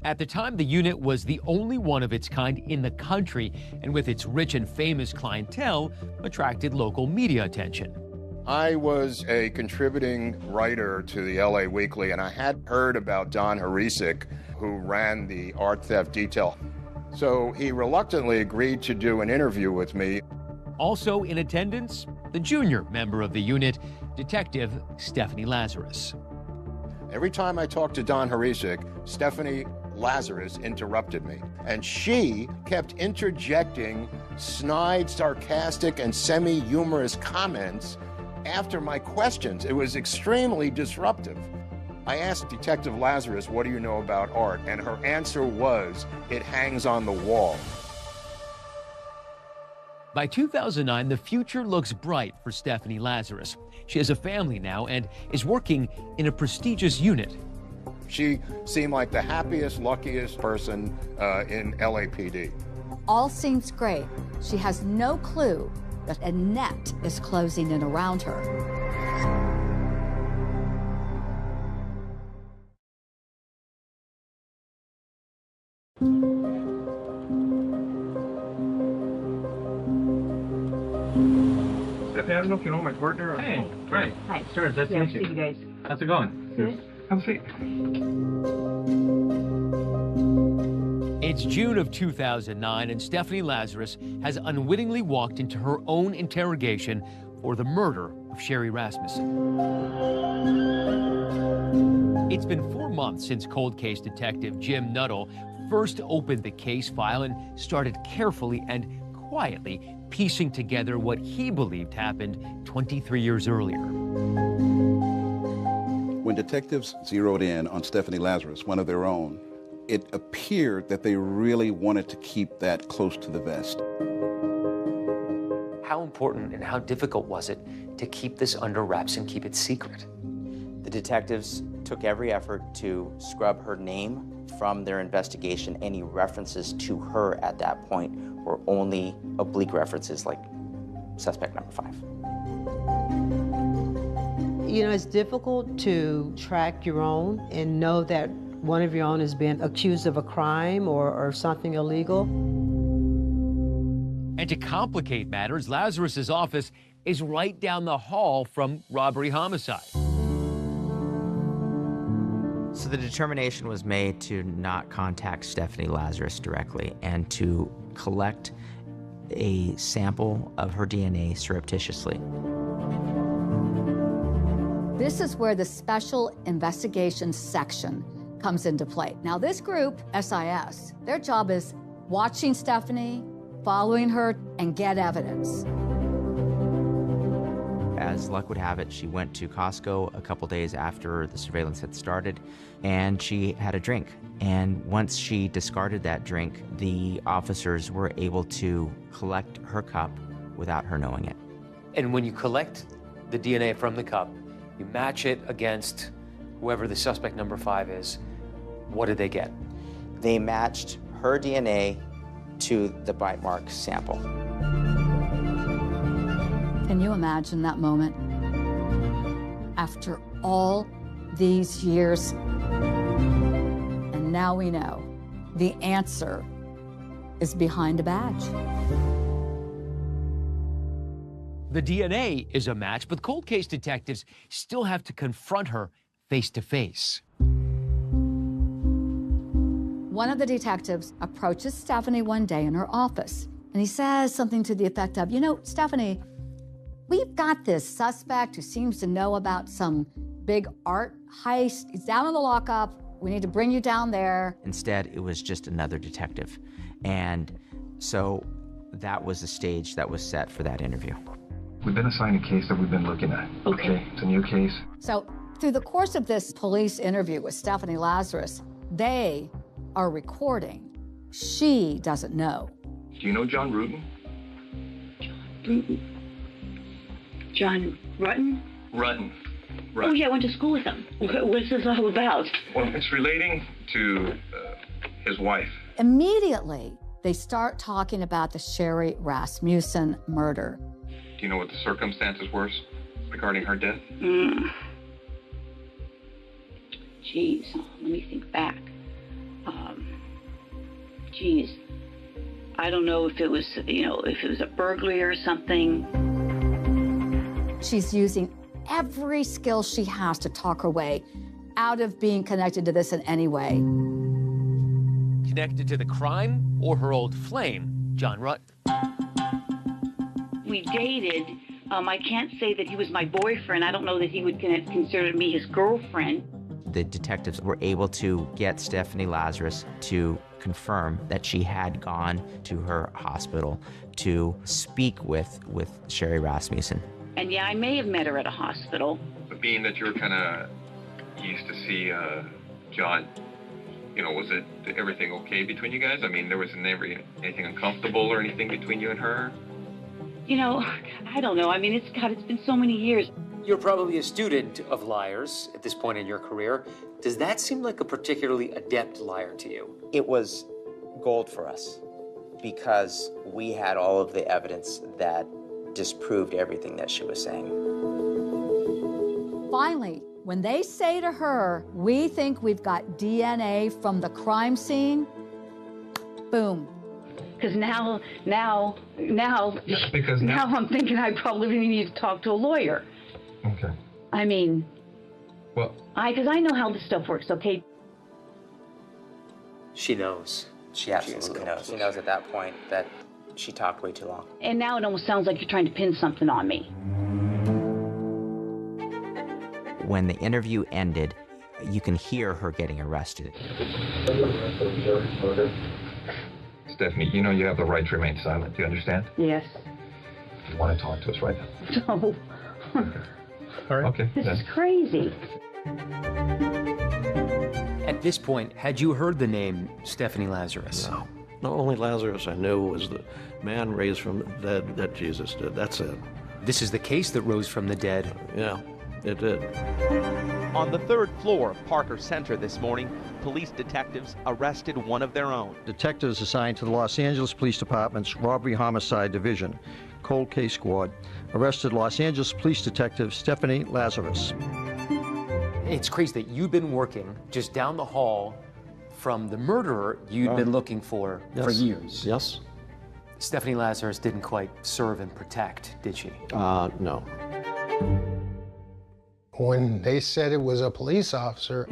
At the time, the unit was the only one of its kind in the country, and with its rich and famous clientele, attracted local media attention. I was a contributing writer to the LA Weekly, and I had heard about Don Harisik, who ran the art theft detail. So he reluctantly agreed to do an interview with me. Also in attendance, the junior member of the unit, Detective Stephanie Lazarus. Every time I talked to Don Harisik, Stephanie Lazarus interrupted me, and she kept interjecting snide, sarcastic, and semi-humorous comments after my questions. It was extremely disruptive. I asked Detective Lazarus, what do you know about art? And her answer was, it hangs on the wall. By 2009, the future looks bright for Stephanie Lazarus. She has a family now and is working in a prestigious unit. She seemed like the happiest, luckiest person in LAPD. All seems great. She has no clue that a net is closing in around her. Stephanie, I don't know if you know my partner. Or... Hey, right. Hi. Sure, nice to meet you. See you guys. How's it going? Good. Have a seat. It's June of 2009, and Stephanie Lazarus has unwittingly walked into her own interrogation or the murder of Sherri Rasmussen. It's been 4 months since cold case detective Jim Nuttall first opened the case file and started carefully and quietly piecing together what he believed happened 23 years earlier. When detectives zeroed in on Stephanie Lazarus, one of their own, it appeared that they really wanted to keep that close to the vest. How important and how difficult was it to keep this under wraps and keep it secret? The detectives took every effort to scrub her name from their investigation. Any references to her at that point were only oblique references like suspect number 5. You know, it's difficult to track your own and know that one of your own is being accused of a crime or something illegal. And to complicate matters, Lazarus's office is right down the hall from robbery homicide. So the determination was made to not contact Stephanie Lazarus directly and to collect a sample of her DNA surreptitiously. This is where the Special Investigations Section comes into play. Now, this group, SIS, their job is watching Stephanie, following her, and get evidence. As luck would have it, she went to Costco a couple days after the surveillance had started, and she had a drink. And once she discarded that drink, the officers were able to collect her cup without her knowing it. And when you collect the DNA from the cup, you match it against whoever the suspect number 5 is. What did they get? They matched her DNA to the bite mark sample. Can you imagine that moment? After all these years, and now we know the answer is behind a badge. The DNA is a match, but cold case detectives still have to confront her face to face. One of the detectives approaches Stephanie one day in her office, and he says something to the effect of, you know, Stephanie, we've got this suspect who seems to know about some big art heist. He's down in the lockup. We need to bring you down there. Instead, it was just another detective. And so that was the stage that was set for that interview. We've been assigned a case that we've been looking at. Okay. It's a new case. So through the course of this police interview with Stephanie Lazarus, they are recording. She doesn't know. Do you know John Rutten? John Rutten? Rutten. Oh, yeah, I went to school with him. What's this all about? Well, it's relating to his wife. Immediately, they start talking about the Sherri Rasmussen murder. Do you know what the circumstances were regarding her death? Jeez, let me think back. I don't know if it was, if it was a burglary or something. She's using every skill she has to talk her way out of being connected to this in any way. Connected to the crime or her old flame, John Rutten? We dated. I can't say that he was my boyfriend. I don't know that he would consider me his girlfriend. The detectives were able to get Stephanie Lazarus to confirm that she had gone to her hospital to speak with Sherri Rasmussen. And yeah, I may have met her at a hospital. But being that you're kind of used to see John, was everything okay between you guys? I mean, there wasn't anything uncomfortable or anything between you and her? I don't know. I mean, it's been so many years. You're probably a student of liars at this point in your career. Does that seem like a particularly adept liar to you? It was gold for us because we had all of the evidence that disproved everything that she was saying. Finally, when they say to her, we think we've got DNA from the crime scene, boom. Because now I'm thinking I probably need to talk to a lawyer. Okay. I mean, well, because I know how this stuff works, okay? She knows. She absolutely knows. She knows at that point that she talked way too long. And now it almost sounds like you're trying to pin something on me. when the interview ended, you can hear her getting arrested. Stephanie, you know you have the right to remain silent. Do you understand? Yes. You want to talk to us right now? No. All right. Okay. This then. is crazy. At this point, had you heard the name Stephanie Lazarus? No. The only Lazarus I knew was the man raised from the dead that Jesus did. That's it. This is the case that rose from the dead. Yeah, it did. On the third floor of Parker Center this morning, police detectives arrested one of their own. Detectives assigned to the Los Angeles Police Department's Robbery Homicide Division, Cold Case Squad, arrested Los Angeles Police Detective Stephanie Lazarus. It's crazy that you've been working just down the hall from the murderer you'd been looking for years. Yes. Stephanie Lazarus didn't quite serve and protect, did she? No. When they said it was a police officer,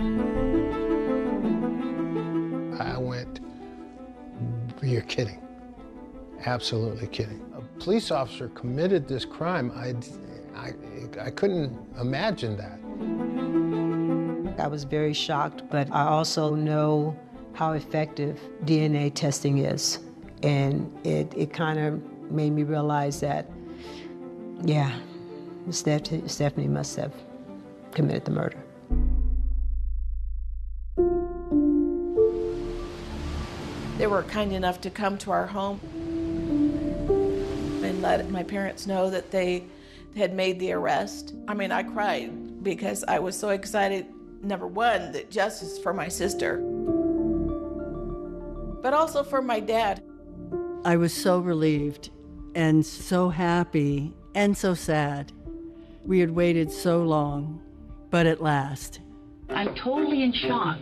I went, you're kidding. Absolutely kidding. A police officer committed this crime. I couldn't imagine that. I was very shocked, but I also know how effective DNA testing is. And it kind of made me realize that, yeah, Stephanie must have committed the murder. They were kind enough to come to our home and let my parents know that they had made the arrest. I mean, I cried because I was so excited, number one, that justice for my sister, but also for my dad. I was so relieved and so happy and so sad. We had waited so long, but at last. I'm totally in shock.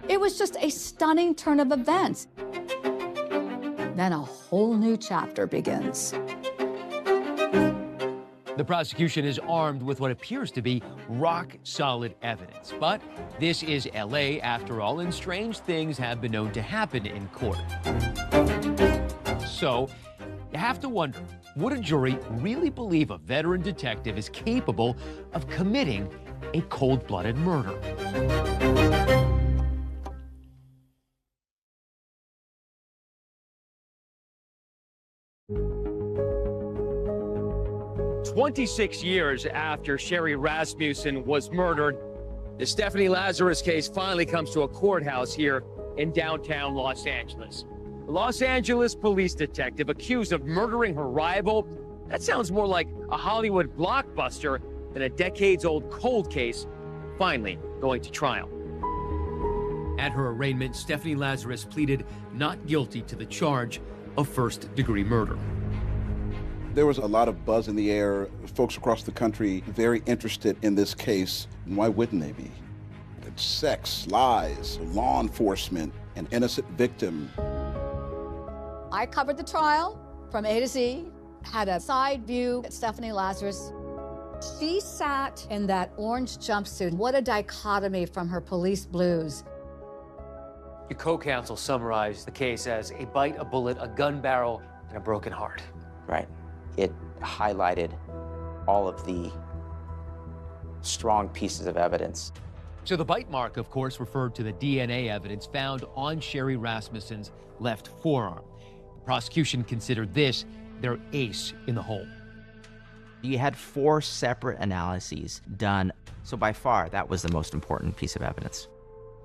It was just a stunning turn of events. Then a whole new chapter begins. The prosecution is armed with what appears to be rock-solid evidence. But this is LA after all, and strange things have been known to happen in court. So, you have to wonder, would a jury really believe a veteran detective is capable of committing a cold-blooded murder? 26 years after Sherri Rasmussen was murdered, the Stephanie Lazarus case finally comes to a courthouse here in downtown Los Angeles. The Los Angeles police detective accused of murdering her rival. That sounds more like a Hollywood blockbuster than a decades-old cold case finally going to trial. At her arraignment, Stephanie Lazarus pleaded not guilty to the charge of first-degree murder. There was a lot of buzz in the air, folks across the country very interested in this case, and why wouldn't they be? It's sex, lies, law enforcement, an innocent victim. I covered the trial from A to Z, had a side view at Stephanie Lazarus. She sat in that orange jumpsuit. What a dichotomy from her police blues. Your co-counsel summarized the case as a bite, a bullet, a gun barrel, and a broken heart. Right. It highlighted all of the strong pieces of evidence. So the bite mark, of course, referred to the DNA evidence found on Sherri Rasmussen's left forearm. The prosecution considered this their ace in the hole. You had 4 separate analyses done, so by far that was the most important piece of evidence.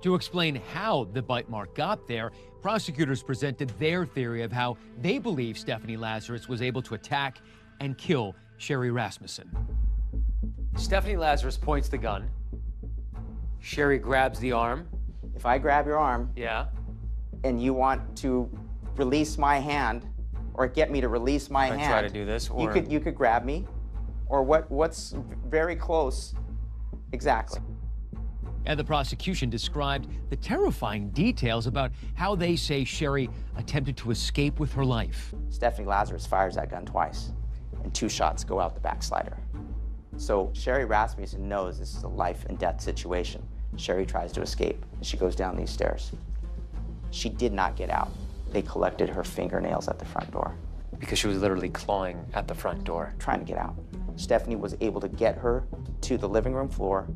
To explain how the bite mark got there, prosecutors presented their theory of how they believe Stephanie Lazarus was able to attack and kill Sherri Rasmussen. Stephanie Lazarus points the gun. Sherri grabs the arm. If I grab your arm, yeah, and you want to release my hand, or get me to release my hand, try to do this, or you could grab me, or what's very close, exactly. And the prosecution described the terrifying details about how they say Sherri attempted to escape with her life. Stephanie Lazarus fires that gun twice, and 2 shots go out the backslider. So Sherri Rasmussen knows this is a life and death situation. Sherri tries to escape, and she goes down these stairs. She did not get out. They collected her fingernails at the front door. Because she was literally clawing at the front door. Trying to get out. Stephanie was able to get her to the living room floor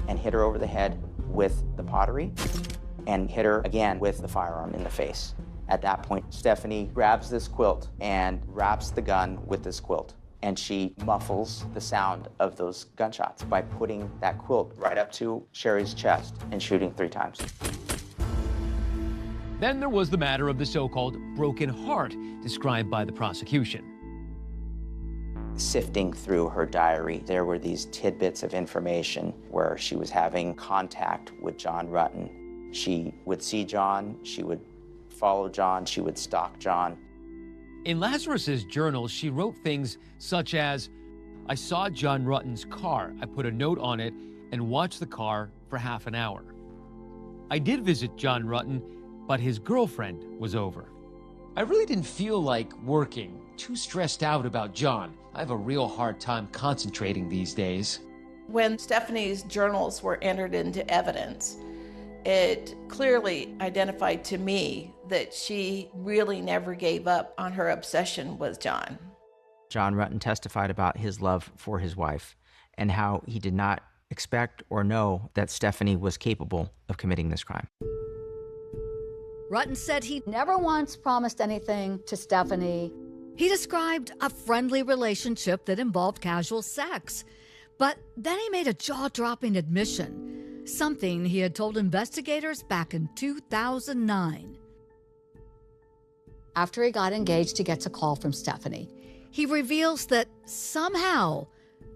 and hit her over the head with the pottery and hit her again with the firearm in the face. At that point, Stephanie grabs this quilt and wraps the gun with this quilt. And she muffles the sound of those gunshots by putting that quilt right up to Sherri's chest and shooting 3 times. Then there was the matter of the so-called broken heart described by the prosecution. Sifting through her diary, there were these tidbits of information where she was having contact with John Rutten. She would see John, she would follow John, she would stalk John. In Lazarus's journal, she wrote things such as, "I saw John Rutten's car. I put a note on it and watched the car for half an hour. I did visit John Rutten, but his girlfriend was over. I really didn't feel like working. Too stressed out about John. I have a real hard time concentrating these days." When Stephanie's journals were entered into evidence, it clearly identified to me that she really never gave up on her obsession with John. John Rutten testified about his love for his wife and how he did not expect or know that Stephanie was capable of committing this crime. Rutten said he never once promised anything to Stephanie. He described a friendly relationship that involved casual sex. But then he made a jaw-dropping admission, something he had told investigators back in 2009. After he got engaged, he gets a call from Stephanie. He reveals that somehow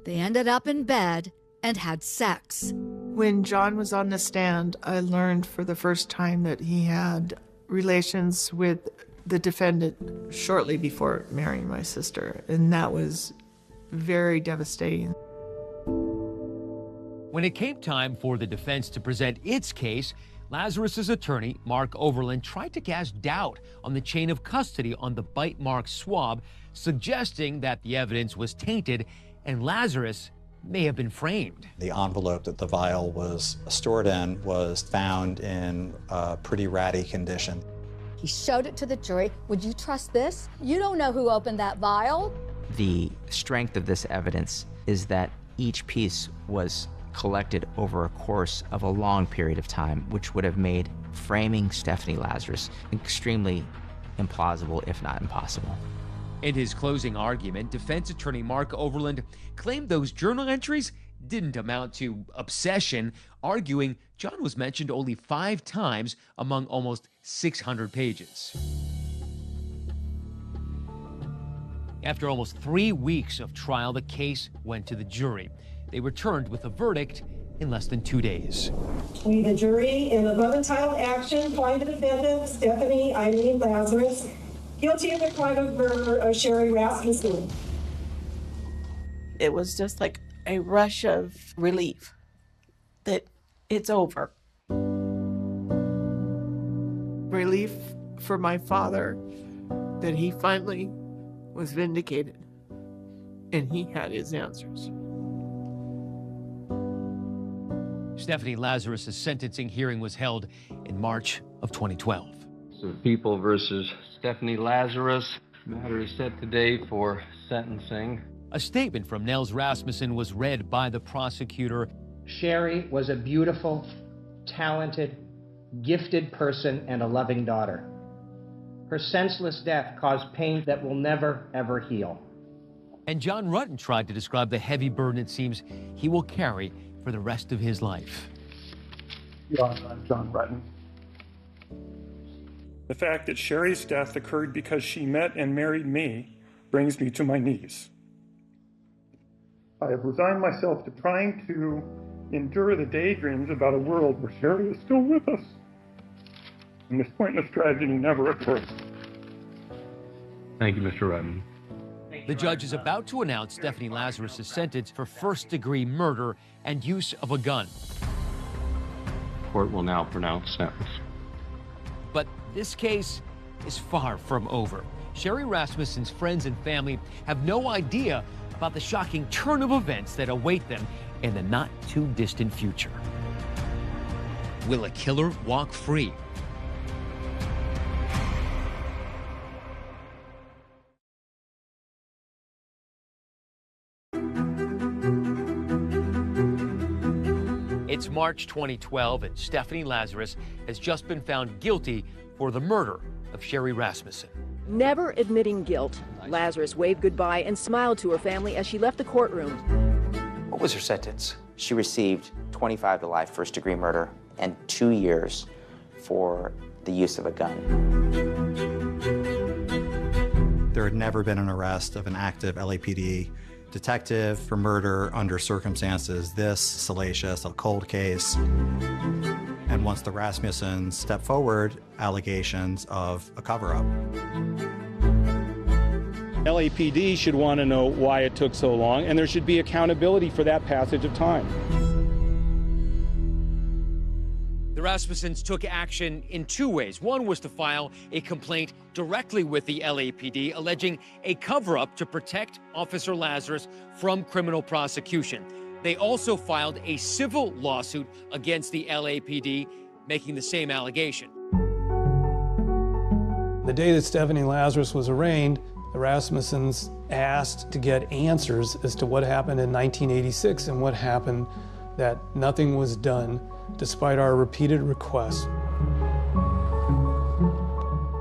they ended up in bed and had sex. When John was on the stand, I learned for the first time that he had relations with the defendant shortly before marrying my sister, and that was very devastating. When it came time for the defense to present its case, Lazarus's attorney, Mark Overland, tried to cast doubt on the chain of custody on the bite mark swab, suggesting that the evidence was tainted and Lazarus may have been framed. The envelope that the vial was stored in was found in a pretty ratty condition. He showed it to the jury. Would you trust this? You don't know who opened that vial. The strength of this evidence is that each piece was collected over a course of a long period of time, which would have made framing Stephanie Lazarus extremely implausible, if not impossible. In his closing argument, defense attorney Mark Overland claimed those journal entries didn't amount to obsession, arguing John was mentioned only 5 times among almost 600 pages. After almost 3 weeks of trial, the case went to the jury. They returned with a verdict in less than 2 days. We, the jury, in the above-entitled action, find the defendant, Stephanie Eileen Lazarus, guilty of the crime of murder of Sherri Rasmussen. It was just like a rush of relief that it's over. Relief for my father that he finally was vindicated and he had his answers. Stephanie Lazarus' sentencing hearing was held in March of 2012. So People versus Stephanie Lazarus. Matter is set today for sentencing. A statement from Nels Rasmussen was read by the prosecutor. Sherri was a beautiful, talented, gifted person and a loving daughter. Her senseless death caused pain that will never, ever heal. And John Rutten tried to describe the heavy burden it seems he will carry for the rest of his life. I'm John Rutten. The fact that Sherri's death occurred because she met and married me brings me to my knees. I have resigned myself to trying to endure the daydreams about a world where Sherri is still with us, and this pointless tragedy never occurred. Thank you, Mr. Rutten. The judge is about to announce Stephanie Lazarus' sentence for first-degree murder and use of a gun. Court will now pronounce sentence. But this case is far from over. Sherri Rasmussen's friends and family have no idea about the shocking turn of events that await them in the not-too-distant future. Will a killer walk free? It's March 2012, and Stephanie Lazarus has just been found guilty for the murder of Sherri Rasmussen. Never admitting guilt, Lazarus waved goodbye and smiled to her family as she left the courtroom. What was her sentence? She received 25 to life first-degree murder and 2 years for the use of a gun. There had never been an arrest of an active LAPD detective for murder under circumstances this salacious, a cold case. And once the Rasmussens stepped forward, allegations of a cover-up. LAPD should want to know why it took so long, and there should be accountability for that passage of time. The Rasmussens took action in 2 ways. One was to file a complaint directly with the LAPD, alleging a cover-up to protect Officer Lazarus from criminal prosecution. They also filed a civil lawsuit against the LAPD, making the same allegation. The day that Stephanie Lazarus was arraigned, the Rasmussens asked to get answers as to what happened in 1986 and what happened that nothing was done despite our repeated requests.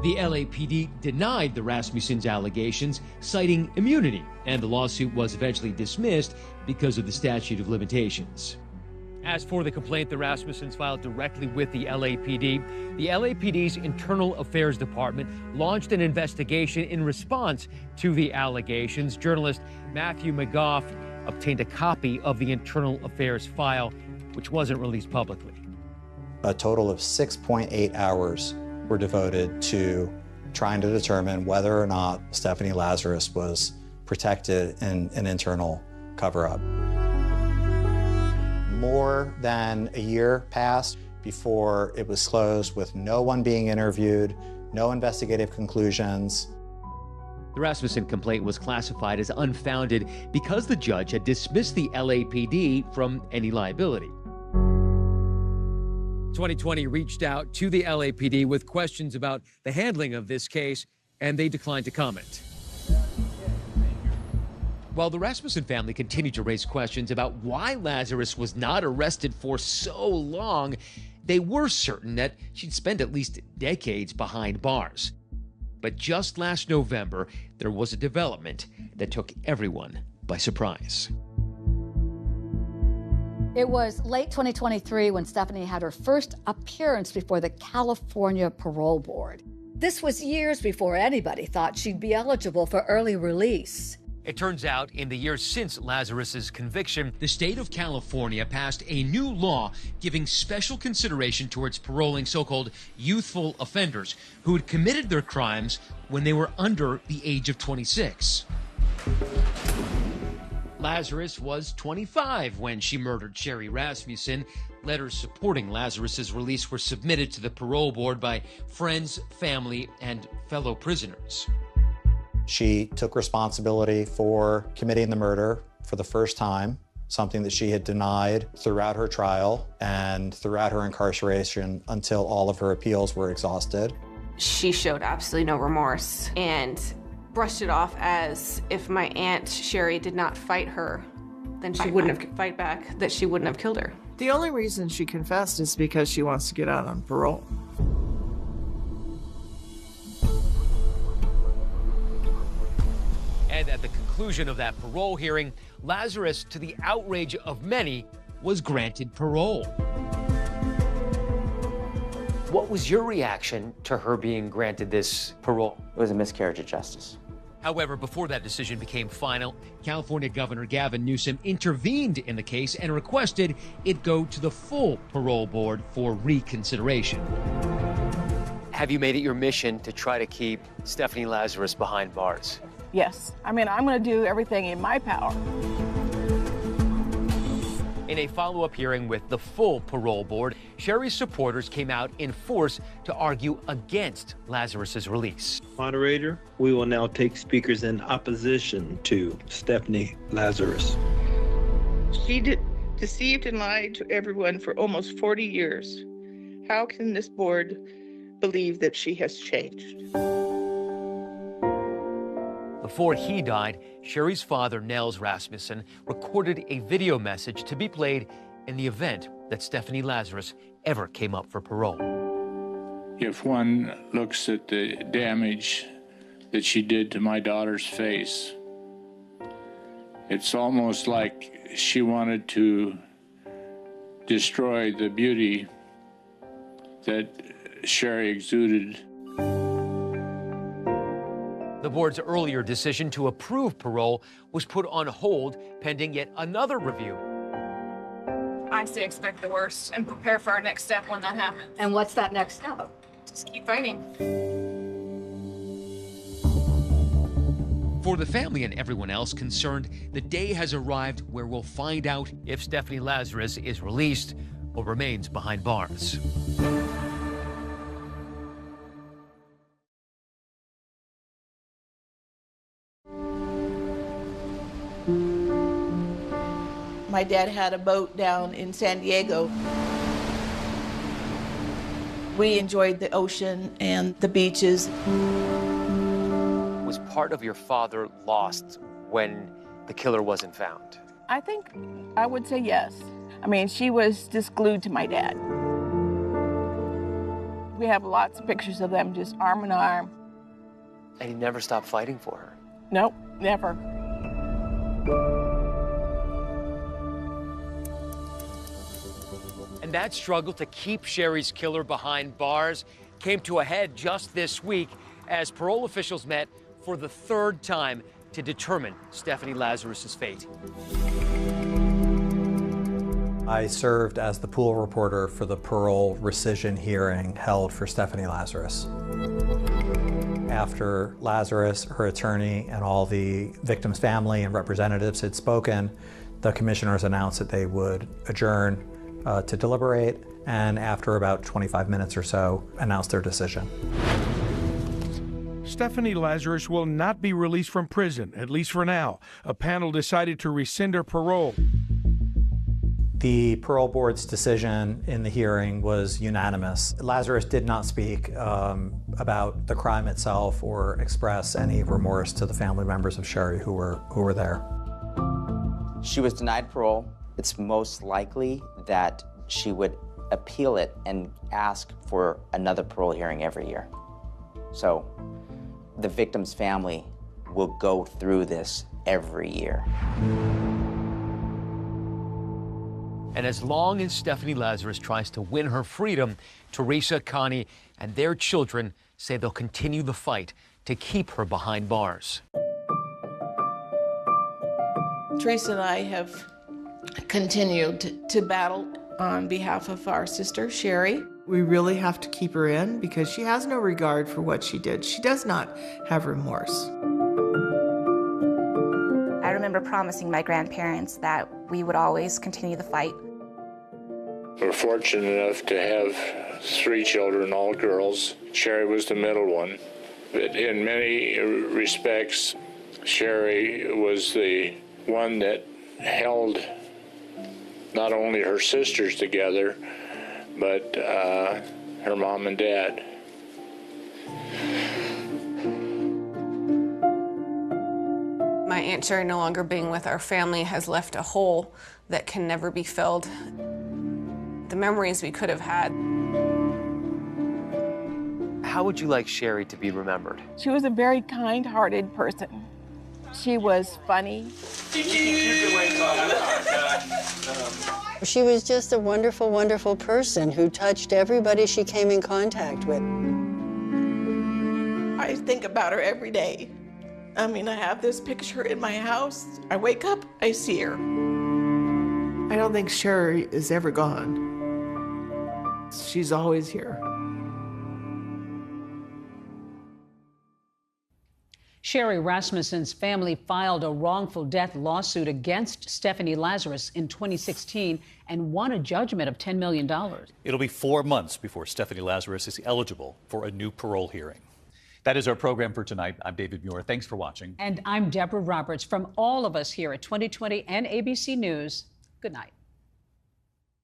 The LAPD denied the Rasmussens' allegations, citing immunity, and the lawsuit was eventually dismissed because of the statute of limitations. As for the complaint the Rasmussens filed directly with the LAPD's Internal Affairs Department launched an investigation in response to the allegations. Journalist Matthew McGough obtained a copy of the Internal Affairs file, which wasn't released publicly. A total of 6.8 hours were devoted to trying to determine whether or not Stephanie Lazarus was protected in an internal cover-up. More than a year passed before it was closed with no one being interviewed, no investigative conclusions. The Rasmussen complaint was classified as unfounded because the judge had dismissed the LAPD from any liability. 2020 reached out to the LAPD with questions about the handling of this case, and they declined to comment. While the Rasmussen family continued to raise questions about why Lazarus was not arrested for so long, they were certain that she'd spent at least decades behind bars. But just last November, there was a development that took everyone by surprise. It was late 2023 when Stephanie had her first appearance before the California Parole Board. This was years before anybody thought she'd be eligible for early release. It turns out, in the years since Lazarus's conviction, the state of California passed a new law giving special consideration towards paroling so-called youthful offenders who had committed their crimes when they were under the age of 26. Lazarus was 25 when she murdered Sherri Rasmussen. Letters supporting Lazarus's release were submitted to the parole board by friends, family, and fellow prisoners. She took responsibility for committing the murder for the first time, something that she had denied throughout her trial and throughout her incarceration until all of her appeals were exhausted. She showed absolutely no remorse and brushed it off as if my Aunt Sherri did not fight her, then she wouldn't have fight back, that she wouldn't have killed her. The only reason she confessed is because she wants to get out on parole. And at the conclusion of that parole hearing, Lazarus, to the outrage of many, was granted parole. What was your reaction to her being granted this parole? It was a miscarriage of justice. However, before that decision became final, California Governor Gavin Newsom intervened in the case and requested it go to the full parole board for reconsideration. Have you made it your mission to try to keep Stephanie Lazarus behind bars? Yes. I mean, I'm going to do everything in my power. In a follow-up hearing with the full parole board, Sherri's supporters came out in force to argue against Lazarus's release. Moderator, we will now take speakers in opposition to Stephanie Lazarus. She deceived and lied to everyone for almost 40 years. How can this board believe that she has changed? Before he died, Sherri's father, Nels Rasmussen, recorded a video message to be played in the event that Stephanie Lazarus ever came up for parole. If one looks at the damage that she did to my daughter's face, it's almost like she wanted to destroy the beauty that Sherri exuded. The board's earlier decision to approve parole was put on hold pending yet another review. I say expect the worst and prepare for our next step when that happens. And what's that next step? Just keep fighting. For the family and everyone else concerned, the day has arrived where we'll find out if Stephanie Lazarus is released or remains behind bars. My dad had a boat down in San Diego. We enjoyed the ocean and the beaches. Was part of your father lost when the killer wasn't found? I think I would say yes. I mean, she was just glued to my dad. We have lots of pictures of them just arm in arm. And he never stopped fighting for her? Nope, never. And that struggle to keep Sherri's killer behind bars came to a head just this week as parole officials met for the third time to determine Stephanie Lazarus's fate. I served as the pool reporter for the parole rescission hearing held for Stephanie Lazarus. After Lazarus, her attorney, and all the victim's family and representatives had spoken, the commissioners announced that they would adjourn to deliberate, and after about 25 minutes or so, announced their decision. Stephanie Lazarus will not be released from prison, at least for now. A panel decided to rescind her parole. The parole board's decision in the hearing was unanimous. Lazarus did not speak about the crime itself or express any remorse to the family members of Sherri who were there. She was denied parole. It's most likely that she would appeal it and ask for another parole hearing every year. So the victim's family will go through this every year. And as long as Stephanie Lazarus tries to win her freedom, Teresa, Connie, and their children say they'll continue the fight to keep her behind bars. Teresa and I have continued to battle on behalf of our sister, Sherri. We really have to keep her in because she has no regard for what she did. She does not have remorse. I remember promising my grandparents that we would always continue the fight. We're fortunate enough to have 3 children, all girls. Sherri was the middle one. But in many respects, Sherri was the one that held not only her sisters together, but her mom and dad. My Aunt Sherri no longer being with our family has left a hole that can never be filled. The memories we could have had. How would you like Sherri to be remembered? She was a very kind-hearted person. She was funny. She was just a wonderful, wonderful person who touched everybody she came in contact with. I think about her every day. I mean, I have this picture in my house. I wake up, I see her. I don't think Sherri is ever gone. She's always here. Sherri Rasmussen's family filed a wrongful death lawsuit against Stephanie Lazarus in 2016 and won a judgment of $10 million. It'll be 4 months before Stephanie Lazarus is eligible for a new parole hearing. That is our program for tonight. I'm David Muir. Thanks for watching. And I'm Deborah Roberts. From all of us here at 2020 and ABC News, good night.